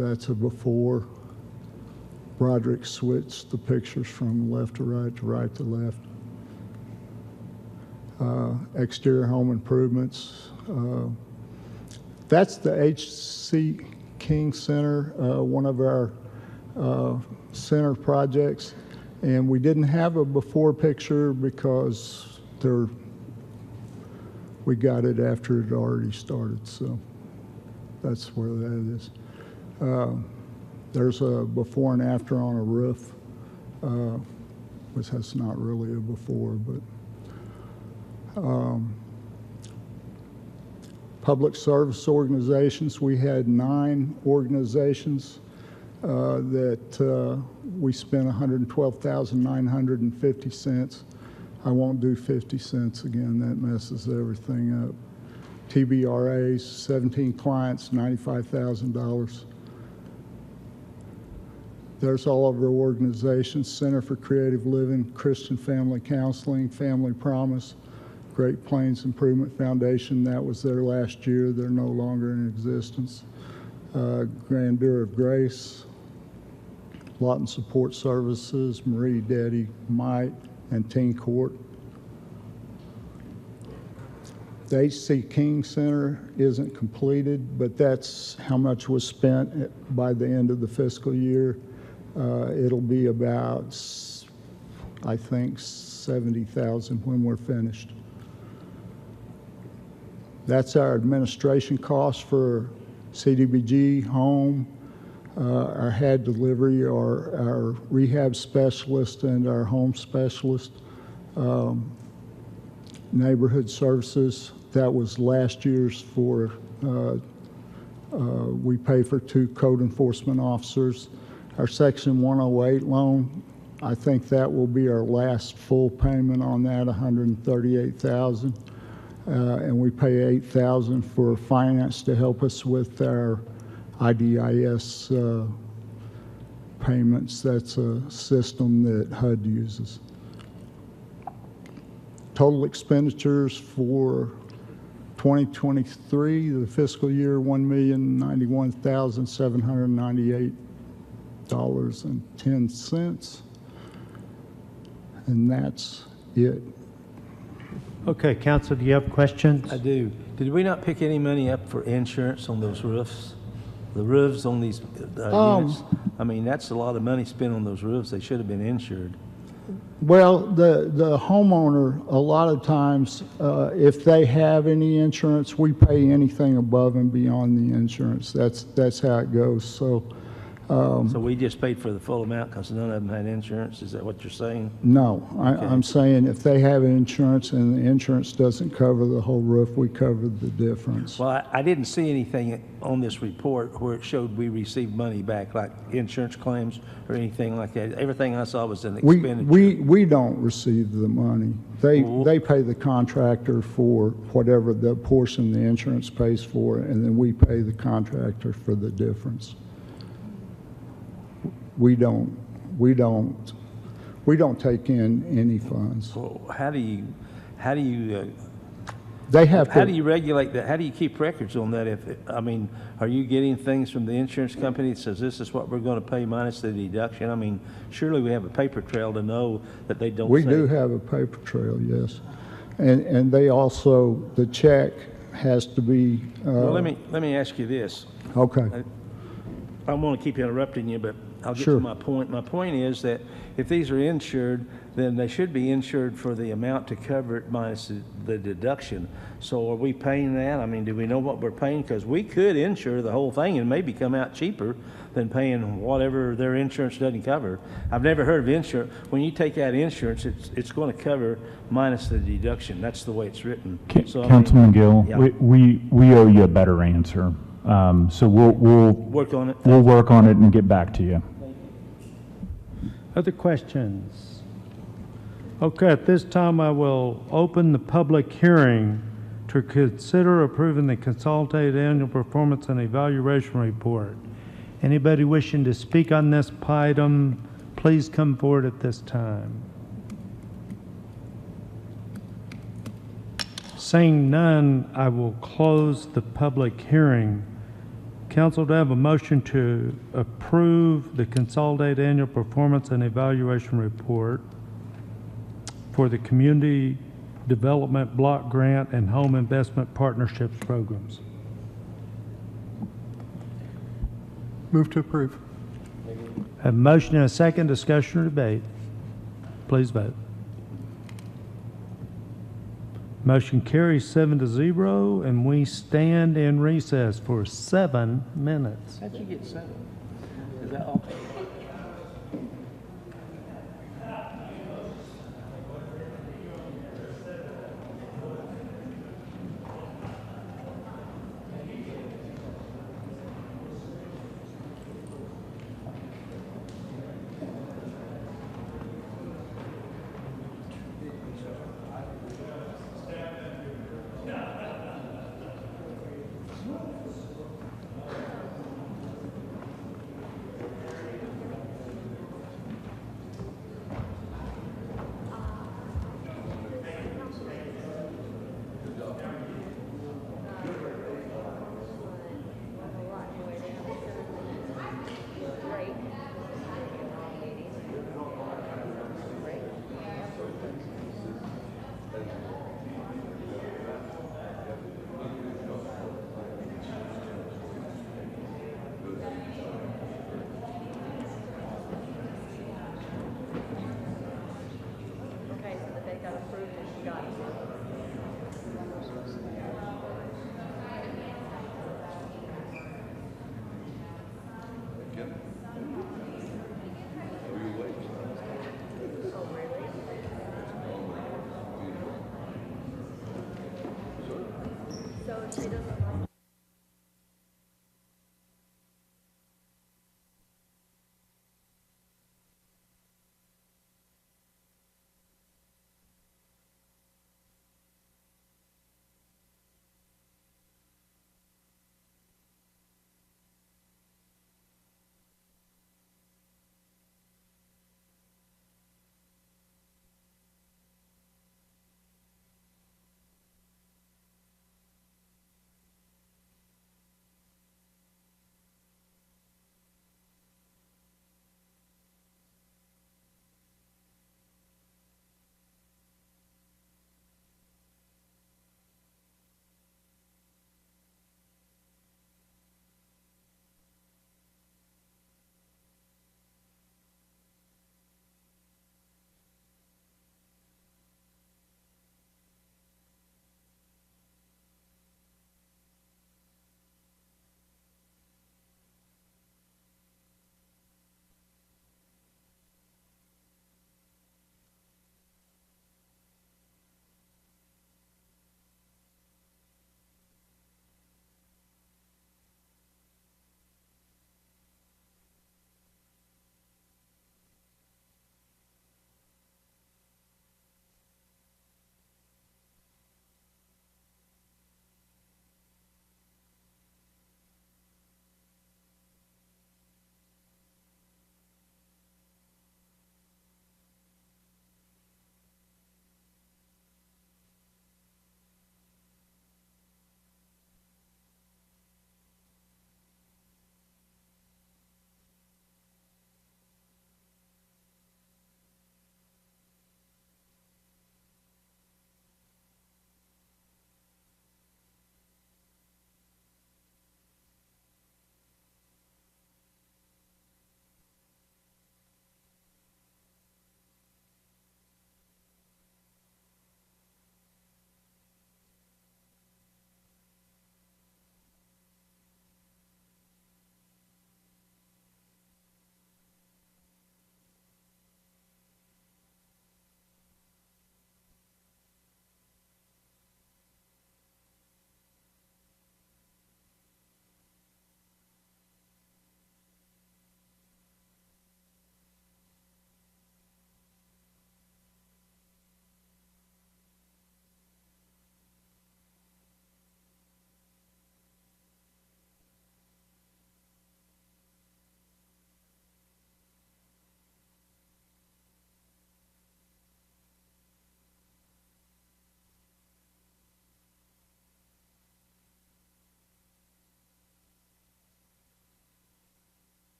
That's a before. Broderick switched the pictures from left to right to left. Exterior home improvements. That's the H.C. King Center, one of our center projects. And we didn't have a before picture because we got it after it had already started. So that's where that is. There's a before and after on a roof, which that's not really a before, but public service organizations. We had 9 organizations that we spent $112,950. I won't do 50 cents again. That messes everything up. TBRAs, 17 clients, $95,000. There's all of our organizations: Center for Creative Living, Christian Family Counseling, Family Promise, Great Plains Improvement Foundation. That was there last year. They're no longer in existence. Grandeur of Grace, Lawton Support Services, Marie Daddy, Might, and Teen Court. The H.C. King Center isn't completed, but that's how much was spent by the end of the fiscal year. It'll be about, I think, $70,000 when we're finished. That's our administration cost for CDBG, home, our HAD delivery, our rehab specialist, and our home specialist. Neighborhood services, that was last year's for, we pay for 2 code enforcement officers. Our Section 108 loan, I think that will be our last full payment on that, $138,000. And we pay $8,000 for finance to help us with our IDIS payments. That's a system that HUD uses. Total expenditures for 2023, the fiscal year, $1,091,798.10. And that's it. Okay, council, do you have questions? I do. Did we not pick any money up for insurance on those roofs? The roofs on these units? I mean, that's a lot of money spent on those roofs. They should have been insured. Well, the homeowner, a lot of times, if they have any insurance, we pay anything above and beyond the insurance. That's how it goes. So we just paid for the full amount because none of them had insurance? Is that what you're saying? No, I'm saying if they have insurance and the insurance doesn't cover the whole roof, we cover the difference. Well, I didn't see anything on this report where it showed we received money back, like insurance claims or anything like that. Everything I saw was an expenditure. We don't receive the money. They pay the contractor for whatever the portion the insurance pays for, and then we pay the contractor for the difference. We don't we don't take in any funds. So how do you They have how to. do you regulate that? How do you keep records on that? I mean, are you getting things from the insurance company that says this is what we're going to pay minus the deduction? I mean, surely we have a paper trail to know that they don't We say. do have a paper trail, yes. And they also, the check has to be. Well, let me ask you this. Okay. I don't want to keep interrupting you, but I'll get Sure. to my point. My point is that if these are insured, then they should be insured for the amount to cover it minus the deduction. So are we paying that? I mean, do we know what we're paying? Because we could insure the whole thing and maybe come out cheaper than paying whatever their insurance doesn't cover. I've never heard of insurance. When you take out insurance, it's going to cover minus the deduction. That's the way it's written. So, I mean, Councilman Gill, yeah. we owe you a better answer. So we'll Work on it. We'll work on it and get back to you. Other questions? Okay, at this time, I will open the public hearing to consider approving the Consolidated Annual Performance and Evaluation Report. Anybody wishing to speak on this item, please come forward at this time. Seeing none, I will close the public hearing. Council, do I have a motion to approve the Consolidated Annual Performance and Evaluation Report for the Community Development Block Grant and Home Investment Partnerships Programs? Move to approve. A motion and a second, discussion or debate. Please vote. Motion carries 7-0, and we stand in recess for 7 minutes. How'd you get 7? Is that all?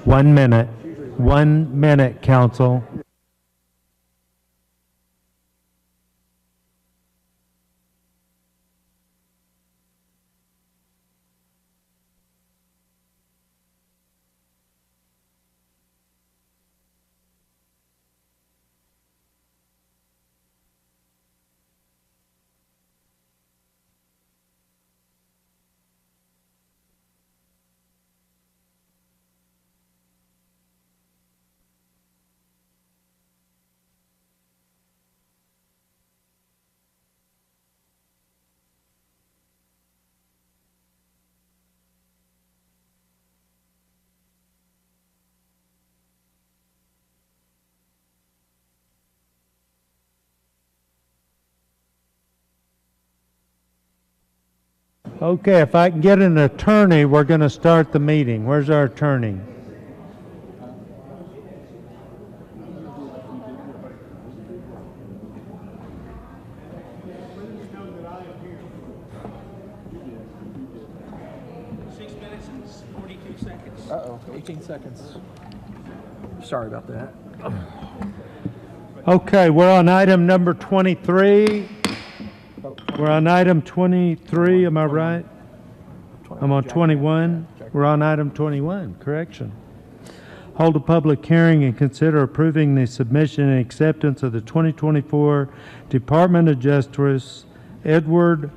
1 minute. 1 minute, council. Okay, if I can get an attorney, we're going to start the meeting. Where's our attorney? Uh-oh, 18 seconds. Sorry about that. Okay, we're on item number 23. We're on item 23, am I right? I'm on 21. We're on item 21, correction. Hold a public hearing and consider approving the submission and acceptance of the 2024 Department of Justice Edward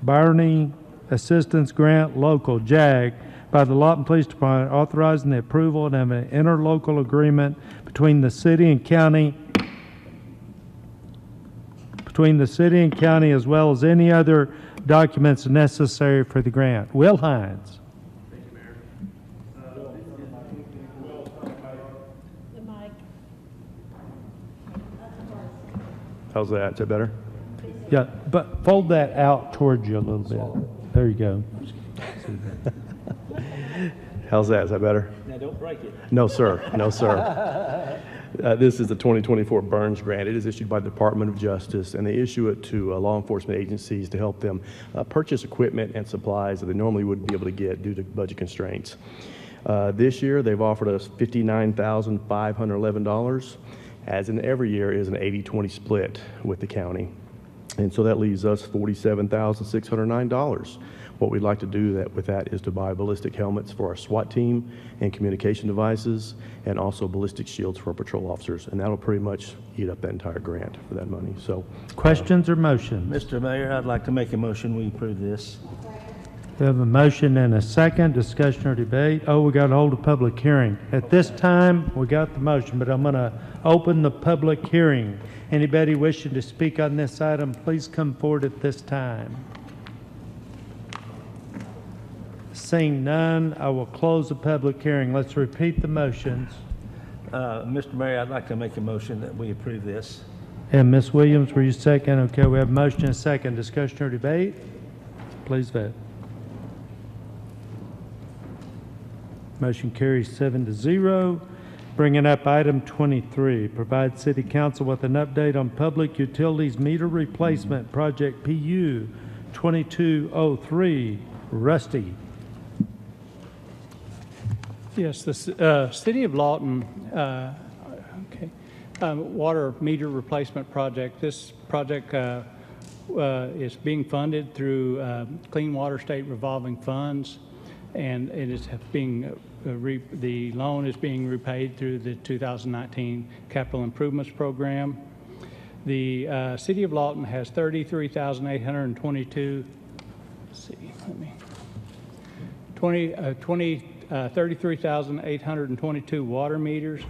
Barney Assistance Grant Local, JAG, by the Lawton Police Department, authorizing the approval of an interlocal agreement between the city and county as well as any other documents necessary for the grant. Will Hines. How's that? Is that better? Yeah, but fold that out towards you a little bit. There you go. How's that? Is that better? Now, don't break it. No, sir. No, sir. This is the 2024 Burns Grant. It is issued by the Department of Justice, and they issue it to law enforcement agencies to help them purchase equipment and supplies that they normally wouldn't be able to get due to budget constraints. This year, they've offered us $59,511. As in every year, is an 80-20 split with the county. And so that leaves us $47,609. What we'd like to do with that is to buy ballistic helmets for our SWAT team and communication devices, and also ballistic shields for our patrol officers. And that'll pretty much eat up that entire grant for that money. So, questions or motions? Mr. Mayor, I'd like to make a motion we approve this. We have a motion and a second. Discussion or debate. Oh, we got to hold a public hearing. At this time, we got the motion, but I'm going to open the public hearing. Anybody wishing to speak on this item, please come forward at this time. Seeing none, I will close the public hearing. Let's repeat the motions. Mr. Mayor, I'd like to make a motion that we approve this. And Ms. Williams, were you second? Okay, we have a motion and a second. Discussion or debate? Please vote. Motion carries 7-0. Bringing up item 23, provide City Council with an update on Public Utilities Meter Replacement Project PU 2203. Rusty. Yes, the City of Lawton, water meter replacement project. This project is being funded through Clean Water State revolving funds, and it is being the loan is being repaid through the 2019 Capital Improvements Program. The City of Lawton has 33,822. Let's see, let me. 33,822 water meters.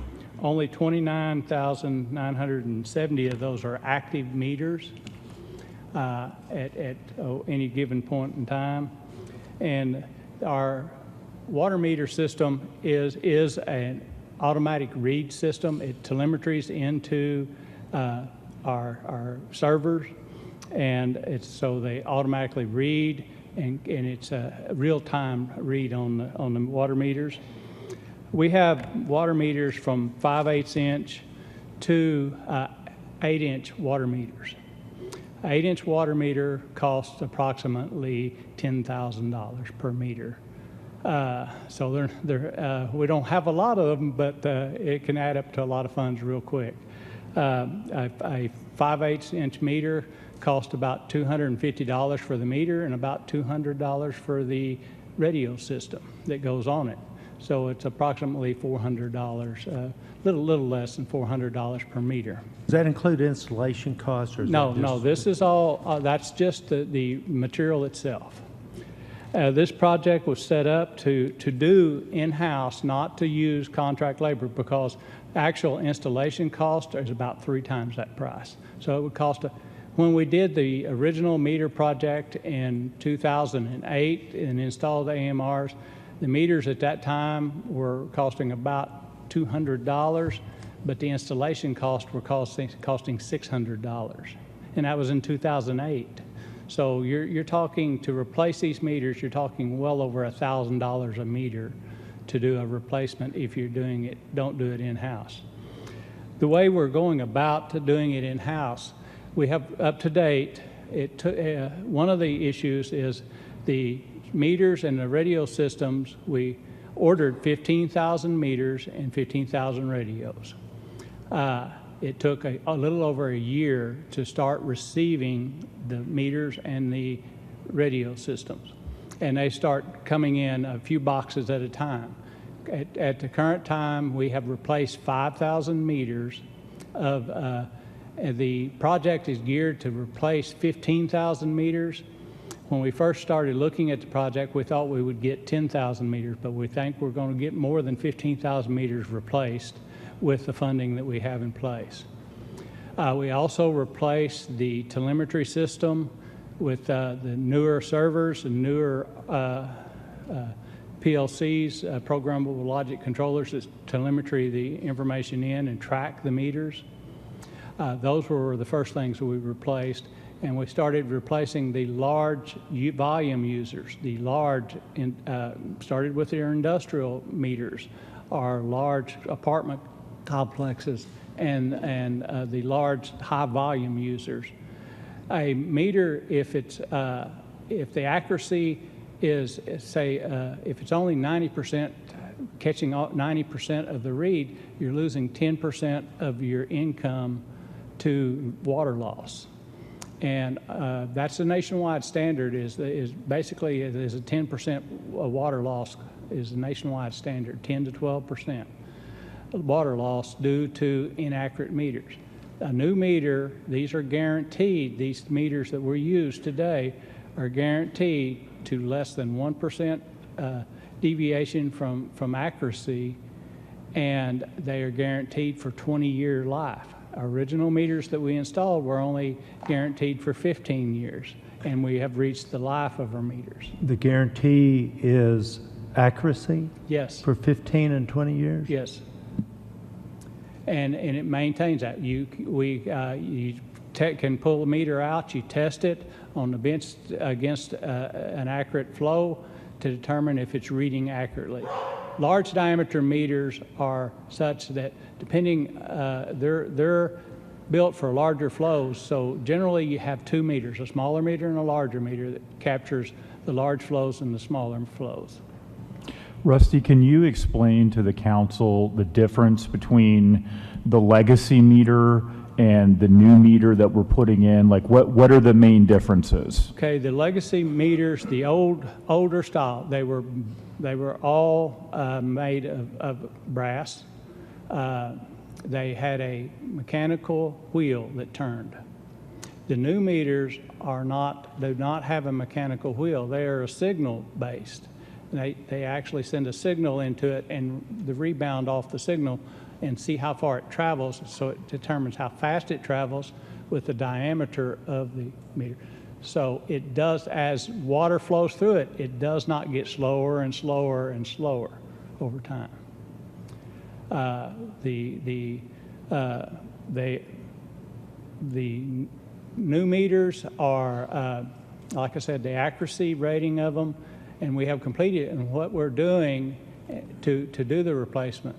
Only 29,970 of those are active meters at any given point in time. And our water meter system is an automatic read system. It telemetries into our servers, and so they automatically read, and it's a real-time read on the water meters. We have water meters from 5/8 inch to 8-inch water meters. 8-inch water meter costs approximately $10,000 per meter. So we don't have a lot of them, but it can add up to a lot of funds real quick. A 5/8 inch meter cost about $250 for the meter and about $200 for the radio system that goes on it. So it's approximately $400, little less than $400 per meter. Does that include installation costs or is No, that no, just- this is all, that's just the material itself. This project was set up to do in-house, not to use contract labor, because actual installation cost is about 3 times that price. So it would cost, when we did the original meter project in 2008 and installed the AMRs, the meters at that time were costing about $200, but the installation costs were costing $600, and that was in 2008. So you're talking, to replace these meters, you're talking well over $1,000 a meter to do a replacement if you're doing it, don't do it in-house. The way we're going about doing it in-house, we have up to date, one of the issues is the meters and the radio systems. We ordered 15,000 meters and 15,000 radios. It took a little over a year to start receiving the meters and the radio systems. And they start coming in a few boxes at a time. At the current time, we have replaced 5,000 meters of, the project is geared to replace 15,000 meters. When we first started looking at the project, we thought we would get 10,000 meters, but we think we're going to get more than 15,000 meters replaced with the funding that we have in place. We also replaced the telemetry system with the newer servers and newer PLCs, programmable logic controllers that telemetry the information in and track the meters. Those were the first things that we replaced, and we started replacing the large volume users. The large, started with their industrial meters, our large apartment complexes, and the large high volume users. A meter, if the accuracy is, say, if it's only 90%, catching 90% of the read, you're losing 10% of your income to water loss. And that's the nationwide standard, is basically is a 10% water loss is the nationwide standard, 10 to 12% water loss due to inaccurate meters. A new meter, these are guaranteed, these meters that we use today are guaranteed to less than 1% deviation from accuracy, and they are guaranteed for 20-year life. Our original meters that we installed were only guaranteed for 15 years, and we have reached the life of our meters. The guarantee is accuracy? Yes. For 15 and 20 years? Yes. And it maintains that. You can pull the meter out, you test it on the bench against an accurate flow to determine if it's reading accurately. Large diameter meters are such that depending, they're built for larger flows, so generally you have 2 meters, a smaller meter and a larger meter that captures the large flows and the smaller flows. Rusty, can you explain to the council the difference between the legacy meter and the new meter that we're putting in? Like, what are the main differences? Okay, the legacy meters, the older style, they were all made of brass. They had a mechanical wheel that turned. The new meters do not have a mechanical wheel. They are signal based. They actually send a signal into it and the rebound off the signal and see how far it travels, so it determines how fast it travels with the diameter of the meter. So it does, as water flows through it, it does not get slower and slower and slower over time. The new meters are, like I said, the accuracy rating of them, and we have completed it. And what we're doing to do the replacement,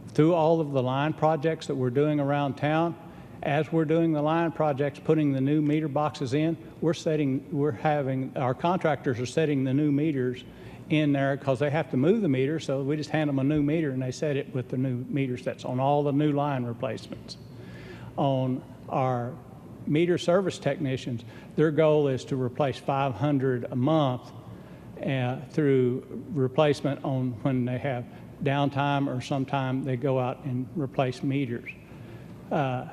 through all of the line projects that we're doing around town, as we're doing the line projects, putting the new meter boxes in, our contractors are setting the new meters in there because they have to move the meter, so we just hand them a new meter and they set it with the new meter sets on all the new line replacements. On our meter service technicians, their goal is to replace 500 a month through replacement on when they have downtime or sometime they go out and replace meters.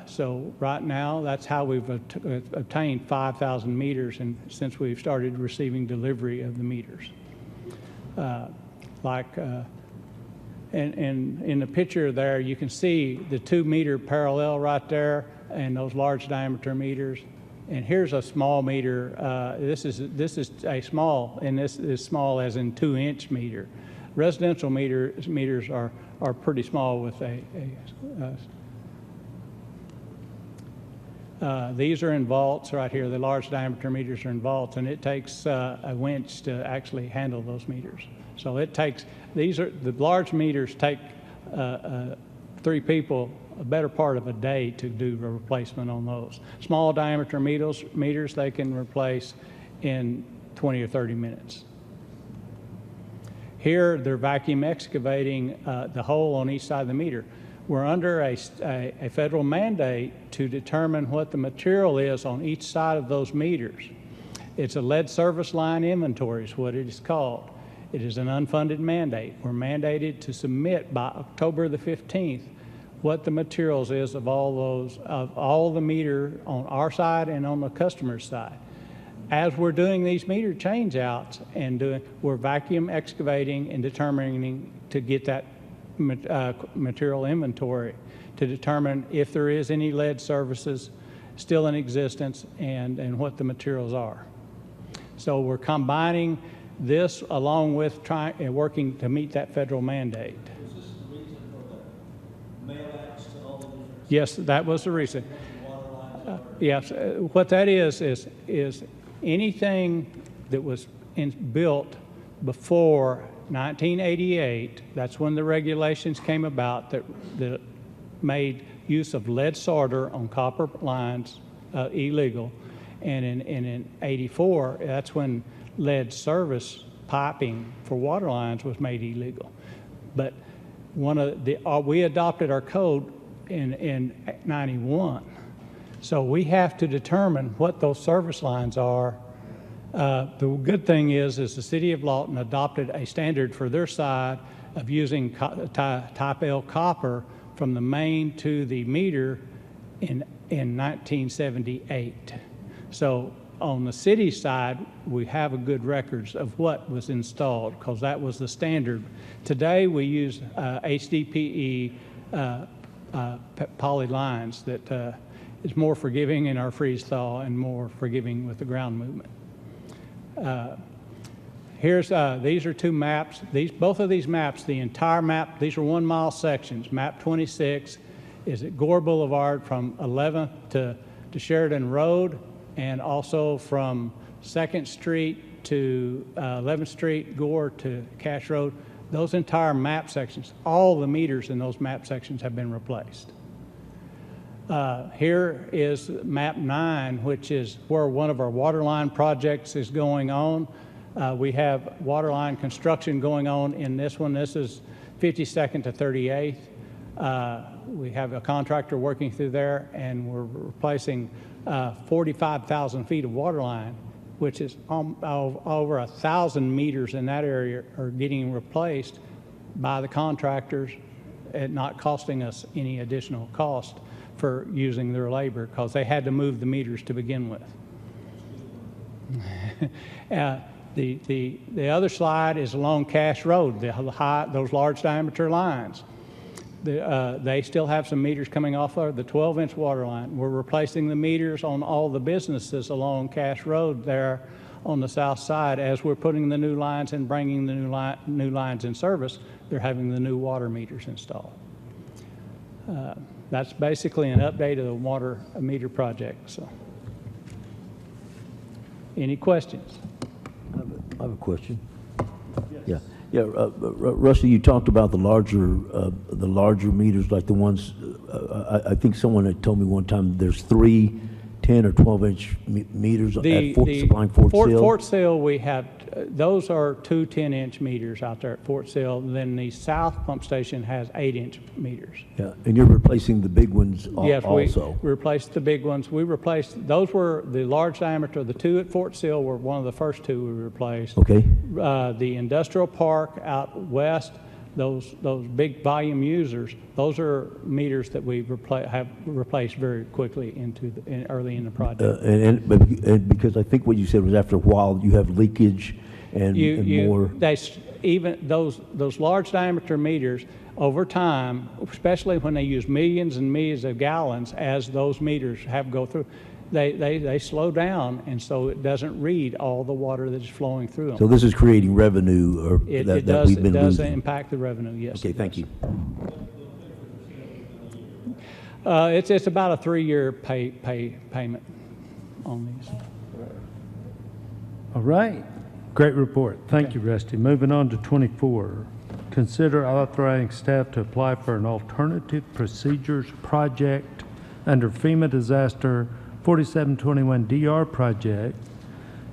So right now, that's how we've obtained 5,000 meters since we've started receiving delivery of the meters. In the picture there, you can see the 2-meter parallel right there and those large diameter meters. And here's a small meter. This is a small, and this is small as in 2-inch meter. Residential meters are pretty small with these are in vaults right here. The large diameter meters are in vaults, and it takes a winch to actually handle those meters. So it takes, the large meters take 3 people a better part of a day to do a replacement on those. Small diameter meters they can replace in 20 or 30 minutes. Here, they're vacuum excavating the hole on each side of the meter. We're under a federal mandate to determine what the material is on each side of those meters. It's a lead service line inventory is what it is called. It is an unfunded mandate. We're mandated to submit by October the 15th what the materials is of all the meter on our side and on the customer's side. As we're doing these meter change outs and we're vacuum excavating and determining to get that material inventory to determine if there is any lead services still in existence and what the materials are. So we're combining this along with working to meet that federal mandate. Is this the reason for the mail outs to all the different? Yes, that was the reason. Yes, what that is anything that was built before 1988, that's when the regulations came about that made use of lead solder on copper lines illegal. And in 84, that's when lead service piping for water lines was made illegal. But we adopted our code in 91. So we have to determine what those service lines are. The good thing is the city of Lawton adopted a standard for their side of using type L copper from the main to the meter in 1978. So on the city side, we have a good records of what was installed because that was the standard. Today we use HDPE poly lines that is more forgiving in our freeze thaw and more forgiving with the ground movement. These are 2 maps. Both of these maps, the entire map, these are 1-mile sections. Map 26 is at Gore Boulevard from 11th to Sheridan Road, and also from 2nd Street to 11th Street, Gore to Cash Road. Those entire map sections, all the meters in those map sections have been replaced. Here is map 9, which is where one of our water line projects is going on. We have water line construction going on in this one. This is 52nd to 38th. We have a contractor working through there, and we're replacing 45,000 feet of water line, which is over 1,000 meters in that area are getting replaced by the contractors and not costing us any additional cost for using their labor because they had to move the meters to begin with. The other slide is along Cash Road, those large diameter lines. They still have some meters coming off of the 12-inch water line. We're replacing the meters on all the businesses along Cash Road there on the south side. As we're putting the new lines and bringing the new lines in service, they're having the new water meters installed. That's basically an update of the water meter project. So, any questions? I have a question. Yes. Yeah. Rusty, you talked about the larger meters, like the ones. I think someone had told me one time there's 3 10 or 12-inch meters at supplying Fort Sill. Fort Sill, we have those are two 10-inch meters out there at Fort Sill. Then the south pump station has 8-inch meters. Yeah, and you're replacing the big ones Yes, also. we replaced the big ones. We replaced, those were the large diameter. The two at Fort Sill were one of the first two we replaced. Okay. The industrial park out west, those big volume users, those are meters that we have replaced very quickly early in the project. And because I think what you said was after a while you have leakage and more. Even those large diameter meters, over time, especially when they use millions and millions of gallons, as those meters go through, they slow down, and so it doesn't read all the water that is flowing through them. So this is creating revenue It that does, we've been it does losing. impact the revenue, yes. Okay, thank you. It's about a 3-year payment on these. All right. Great report. Thank you, Rusty. Moving on to 24. Consider authorizing staff to apply for an alternative procedures project under FEMA Disaster 4721 DR project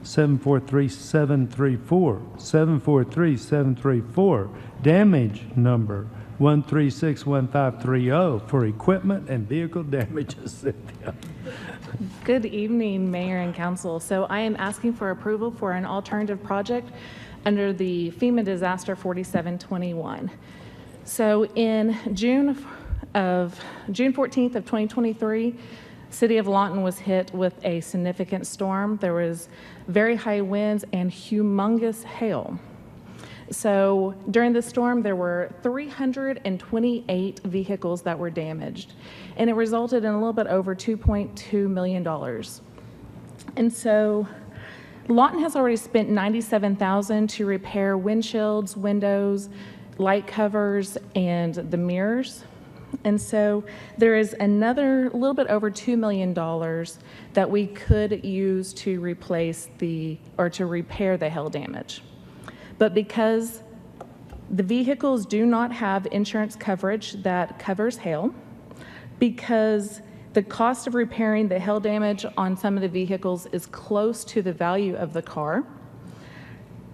743-734 damage number 1361530 for equipment and vehicle damages. Cynthia. Good evening, Mayor and Council. So I am asking for approval for an alternative project under the FEMA Disaster 4721. So in June 14th of 2023, City of Lawton was hit with a significant storm. There was very high winds and humongous hail. So during the storm, there were 328 vehicles that were damaged, and it resulted in a little bit over $2.2 million. And so Lawton has already spent $97,000 to repair windshields, windows, light covers, and the mirrors. And so there is another little bit over $2 million that we could use to replace to repair the hail damage. But because the vehicles do not have insurance coverage that covers hail, because the cost of repairing the hail damage on some of the vehicles is close to the value of the car,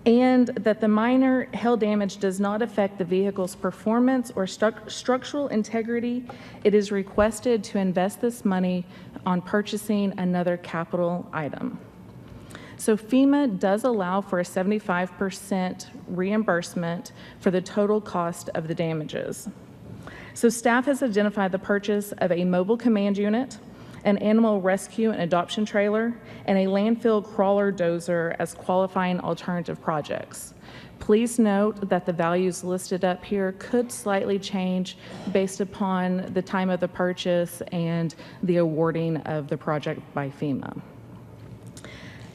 and that the minor hail damage does not affect the vehicle's performance or structural integrity, it is requested to invest this money on purchasing another capital item. So FEMA does allow for a 75% reimbursement for the total cost of the damages. So staff has identified the purchase of a mobile command unit, an animal rescue and adoption trailer, and a landfill crawler dozer as qualifying alternative projects. Please note that the values listed up here could slightly change based upon the time of the purchase and the awarding of the project by FEMA.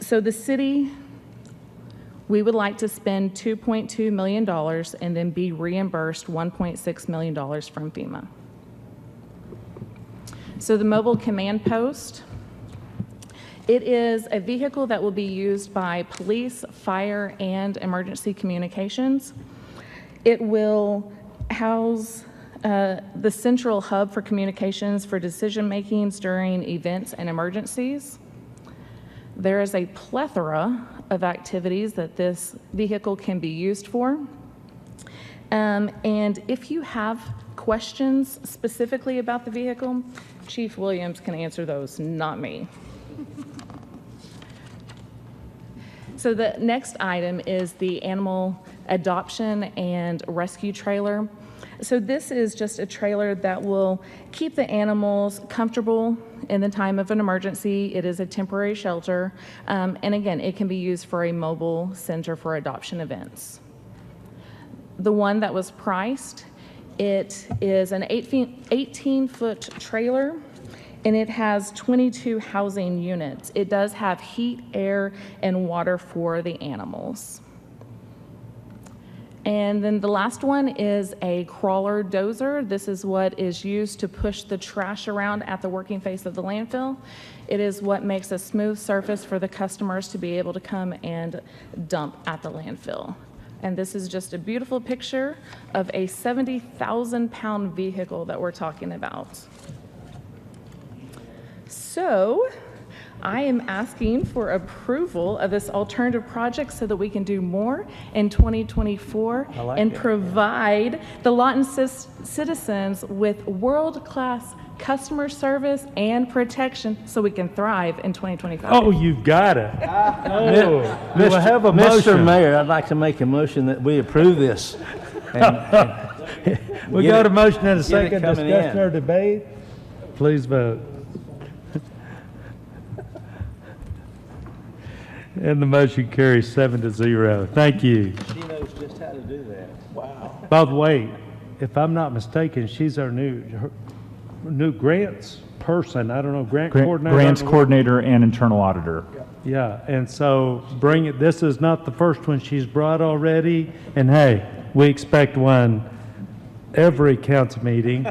So the city, we would like to spend $2.2 million and then be reimbursed $1.6 million from FEMA. So the mobile command post, it is a vehicle that will be used by police, fire, and emergency communications. It will house the central hub for communications for decision makings during events and emergencies. There is a plethora of activities that this vehicle can be used for. And if you have questions specifically about the vehicle, Chief Williams can answer those, not me. So the next item is the animal adoption and rescue trailer. So this is just a trailer that will keep the animals comfortable in the time of an emergency. It is a temporary shelter. And again, it can be used for a mobile center for adoption events. The one that was priced, it is an 18-foot trailer, and it has 22 housing units. It does have heat, air, and water for the animals. And then the last one is a crawler dozer. This is what is used to push the trash around at the working face of the landfill. It is what makes a smooth surface for the customers to be able to come and dump at the landfill. And this is just a beautiful picture of a 70,000-pound vehicle that we're talking about. So I am asking for approval of this alternative project so that we can do more in 2024 I like and it. provide the Lawton citizens with world-class customer service and protection so we can thrive in 2025. Oh, you've got it. Oh, do I have a Mr. motion? Mayor, I'd like to make a motion that we approve this. We get got it- a motion and a get it second coming discussion in. or debate. Please vote. And the motion carries 7-0. Thank you. She knows just how to do that. Wow. By the way, if I'm not mistaken, she's our new grants person. I don't know, grant coordinator. Grants coordinator and internal auditor. Yeah, and so bring it, this is not the first one she's brought already, and hey, we expect one every council meeting,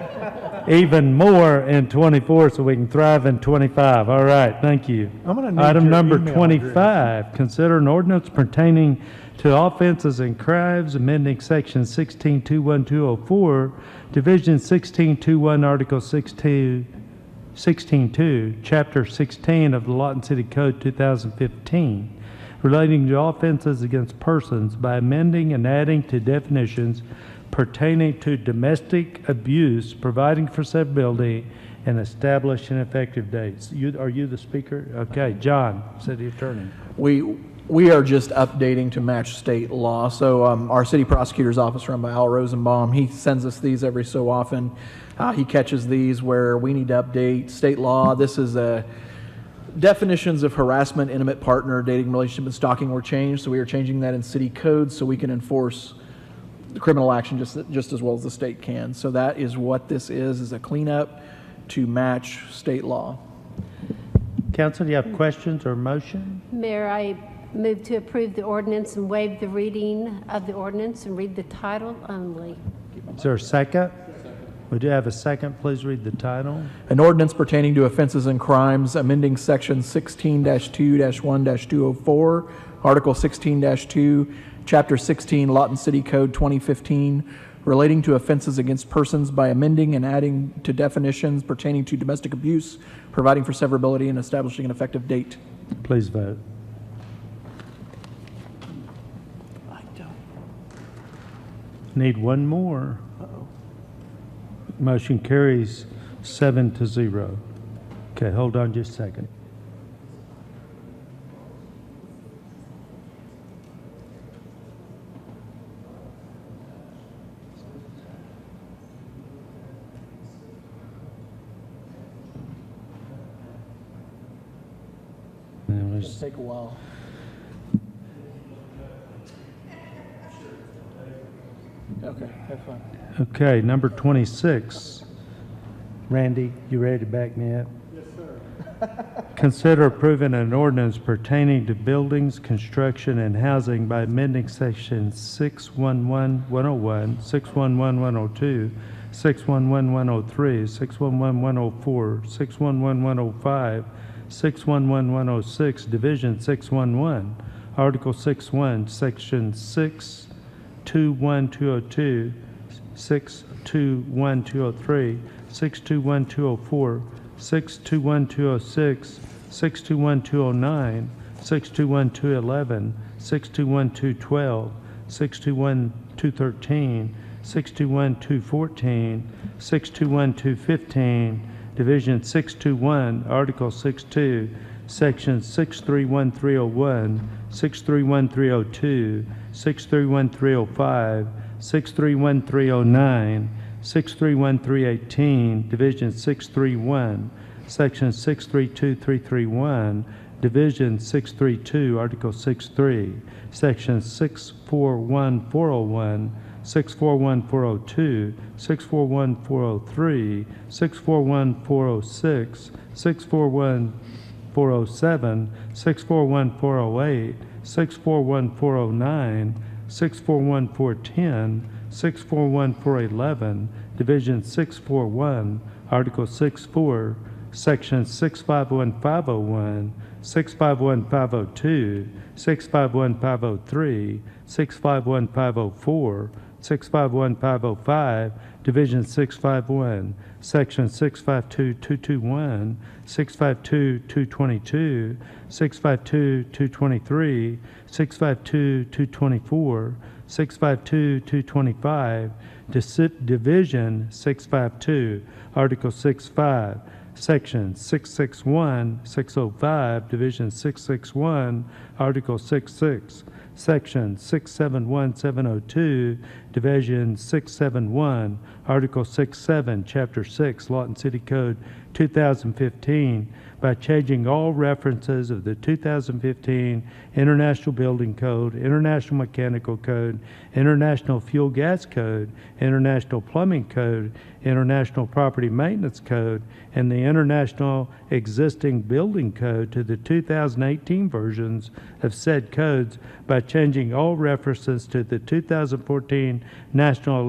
even more in 24 so we can thrive in 25. All right, thank you. I'm gonna need Item your number email 25, consider an ordinance pertaining to offenses and crimes, amending section 16.21204, division 16.21, article 16.2, chapter 16 of the Lawton City Code 2015, relating to offenses against persons by amending and adding to definitions pertaining to domestic abuse, providing for severability, and establishing effective dates. Are you the speaker? Okay, John, city attorney. We are just updating to match state law. So our city prosecutor's office run by Al Rosenbaum, he sends us these every so often. He catches these where we need to update state law. This is definitions of harassment, intimate partner, dating relationship, and stalking were changed. So we are changing that in city code so we can enforce the criminal action just as well as the state can. So that is what this is a cleanup to match state law. Council, do you have questions or motion? Mayor, I move to approve the ordinance and waive the reading of the ordinance and read the title only. Is there a second? We do have a second. Please read the title. An ordinance pertaining to offenses and crimes, amending section 16-2-1-204, article 16-2, chapter 16, Lawton City Code 2015, relating to offenses against persons by amending and adding to definitions pertaining to domestic abuse, providing for severability, and establishing an effective date. Please vote. Need one more. Motion carries 7-0. Okay, hold on just a second. It'll take a while. Okay, have fun. Okay, number 26. Randy, you ready to back me up? Yes, sir. Consider approving an ordinance pertaining to buildings, construction, and housing by amending section 611-101, 611-102, 611-103, 611-104, 611-105, 611-106, Division 611, Article 61, Section 621-202, 621-203, 621-204, 621-206, 621-209, 621-211, 621-212, 621-213, 621-214, 621-215, Division 621, Article 62, Section 631-301, 631-302, 631-305, 631-309, 631-318, Division 631, Section 632-331, Division 632, Article 63, Section 641-401, 641-402, 641-403, 641-406, 641-407, 641-408, 641-409, 641-410, 641-411, Division 641, Article 64, Section 651-501, 651-502, 651-503, 651-504, 651505, Division 651, Section 652221, 652222, 652223, 652224, 652225, Division 652, Article 65, Section 661605, Division 661, Article 66, Section 671702, Division 671, Article 67, Chapter 6, Lawton City Code 2015, by changing all references of the 2015 International Building Code, International Mechanical Code, International Fuel Gas Code, International Plumbing Code, International Property Maintenance Code, and the International Existing Building Code to the 2018 versions of said codes by changing all references to the 2014 National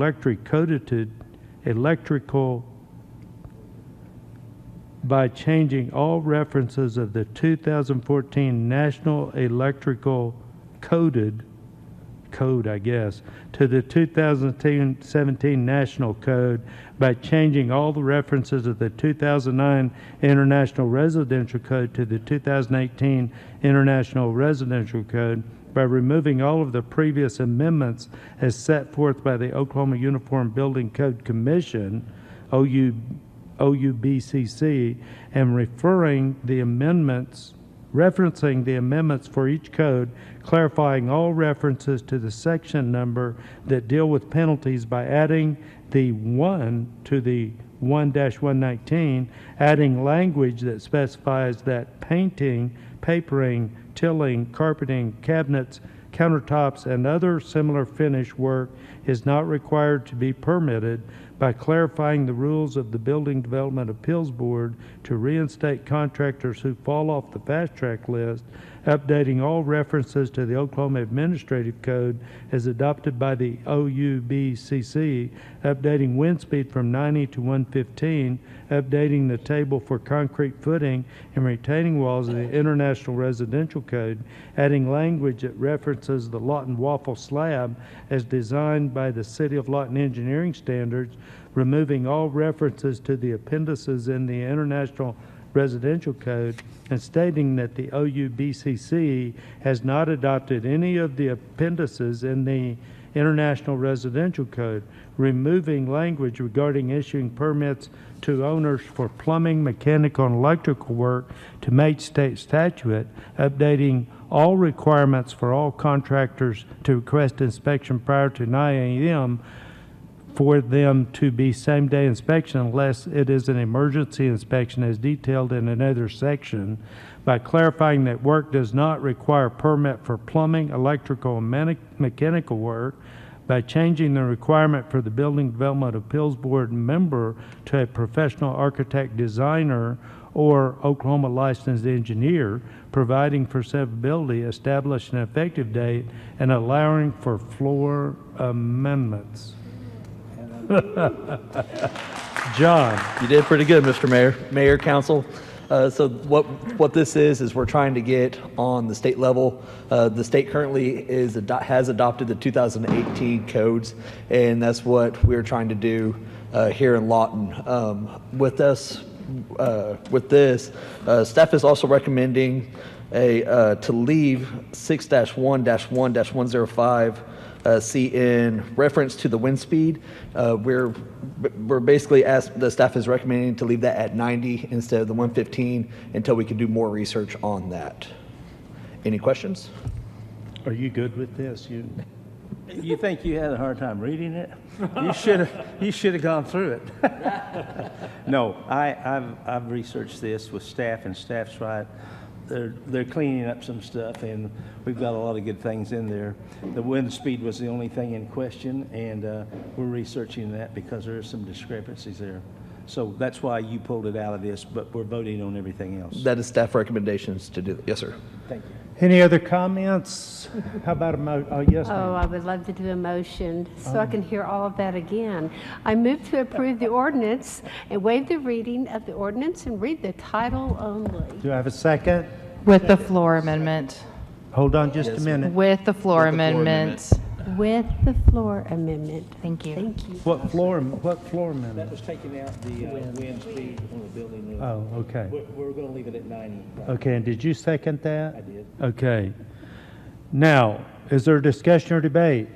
by changing all references of the 2014 National Electrical Code, I guess, to the 2017 National Code, by changing all the references of the 2009 International Residential Code to the 2018 International Residential Code, by removing all of the previous amendments as set forth by the Oklahoma Uniform Building Code Commission, OUBCC, and referencing the amendments for each code, clarifying all references to the section number that deal with penalties by adding the 1 to the 1-119, adding language that specifies that painting, papering, tilling, carpeting, cabinets, countertops, and other similar finish work is not required to be permitted, by clarifying the rules of the Building Development Appeals Board to reinstate contractors who fall off the fast track list, updating all references to the Oklahoma Administrative Code as adopted by the OUBCC, updating wind speed from 90 to 115, updating the table for concrete footing and retaining walls of the International Residential Code, adding language that references the Lawton waffle slab as designed by the City of Lawton Engineering Standards, removing all references to the appendices in the International Residential Code, and stating that the OUBCC has not adopted any of the appendices in the International Residential Code, removing language regarding issuing permits to owners for plumbing, mechanical, and electrical work to meet state statute, updating all requirements for all contractors to request inspection prior to 9 a.m. for them to be same-day inspection unless it is an emergency inspection as detailed in another section, by clarifying that work does not require permit for plumbing, electrical, and mechanical work, by changing the requirement for the Building Development Appeals Board member to a professional architect designer or Oklahoma licensed engineer, providing for severability, establishing an effective date, and allowing for floor amendments. John. You did pretty good, Mr. Mayor, Council. So what this is we're trying to get on the state level. The state currently has adopted the 2018 codes, and that's what we're trying to do here in Lawton. With this, staff is also recommending to leave 6-1-1-105 C in reference to the wind speed. We're basically the staff is recommending to leave that at 90 instead of the 115 until we can do more research on that. Any questions? Are you good with this? You think you had a hard time reading it? You should have gone through it. No, I've researched this with staff, and staff's right. They're cleaning up some stuff, and we've got a lot of good things in there. The wind speed was the only thing in question, and we're researching that because there are some discrepancies there. So that's why you pulled it out of this, but we're voting on everything else. That is staff recommendations to do that. Yes, sir. Thank you. Any other comments? How about yes, ma'am. Oh, I would love to do a motion so I can hear all of that again. I move to approve the ordinance and waive the reading of the ordinance and read the title only. Do I have a second? With the floor amendment. Hold on just a minute. With the floor amendment. with the floor amendment. Thank you. Thank you. What floor That amendment? was taking out the wind speed on the building. Oh, okay. We're going to leave it at 90. Okay, and did you second that? I did. Okay. Now, is there discussion or debate?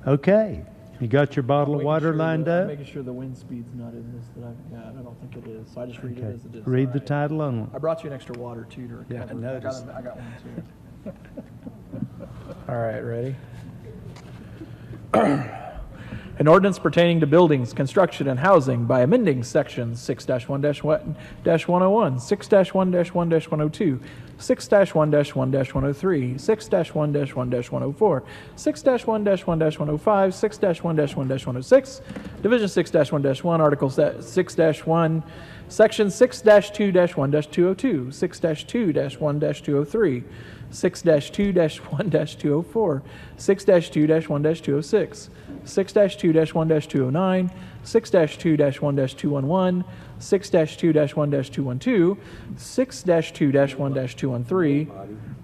Okay. You got your bottle of water lined I'm up? making sure the wind speed's not in this that I've got. I don't think it is, so I just read it Okay. as it is. Read the title only. I brought you an extra water too to Yeah, I recover. noticed. I got one too. All right, ready? An ordinance pertaining to buildings, construction, and housing by amending sections 6-1-1-101, 6-1-1-1-102, 6-1-1-1-103, 6-1-1-1-104, 6-1-1-1-105, 6-1-1-1-106, Division 6-1-1, Article 6-1, Section 6-2-1-202, 6-2-1-203, 6-2-1-204, 6-2-1-206, 6-2-1-209, 6-2-1-211, 6-2-1-212, 6-2-1-213,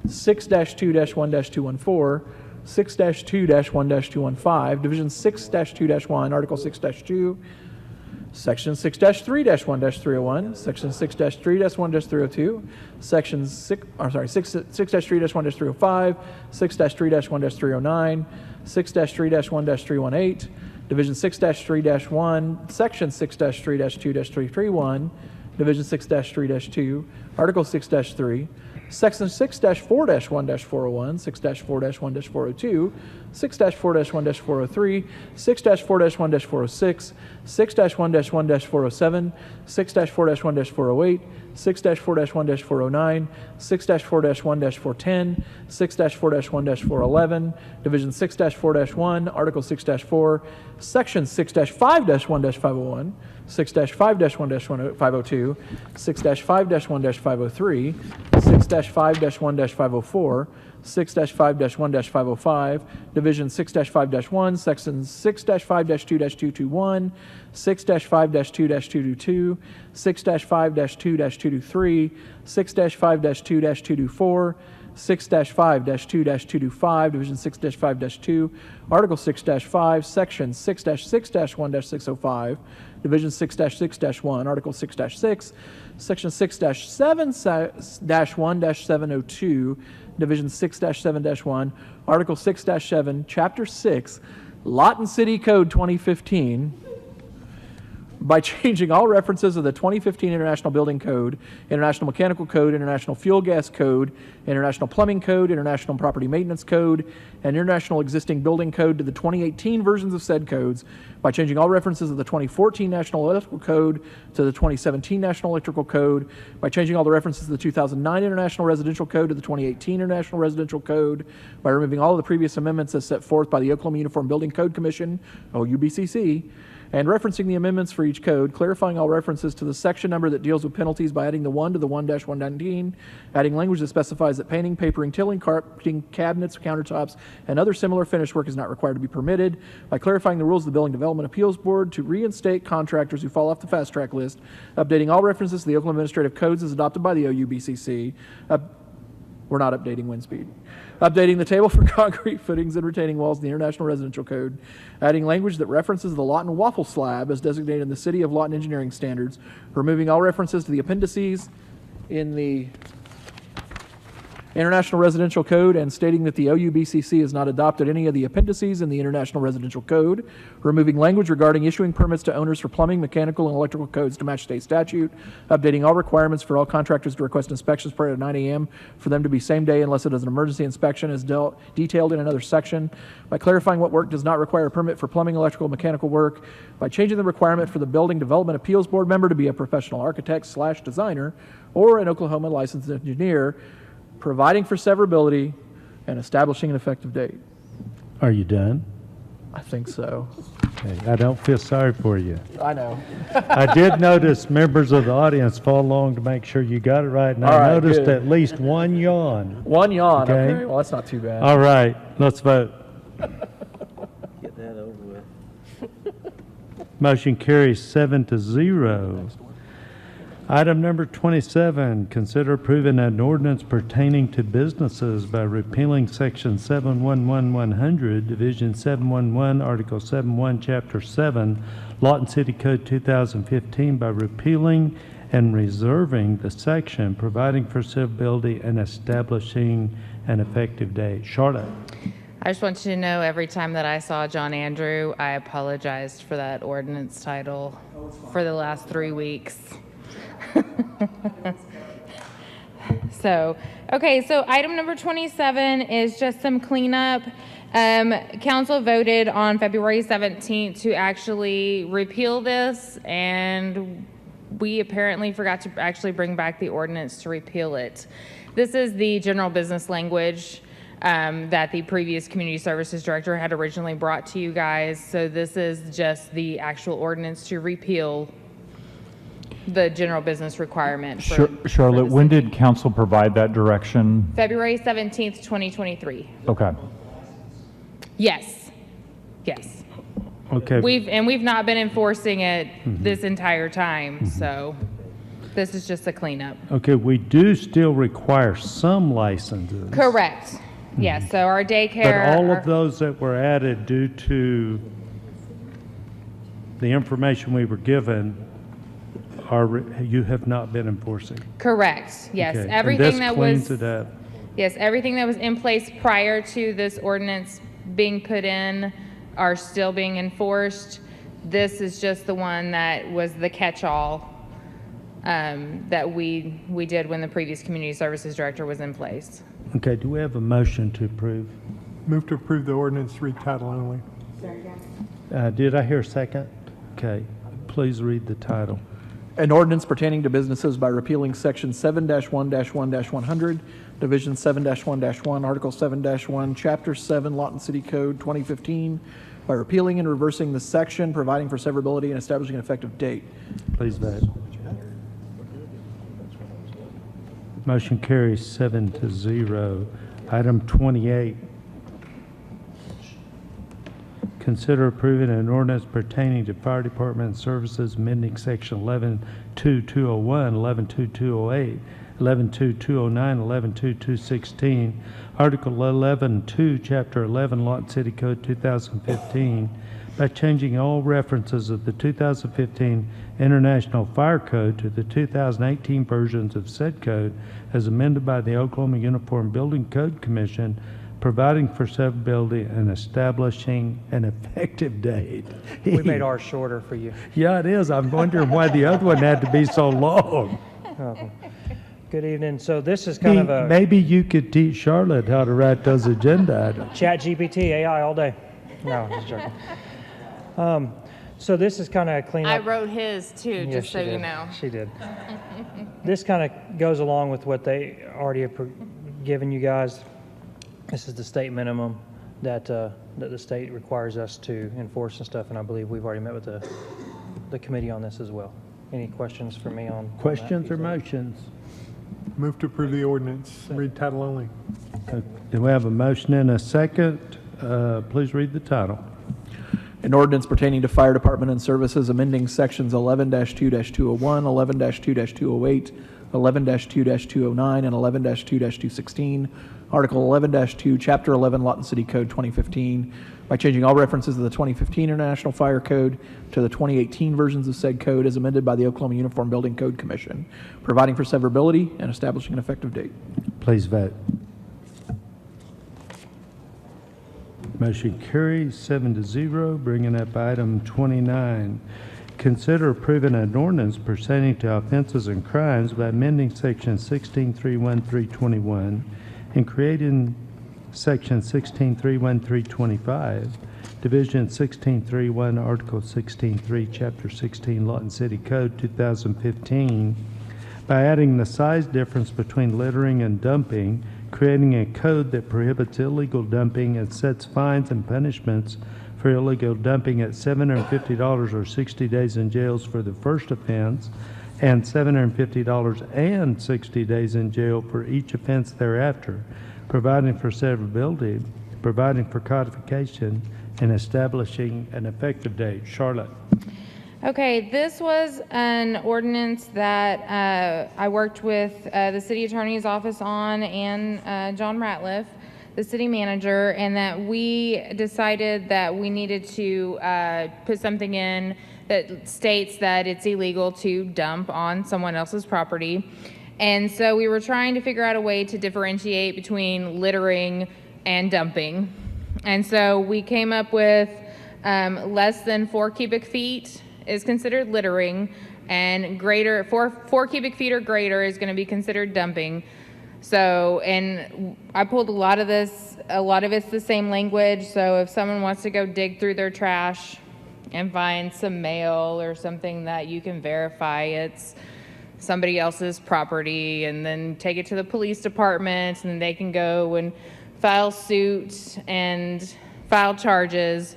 6-2-1-214, 6-2-1-215, Division 6-2-1, Article 6-2, Section 6-3-1-301, Section 6-3-1-302, Section 6-3-1-305, 6-3-1-309, 6-3-1-318, Division 6-3-1, Section 6-3-2-331, Division 6-3-2, Article 6-3, Section 6-4-1-401, 6-4-1-402, 6-4-1-403, 6-4-1-406, 6-1-1-407, 6-4-1-408, 6-4-1-409, 6-4-1-410, 6-4-1-411, Division 6-4-1, Article 6-4, Section 6-5-1-501, 6-5-1-502, 6-5-1-503, 6-5-1-504, 6-5-1-505, Division 6-5-1, Sections 6-5-2-221, 6-5-2-222, 6-5-2-223, 6-5-2-224, 6-5-2-225, Division 6-5-2, Article 6-5, Section 6-6-1-605, Division 6-6-1, Article 6-6, Section 6-7-1-702, Division 6-7-1, Article 6-7, Chapter 6, Lawton City Code 2015, by changing all references of the 2015 International Building Code, International Mechanical Code, International Fuel Gas Code, International Plumbing Code, International Property Maintenance Code, and International Existing Building Code to the 2018 versions of said codes, by changing all references of the 2014 National Electrical Code to the 2017 National Electrical Code, by changing all the references of the 2009 International Residential Code to the 2018 International Residential Code, by removing all of the previous amendments as set forth by the Oklahoma Uniform Building Code Commission, OUBCC, and referencing the amendments for each code, clarifying all references to the section number that deals with penalties by adding the 1 to the 1-119, adding language that specifies that painting, papering, tilling, carpeting, cabinets, countertops, and other similar finish work is not required to be permitted, by clarifying the rules of the Building Development Appeals Board to reinstate contractors who fall off the fast track list, updating all references to the Oklahoma Administrative Codes as adopted by the OUBCC. We're not updating wind speed. Updating the table for concrete footings and retaining walls in the International Residential Code. Adding language that references the Lawton waffle slab as designated in the City of Lawton Engineering Standards. Removing all references to the appendices in the International Residential Code and stating that the OUBCC has not adopted any of the appendices in the International Residential Code, removing language regarding issuing permits to owners for plumbing, mechanical, and electrical codes to match state statute, updating all requirements for all contractors to request inspections prior to 9 a.m. for them to be same day unless it is an emergency inspection as detailed in another section, by clarifying what work does not require a permit for plumbing, electrical, mechanical work, by changing the requirement for the Building Development Appeals Board member to be a professional architect/designer or an Oklahoma licensed engineer, providing for severability, and establishing an effective date. Are you done? I think so. Okay, I don't feel sorry for you. I know. I did notice members of the audience follow along to make sure you got it right, and All I right, noticed good. at least one yawn. One yawn, okay. Well, that's not too bad. All right, let's vote. Get that over with. Motion carries 7-0. Item number 27, consider approving an ordinance pertaining to businesses by repealing Section 711100, Division 711, Article 71, Chapter 7, Lawton City Code 2015 by repealing and reserving the section providing for severability and establishing an effective date. Charlotte. I just want you to know every time that I saw John Andrew, I apologized for that ordinance title for the last 3 weeks. So item number 27 is just some cleanup. Council voted on February 17th to actually repeal this, and we apparently forgot to actually bring back the ordinance to repeal it. This is the general business language that the previous community services director had originally brought to you guys. So this is just the actual ordinance to repeal the general business requirement. Charlotte, when did council provide that direction? February 17th, 2023. Okay. Yes. Okay. We've not been enforcing it this entire time, so this is just a cleanup. Okay, we do still require some licenses. Correct. Yes, so our daycare. But all of those that were added due to the information we were given you have not been enforcing. Correct. Yes, Okay. everything and this that cleans was. it up. Yes, everything that was in place prior to this ordinance being put in are still being enforced. This is just the one that was the catch-all that we did when the previous community services director was in place. Okay, do we have a motion to approve? Move to approve the ordinance, read title only. Did I hear a second? Okay, please read the title. An ordinance pertaining to businesses by repealing Section 7-1-1-100, Division 7-1-1, Article 7-1, Chapter 7, Lawton City Code 2015, by repealing and reversing the section, providing for severability and establishing an effective date. Please vote. Motion carries 7-0. Item 28. Consider approving an ordinance pertaining to fire department services amending section 11.2.201, 11.2.208, 11.2.209, 11.2.216, Article 11.2, Chapter 11, Lawton City Code 2015, by changing all references of the 2015 International Fire Code to the 2018 versions of said code as amended by the Oklahoma Uniform Building Code Commission, providing for severability and establishing an effective date. We made ours shorter for you. Yeah, it is. I'm wondering why the other one had to be so long. Good evening. So this is kind of a Maybe you could teach Charlotte how to write those agenda items. Chat GPT, AI all day. No, just joking. So this is kind of a cleanup. I wrote his too, Yes, just so she you did. know. She did. This kind of goes along with what they already have given you guys. This is the state minimum that the state requires us to enforce and stuff, and I believe we've already met with the committee on this as well. Any questions for me on Questions or motions? Move to approve the ordinance, read title only. Do we have a motion and a second? Please read the title. An ordinance pertaining to fire department and services amending sections 11-2-201, 11-2-208, 11-2-209, and 11-2-216, Article 11-2, Chapter 11, Lawton City Code 2015, by changing all references to the 2015 International Fire Code to the 2018 versions of said code as amended by the Oklahoma Uniform Building Code Commission, providing for severability and establishing an effective date. Please vote. Motion carries 7-0, bringing up item 29. Consider approving an ordinance pertaining to offenses and crimes by amending section 16.31321 and creating section 16.31325, division 16.31, article 16.3, chapter 16, Lawton City Code 2015, by adding the size difference between littering and dumping, creating a code that prohibits illegal dumping and sets fines and punishments for illegal dumping at $750 or 60 days in jail for the first offense, and $750 and 60 days in jail for each offense thereafter, providing for severability, providing for codification, and establishing an effective date. Charlotte. Okay, this was an ordinance that I worked with the city attorney's office on and John Ratliff, the city manager, and that we decided that we needed to put something in that states that it's illegal to dump on someone else's property. And so we were trying to figure out a way to differentiate between littering and dumping. And so we came up with less than 4 cubic feet is considered littering, and greater, 4 cubic feet or greater is going to be considered dumping. So, and I pulled a lot of it's the same language. So if someone wants to go dig through their trash and find some mail or something that you can verify it's somebody else's property, and then take it to the police department, and then they can go and file suit and file charges,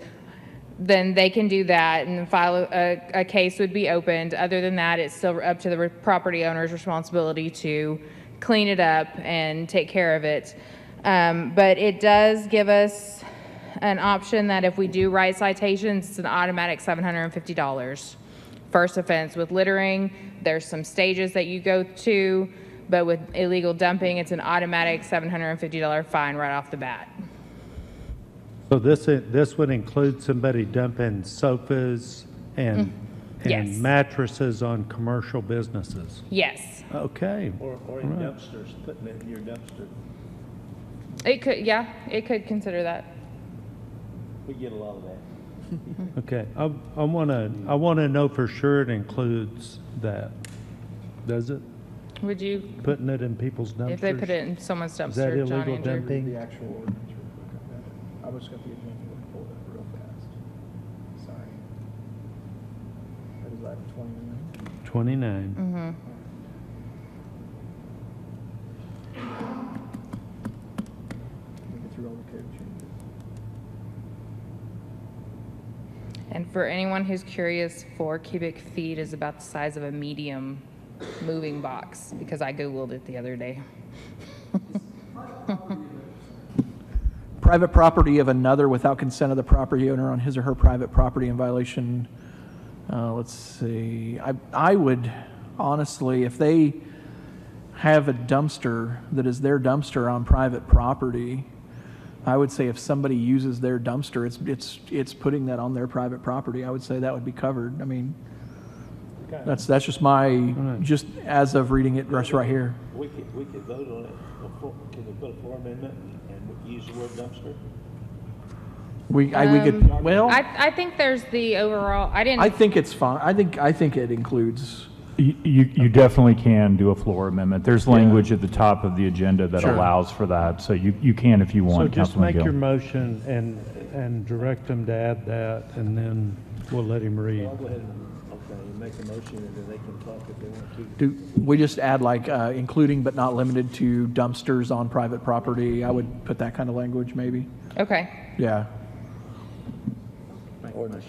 then they can do that, and file a case would be opened. Other than that, it's still up to the property owner's responsibility to clean it up and take care of it. But it does give us an option that if we do write citations, it's an automatic $750. First offense. With littering, there's some stages that you go to, but with illegal dumping, it's an automatic $750 fine right off the bat. So this would include somebody dumping sofas and Yes. mattresses on commercial businesses? Yes. Okay. Or in All right. dumpsters, putting it in your dumpster. It could, yeah, it could consider that. We get a lot of that. Okay, I wanna know for sure it includes that. Does it? Would you, Putting it in people's dumpsters? if they put it in someone's Is that dumpster, John illegal Andrew? dumping? The actual ordinance real quick on that. I was got the agenda and pulled up real fast. Sorry. That is item 29. 29. Mm-hmm. We get through all the code changes. And for anyone who's curious, 4 cubic feet is about the size of a medium moving box, because I Googled it the other day. Private property of another without consent of the property owner on his or her private property in violation. Let's see, I would honestly, if they have a dumpster that is their dumpster on private property, I would say if somebody uses their dumpster, it's putting that on their private property. I would say that would be covered. I mean, that's just my, just as of reading it just right here. We could vote on it. Can we put a floor amendment and use the word dumpster? We could, well, I think there's the overall, I think it's fine. I think it includes. You definitely can do a floor amendment. There's language at the top of the agenda that Sure. allows for that, so you can if you So want, just Councilman make Gill. your motion and direct them to add that, and then we'll let him read. I'll go ahead and make a motion, and then they can talk if they want to. Do we just add like including but not limited to dumpsters on private property? I would put that kind of language maybe. Okay. Yeah. Ordinance.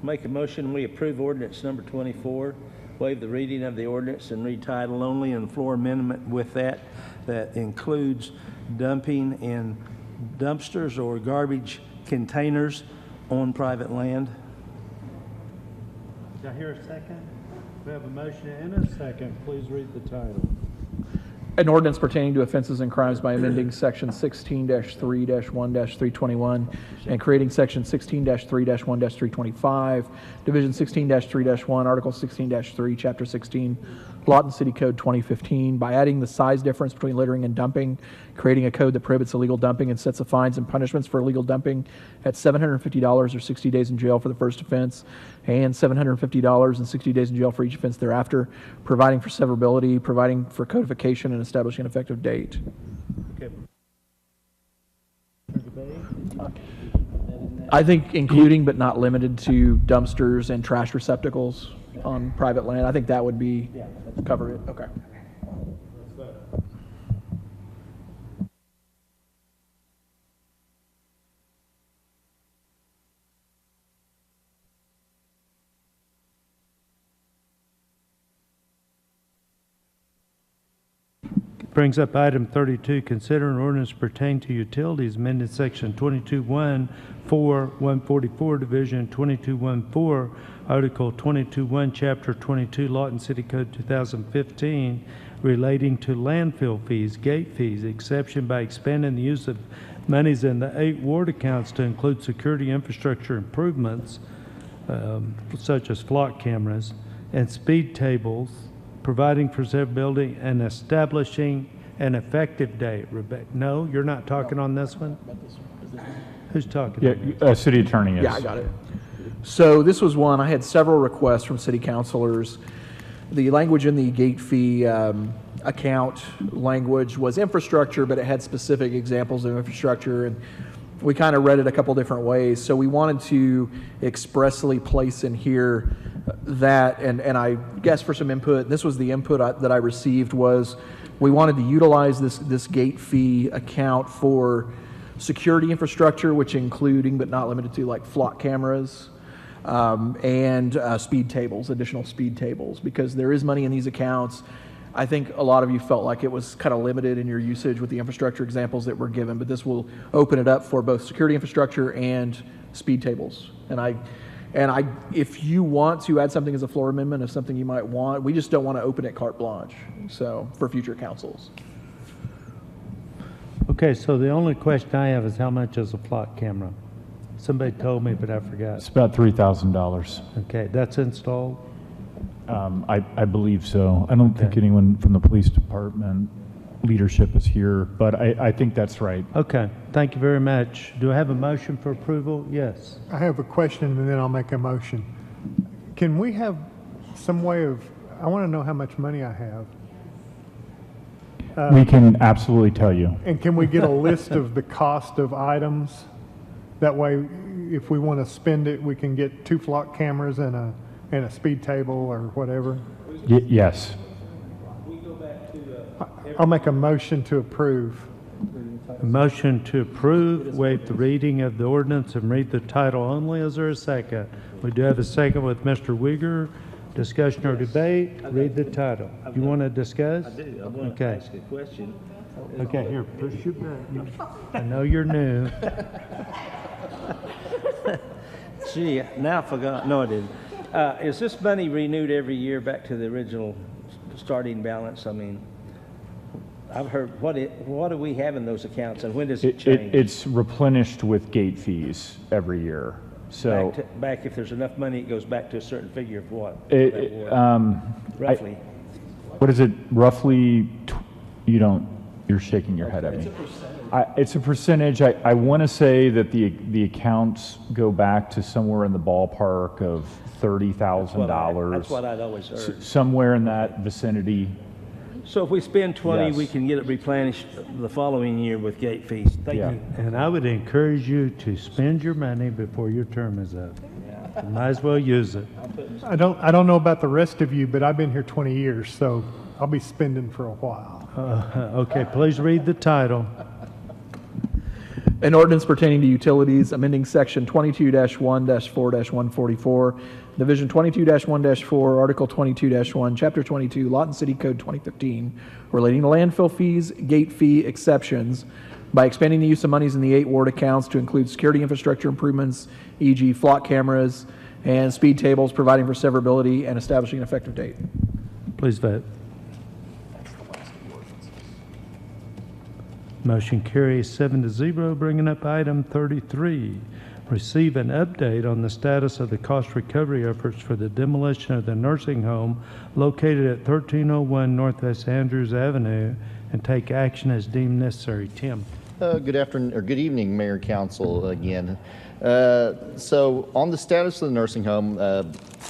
Make a motion, we approve ordinance number 24, waive the reading of the ordinance and read title only, and floor amendment with that includes dumping in dumpsters or garbage containers on private land. Did I hear a second? We have a motion and a second. Please read the title. An ordinance pertaining to offenses and crimes by amending section 16-3-1-321 and creating section 16-3-1-325, division 16-3-1, article 16-3, chapter 16, Lawton City Code 2015, by adding the size difference between littering and dumping, creating a code that prohibits illegal dumping and sets the fines and punishments for illegal dumping at $750 or 60 days in jail for the first offense, and $750 and 60 days in jail for each offense thereafter, providing for severability, providing for codification, and establishing an effective date. Okay. I think including but not limited to dumpsters and trash receptacles on private land. I think that would be, cover it, okay. Brings up item 32, consider an ordinance pertaining to utilities, amended section 22-1, 144, division 22-1-4, article 22-1, chapter 22, Lawton City Code 2015, relating to landfill fees, gate fees, exception by expanding the use of monies in the 8 ward accounts to include security infrastructure improvements, such as flock cameras, and speed tables, providing for severability, and establishing an effective date. Rebecca, no, you're not talking on this one? Who's talking? Yeah, city attorney is. Yeah, I got it. So this was one, I had several requests from city councilors. The language in the gate fee account language was infrastructure, but it had specific examples of infrastructure, and we kind of read it a couple different ways. So we wanted to expressly place in here that, and I guess for some input, this was the input that I received, was we wanted to utilize this gate fee account for security infrastructure, which including but not limited to like flock cameras, and speed tables, additional speed tables, because there is money in these accounts. I think a lot of you felt like it was kind of limited in your usage with the infrastructure examples that were given, but this will open it up for both security infrastructure and speed tables. And if you want to add something as a floor amendment of something you might want, we just don't want to open it carte blanche, so, for future councils. Okay, so the only question I have is how much is a flock camera? Somebody told me, but I forgot. It's about $3,000. Okay, that's installed? I believe so. I don't think anyone from the police department leadership is here, but I think that's right. Okay, thank you very much. Do I have a motion for approval? Yes. I have a question and then I'll make a motion. Can we have some way of, I want to know how much money I have. We can absolutely tell you. And can we get a list of the cost of items? That way, if we want to spend it, we can get 2 flock cameras and a speed table or whatever. Yes. I'll make a motion to approve. A motion to approve, waive the reading of the ordinance and read the title only. Is there a second? We do have a second with Mr. Uyghur. Discussion or debate? Read the title. You want to discuss? I do. I want to ask a question. Okay, here, push your button. I know you're new. Gee, now I forgot. No, I didn't. Is this money renewed every year back to the original starting balance? I mean, I've heard, what do we have in those accounts and when does it change? It's replenished with gate fees every year. So back if there's enough money, it goes back to a certain figure of what? Roughly. What is it? Roughly, you're shaking your head at me. It's a percentage. I want to say that the accounts go back to somewhere in the ballpark of $30,000. That's what I'd always heard. Somewhere in that vicinity. So if we spend 20, Yes. we can get it replenished the following year with gate fees. Thank you. And I would encourage you to spend your money before your term is up. You might as well use it. I don't know about the rest of you, but I've been here 20 years, so I'll be spending for a while. Okay, please read the title. An ordinance pertaining to utilities, amending section 22-1-4-144, division 22-1-4, article 22-1, chapter 22, Lawton City Code 2015, relating to landfill fees, gate fee exceptions, by expanding the use of monies in the 8 ward accounts to include security infrastructure improvements, e.g. flock cameras and speed tables, providing for severability, and establishing an effective date. Please vote. Motion carries 7-0, bringing up item 33. Receive an update on the status of the cost recovery efforts for the demolition of the nursing home located at 1301 Northwest Andrews Avenue and take action as deemed necessary. Tim. Good afternoon, or good evening, Mayor and Council again. So on the status of the nursing home, I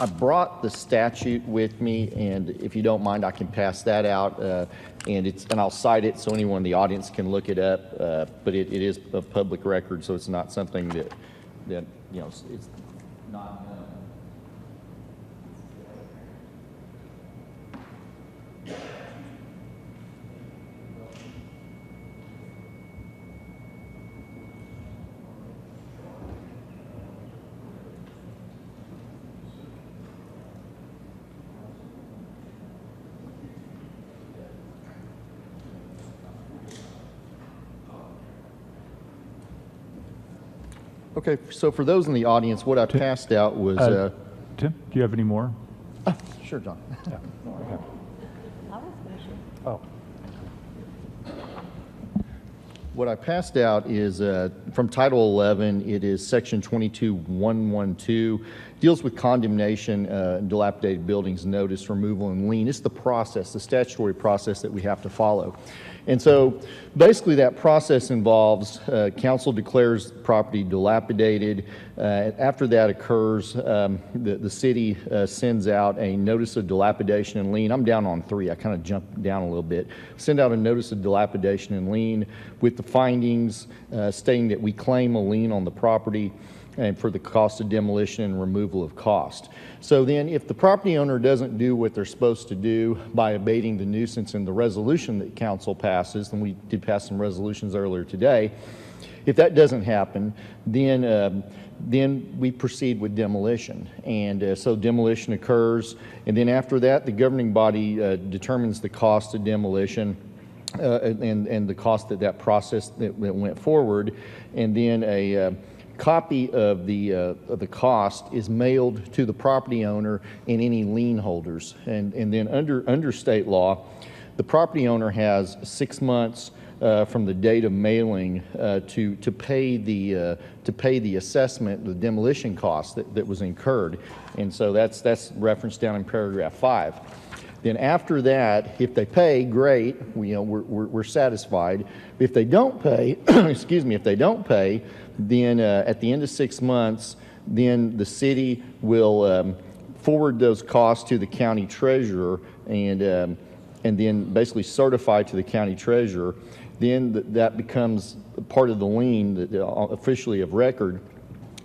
brought the statute with me, and if you don't mind, I can pass that out, and I'll cite it so anyone in the audience can look it up. But it is a public record, so it's not something that it's not. Okay, so for those in the audience, what I passed out was, Tim, do you have any more? sure, John. Oh. What I passed out is from Title 11, it is Section 22112, deals with condemnation, dilapidated buildings, notice, removal, and lien. It's the process, the statutory process that we have to follow. And so basically that process involves council declares property dilapidated. After that occurs, the city sends out a notice of dilapidation and lien. I'm down on 3. I kind of jumped down a little bit. Send out a notice of dilapidation and lien with the findings stating that we claim a lien on the property and for the cost of demolition and removal of cost. So then if the property owner doesn't do what they're supposed to do by abating the nuisance in the resolution that council passes, and we did pass some resolutions earlier today, if that doesn't happen, then we proceed with demolition. And so demolition occurs, and then after that, the governing body determines the cost of demolition and the cost of that process that went forward, and then a copy of the cost is mailed to the property owner and any lien holders. And then under state law, the property owner has 6 months from the date of mailing to pay the assessment, the demolition cost that was incurred. And so that's referenced down in paragraph 5. Then after that, if they pay, great, we're satisfied. If they don't pay, excuse me, if they don't pay, then at the end of 6 months, then the city will forward those costs to the county treasurer and then basically certify to the county treasurer. Then that becomes part of the lien officially of record.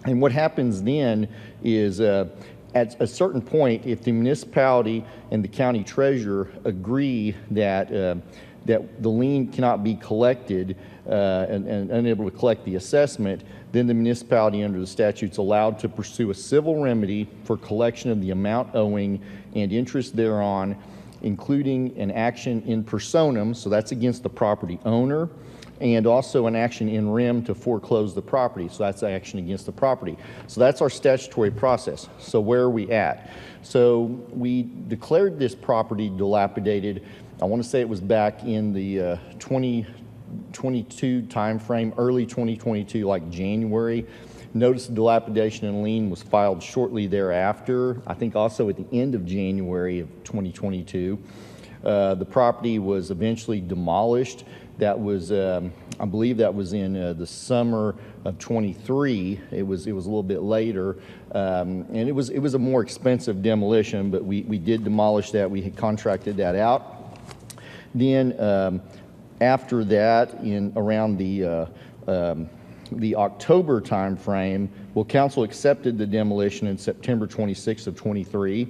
And what happens then is at a certain point, if the municipality and the county treasurer agree that the lien cannot be collected and unable to collect the assessment, then the municipality under the statute is allowed to pursue a civil remedy for collection of the amount owing and interest thereon, including an action in personam, so that's against the property owner, and also an action in rem to foreclose the property, so that's action against the property. So that's our statutory process. So where are we at? So we declared this property dilapidated. I want to say it was back in the 2022 timeframe, early 2022, like January. Notice of dilapidation and lien was filed shortly thereafter, I think also at the end of January of 2022. The property was eventually demolished. That was, I believe that was in the summer of 23. It was a little bit later, and it was a more expensive demolition, but we did demolish that. We had contracted that out. Then after that, in around the October time frame, council accepted the demolition in September 26th of 23.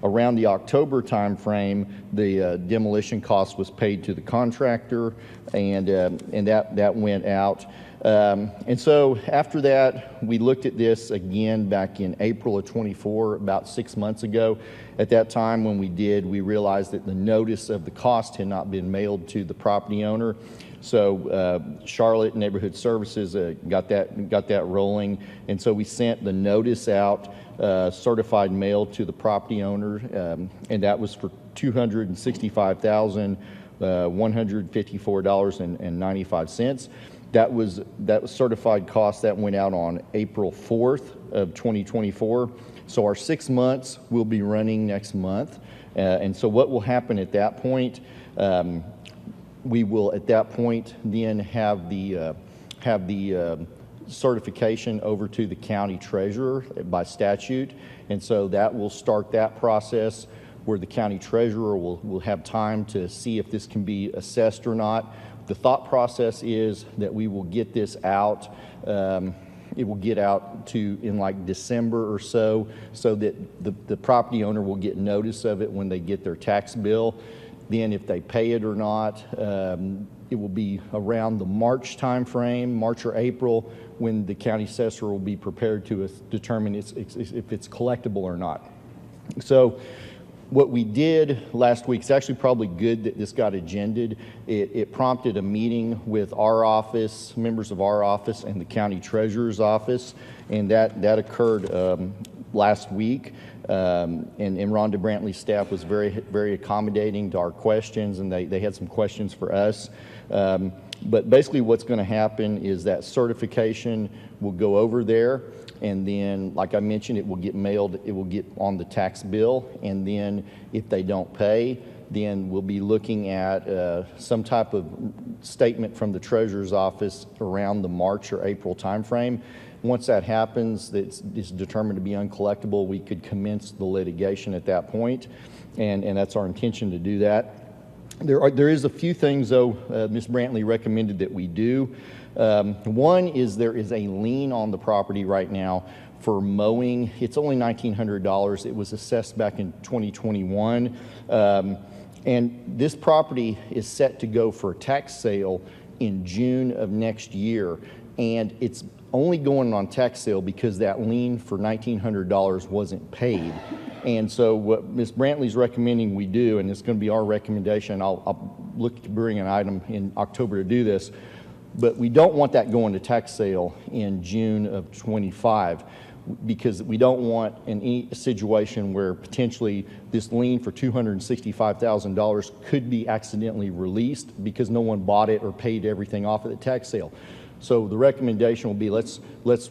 Around the October time frame, the demolition cost was paid to the contractor, and that went out. And so after that, we looked at this again back in April of 24, about 6 months ago. At that time, when we did, we realized that the notice of the cost had not been mailed to the property owner. So Charlotte Neighborhood Services got that rolling, and so we sent the notice out, certified mail to the property owner, and that was for $265,154.95. That was certified cost that went out on April 4th of 2024. So our 6 months will be running next month, and so what will happen at that point? We will at that point then have the certification over to the county treasurer by statute, and so that will start that process where the county treasurer will have time to see if this can be assessed or not. The thought process is that we will get this out. It will get out in like December or so that the property owner will get notice of it when they get their tax bill. Then if they pay it or not, it will be around the March time frame, March or April, when the county assessor will be prepared to determine if it's collectible or not. So What we did last week, it's actually probably good that this got agended. It prompted a meeting with our office, members of our office, and the county treasurer's office, and that occurred last week. And Rhonda Brantley's staff was very accommodating to our questions, and they had some questions for us. But basically what's going to happen is that certification will go over there, and then, like I mentioned, it will get mailed, it will get on the tax bill, and then if they don't pay, then we'll be looking at some type of statement from the treasurer's office around the March or April timeframe. Once that happens, it's determined to be uncollectible, we could commence the litigation at that point, and that's our intention to do that. There is a few things, though, Ms. Brantley recommended that we do. One is there is a lien on the property right now for mowing. It's only $1,900. It was assessed back in 2021. And this property is set to go for a tax sale in June of next year. And it's only going on tax sale because that lien for $1,900 wasn't paid. And so what Ms. Brantley's recommending we do, and it's going to be our recommendation, I'll look to bring an item in October to do this, but we don't want that going to tax sale in June of 25 because we don't want any situation where potentially this lien for $265,000 could be accidentally released because no one bought it or paid everything off at the tax sale. So the recommendation will be let's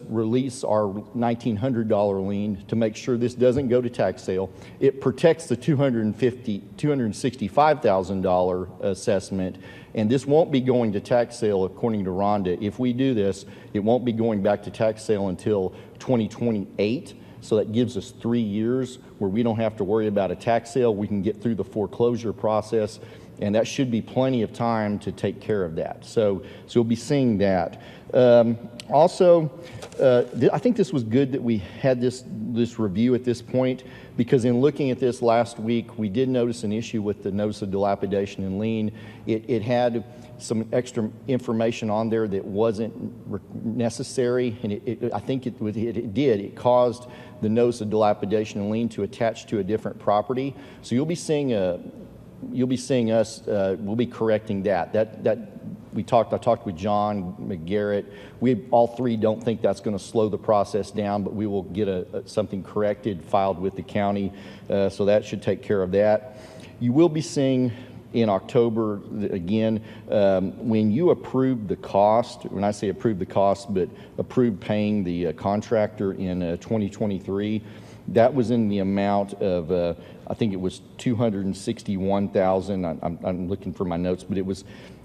release our $1,900 lien to make sure this doesn't go to tax sale. It protects the $265,000 assessment, and this won't be going to tax sale according to Rhonda. If we do this, it won't be going back to tax sale until 2028. So that gives us 3 years where we don't have to worry about a tax sale. We can get through the foreclosure process, and that should be plenty of time to take care of that. So we'll be seeing that. Also, I think this was good that we had this review at this point, because in looking at this last week, we did notice an issue with the notice of dilapidation and lien. It had some extra information on there that wasn't necessary, and I think it did. It caused the notice of dilapidation and lien to attach to a different property. So you'll be seeing us. We'll be correcting that. I talked with John McGarrett. We all three don't think that's going to slow the process down, but we will get something corrected, filed with the county, so that should take care of that. You will be seeing in October, again, when you approve the cost, when I say approve the cost, but approve paying the contractor in 2023, that was in the amount of, I think it was $261,000. I'm looking for my notes, but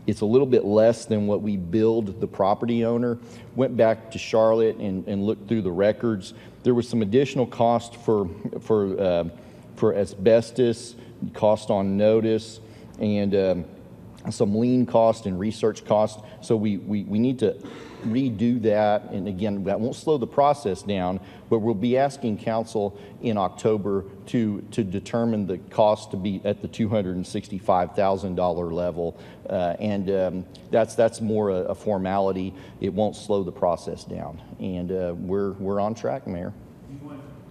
it's a little bit less than what we billed the property owner. Went back to Charlotte and looked through the records. There was some additional cost for asbestos, cost on notice, and some lien cost and research cost. So we need to redo that, and again, that won't slow the process down, but we'll be asking council in October to determine the cost to be at the $265,000 level, and that's more a formality. It won't slow the process down, and we're on track, Mayor.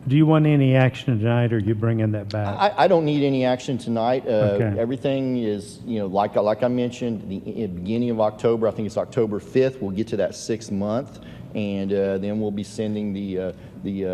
Do you want any action tonight, or are you bringing that back? I don't need any action tonight. Okay. Everything is, like I mentioned, the beginning of October, I think it's October 5th, we'll get to that 6th month, and then we'll be sending the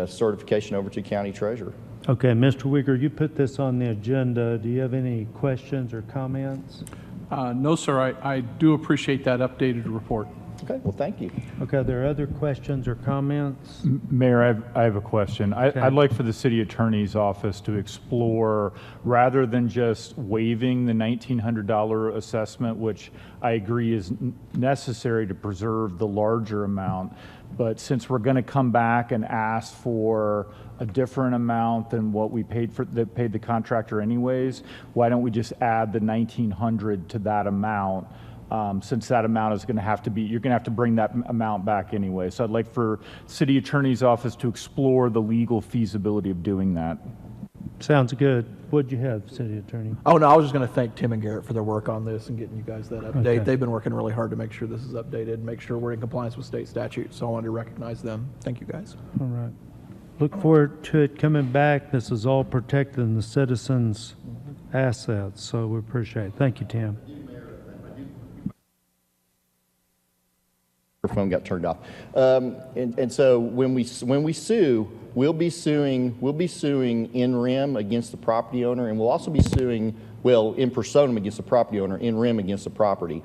certification over to county treasurer. Okay, Mr. Wigger, you put this on the agenda. Do you have any questions or comments? No, sir. I do appreciate that updated report. Okay, well, thank you. Okay, are there other questions or comments? Mayor, I have a question. I'd like for the city attorney's office to explore, rather than just waiving the $1,900 assessment, which I agree is necessary to preserve the larger amount, but since we're going to come back and ask for a different amount than what we paid the contractor anyways, why don't we just add the $1,900 to that amount? Since that amount is going to have to be, you're going to have to bring that amount back anyway. So I'd like for city attorney's office to explore the legal feasibility of doing that. Sounds good. What'd you have, city attorney? Oh, no, I was just going to thank Tim and Garrett for their work on this and getting you guys that update. Okay. They've been working really hard to make sure this is updated, make sure we're in compliance with state statute. So I wanted to recognize them. Thank you, guys. All right. Look forward to it coming back. This is all protecting the citizens' assets, so we appreciate it. Thank you, Tim. Phone got turned off. And so when we sue, we'll be suing in rem against the property owner, and we'll also be suing, well, in personam against the property owner, in rem against the property.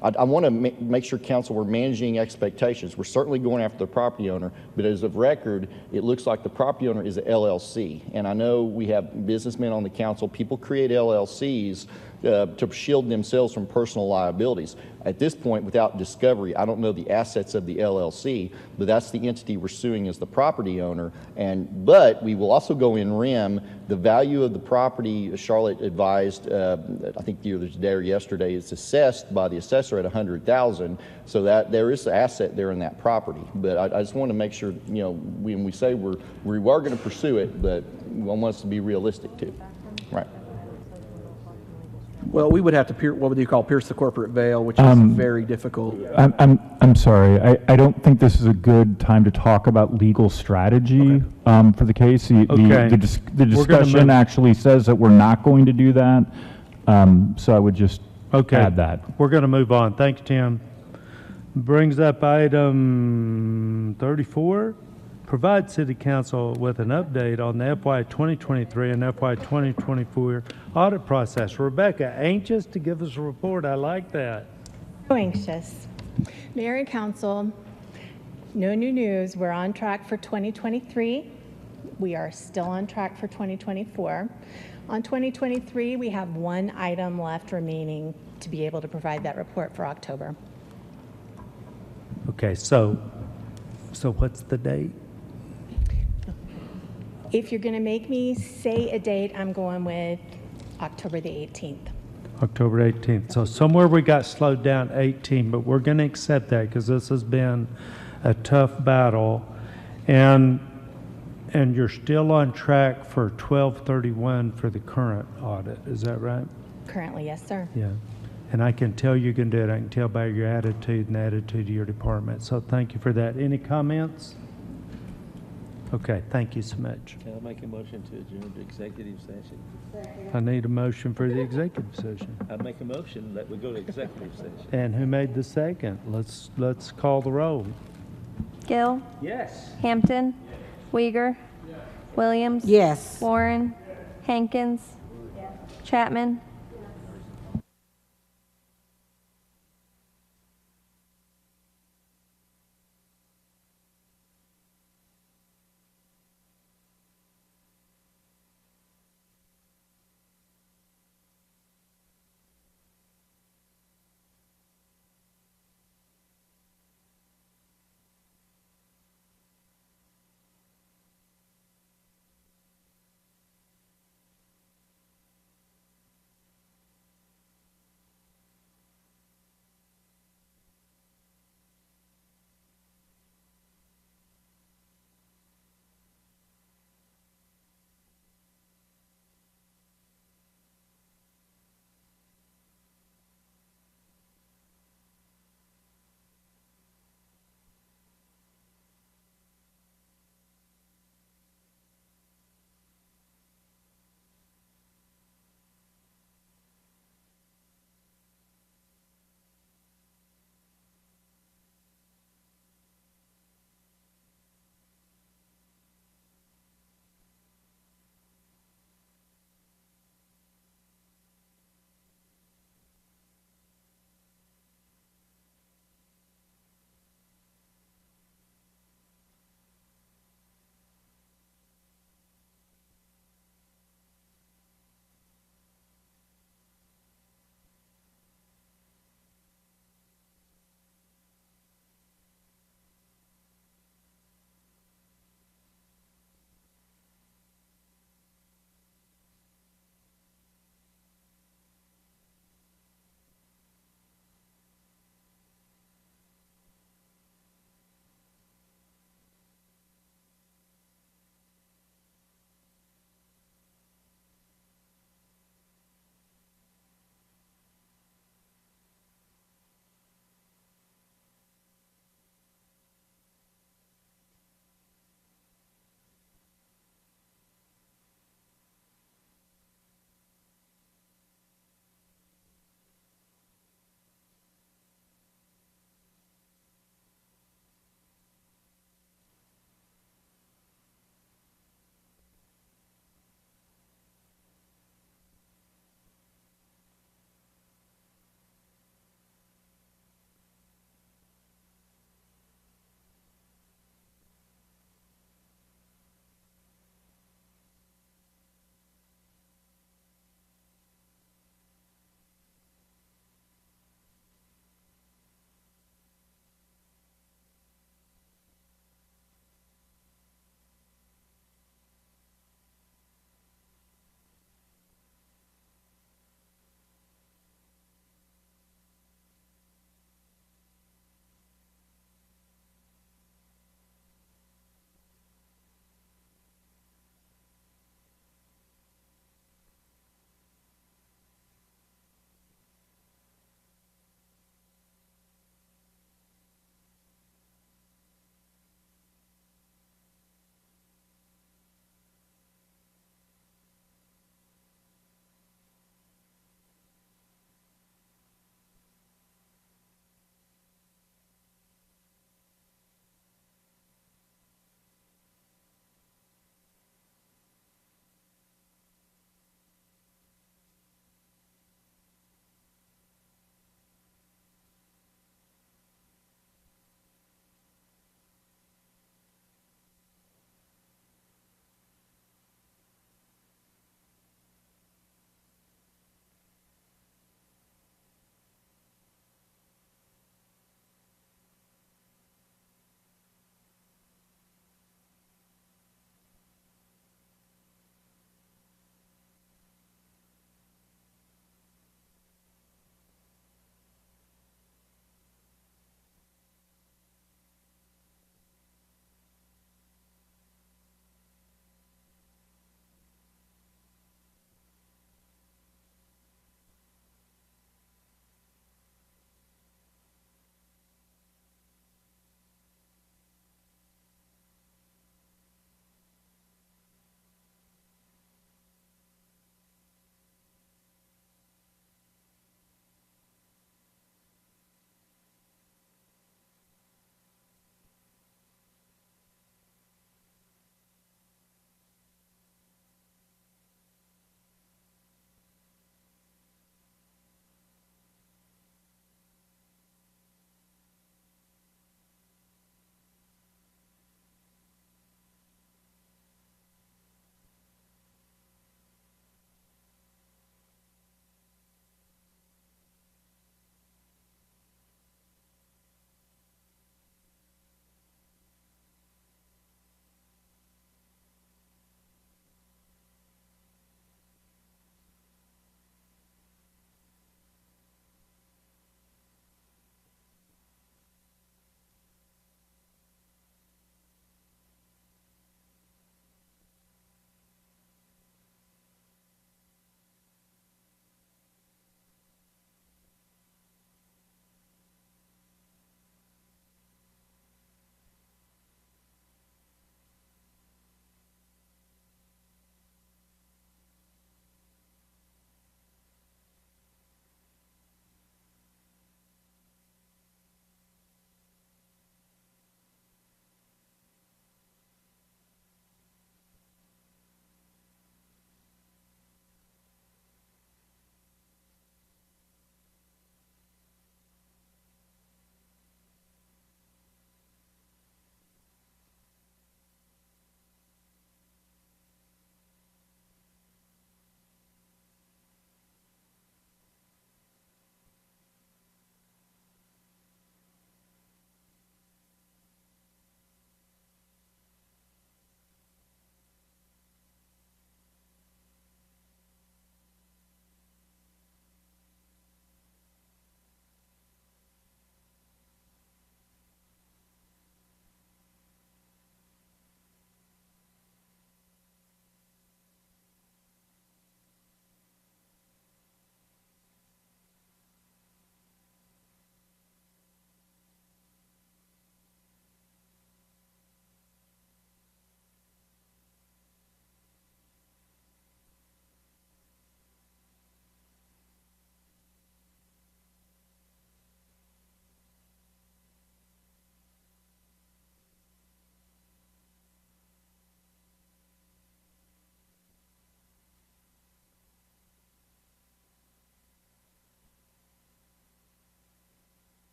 I want to make sure, council, we're managing expectations. We're certainly going after the property owner, but as of record, it looks like the property owner is a LLC. And I know we have businessmen on the council. People create LLCs to shield themselves from personal liabilities. At this point, without discovery, I don't know the assets of the LLC, but that's the entity we're suing as the property owner. But we will also go in rem. The value of the property, Charlotte advised, I think either today or yesterday, is assessed by the assessor at $100,000. So that there is an asset there in that property. But I just want to make sure, you know, when we say we are going to pursue it, but we want us to be realistic too. Right. Well, we would have to what would you call pierce the corporate veil, which is very difficult. I'm sorry. I don't think this is a good time to talk about legal strategy for the case. The discussion actually says that we're not going to do that. So I would just add that. We're going to move on. Thank you, Tim. Brings up item 34. Provide City Council with an update on the FY 2023 and FY 2024 audit process. Rebecca, anxious to give us a report. I like that. So anxious. Mayor and Council, no new news. We're on track for 2023. We are still on track for 2024. On 2023, we have one item left remaining to be able to provide that report for October. Okay, so what's the date? If you're going to make me say a date, I'm going with October the 18th. October 18th. So somewhere we got slowed down 18, but we're going to accept that because this has been a tough battle. And you're still on track for 12/31 for the current audit. Is that right? Currently, yes, sir. Yeah. And I can tell you can do it. I can tell by your attitude and the attitude of your department. So thank you for that. Any comments? Okay, thank you so much. Can I make a motion to adjourn to executive session? I need a motion for the executive session. I make a motion that we go to executive session. And who made the second? Let's call the roll. Gill? Yes. Hampton? Uyghur? Williams? Yes. Warren? Hankins? Chapman?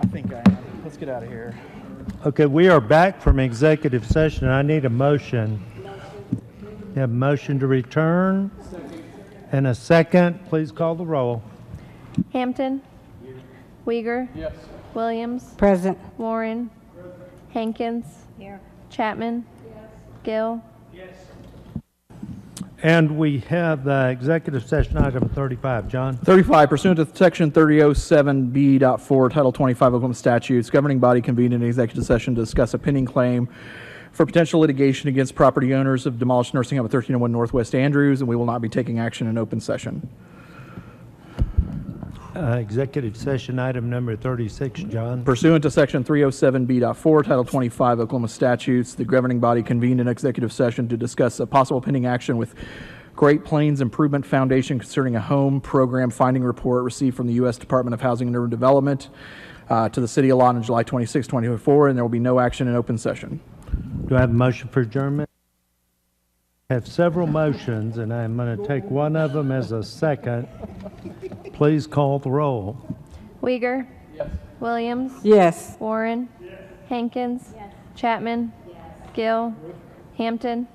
think I am. Let's get out of here. Okay, we are back from executive session. I need a motion. You have a motion to return and a second. Please call the roll. Hampton. Uyghur. Yes. Williams. Present. Warren. Hankins. Here. Chapman. Gill. And we have executive session item 35. John? 35, pursuant to Section 3007B.4, Title 25 Oklahoma statutes, governing body convened in executive session to discuss a pending claim for potential litigation against property owners of demolished nursing home at 1301 Northwest Andrews, and we will not be taking action in open session. Executive session item number 36. John? Pursuant to Section 307B.4, Title 25 Oklahoma statutes, the governing body convened in executive session to discuss a possible pending action with Great Plains Improvement Foundation concerning a home program finding report received from the U.S. Department of Housing and Urban Development to the city of Lawton on July 26, 2024, and there will be no action in open session. Do I have a motion for adjournment? I have several motions, and I'm going to take one of them as a second. Please call the roll. Uyghur. Yes. Williams. Yes. Warren. Hankins. Chapman. Gill. Hampton.